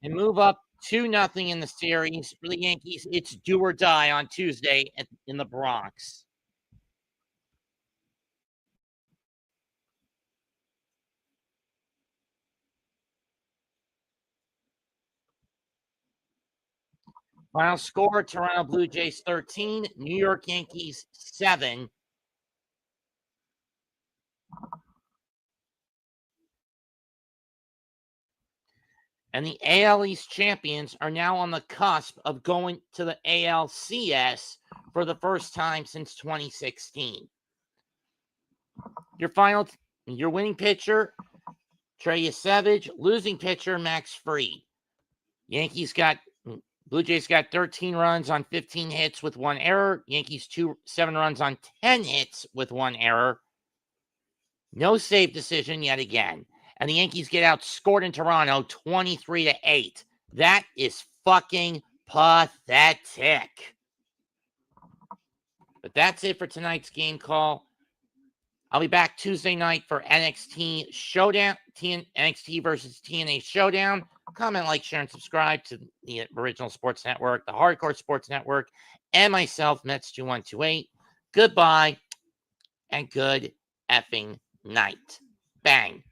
And move up 2-0 in the series. For the Yankees, it's do or die on Tuesday in the Bronx. Final score, Toronto Blue Jays 13, New York Yankees 7. And the AL East champions are now on the cusp of going to the ALCS for the first time since 2016. Your winning pitcher, Trey Savage. Losing pitcher, Max Fried. Blue Jays got 13 runs on 15 hits with 1 error. Yankees 7 runs on 10 hits with 1 error. No save decision yet again. And the Yankees get outscored in Toronto 23-8. That is fucking pathetic. But that's it for tonight's game call. I'll be back Tuesday night for NXT Showdown, NXT versus TNA Showdown. Comment, like, share, and subscribe to the Original Sports Network, the Hardcore Sports Network, and myself, Mets2128. Goodbye, and good effing night. Bang.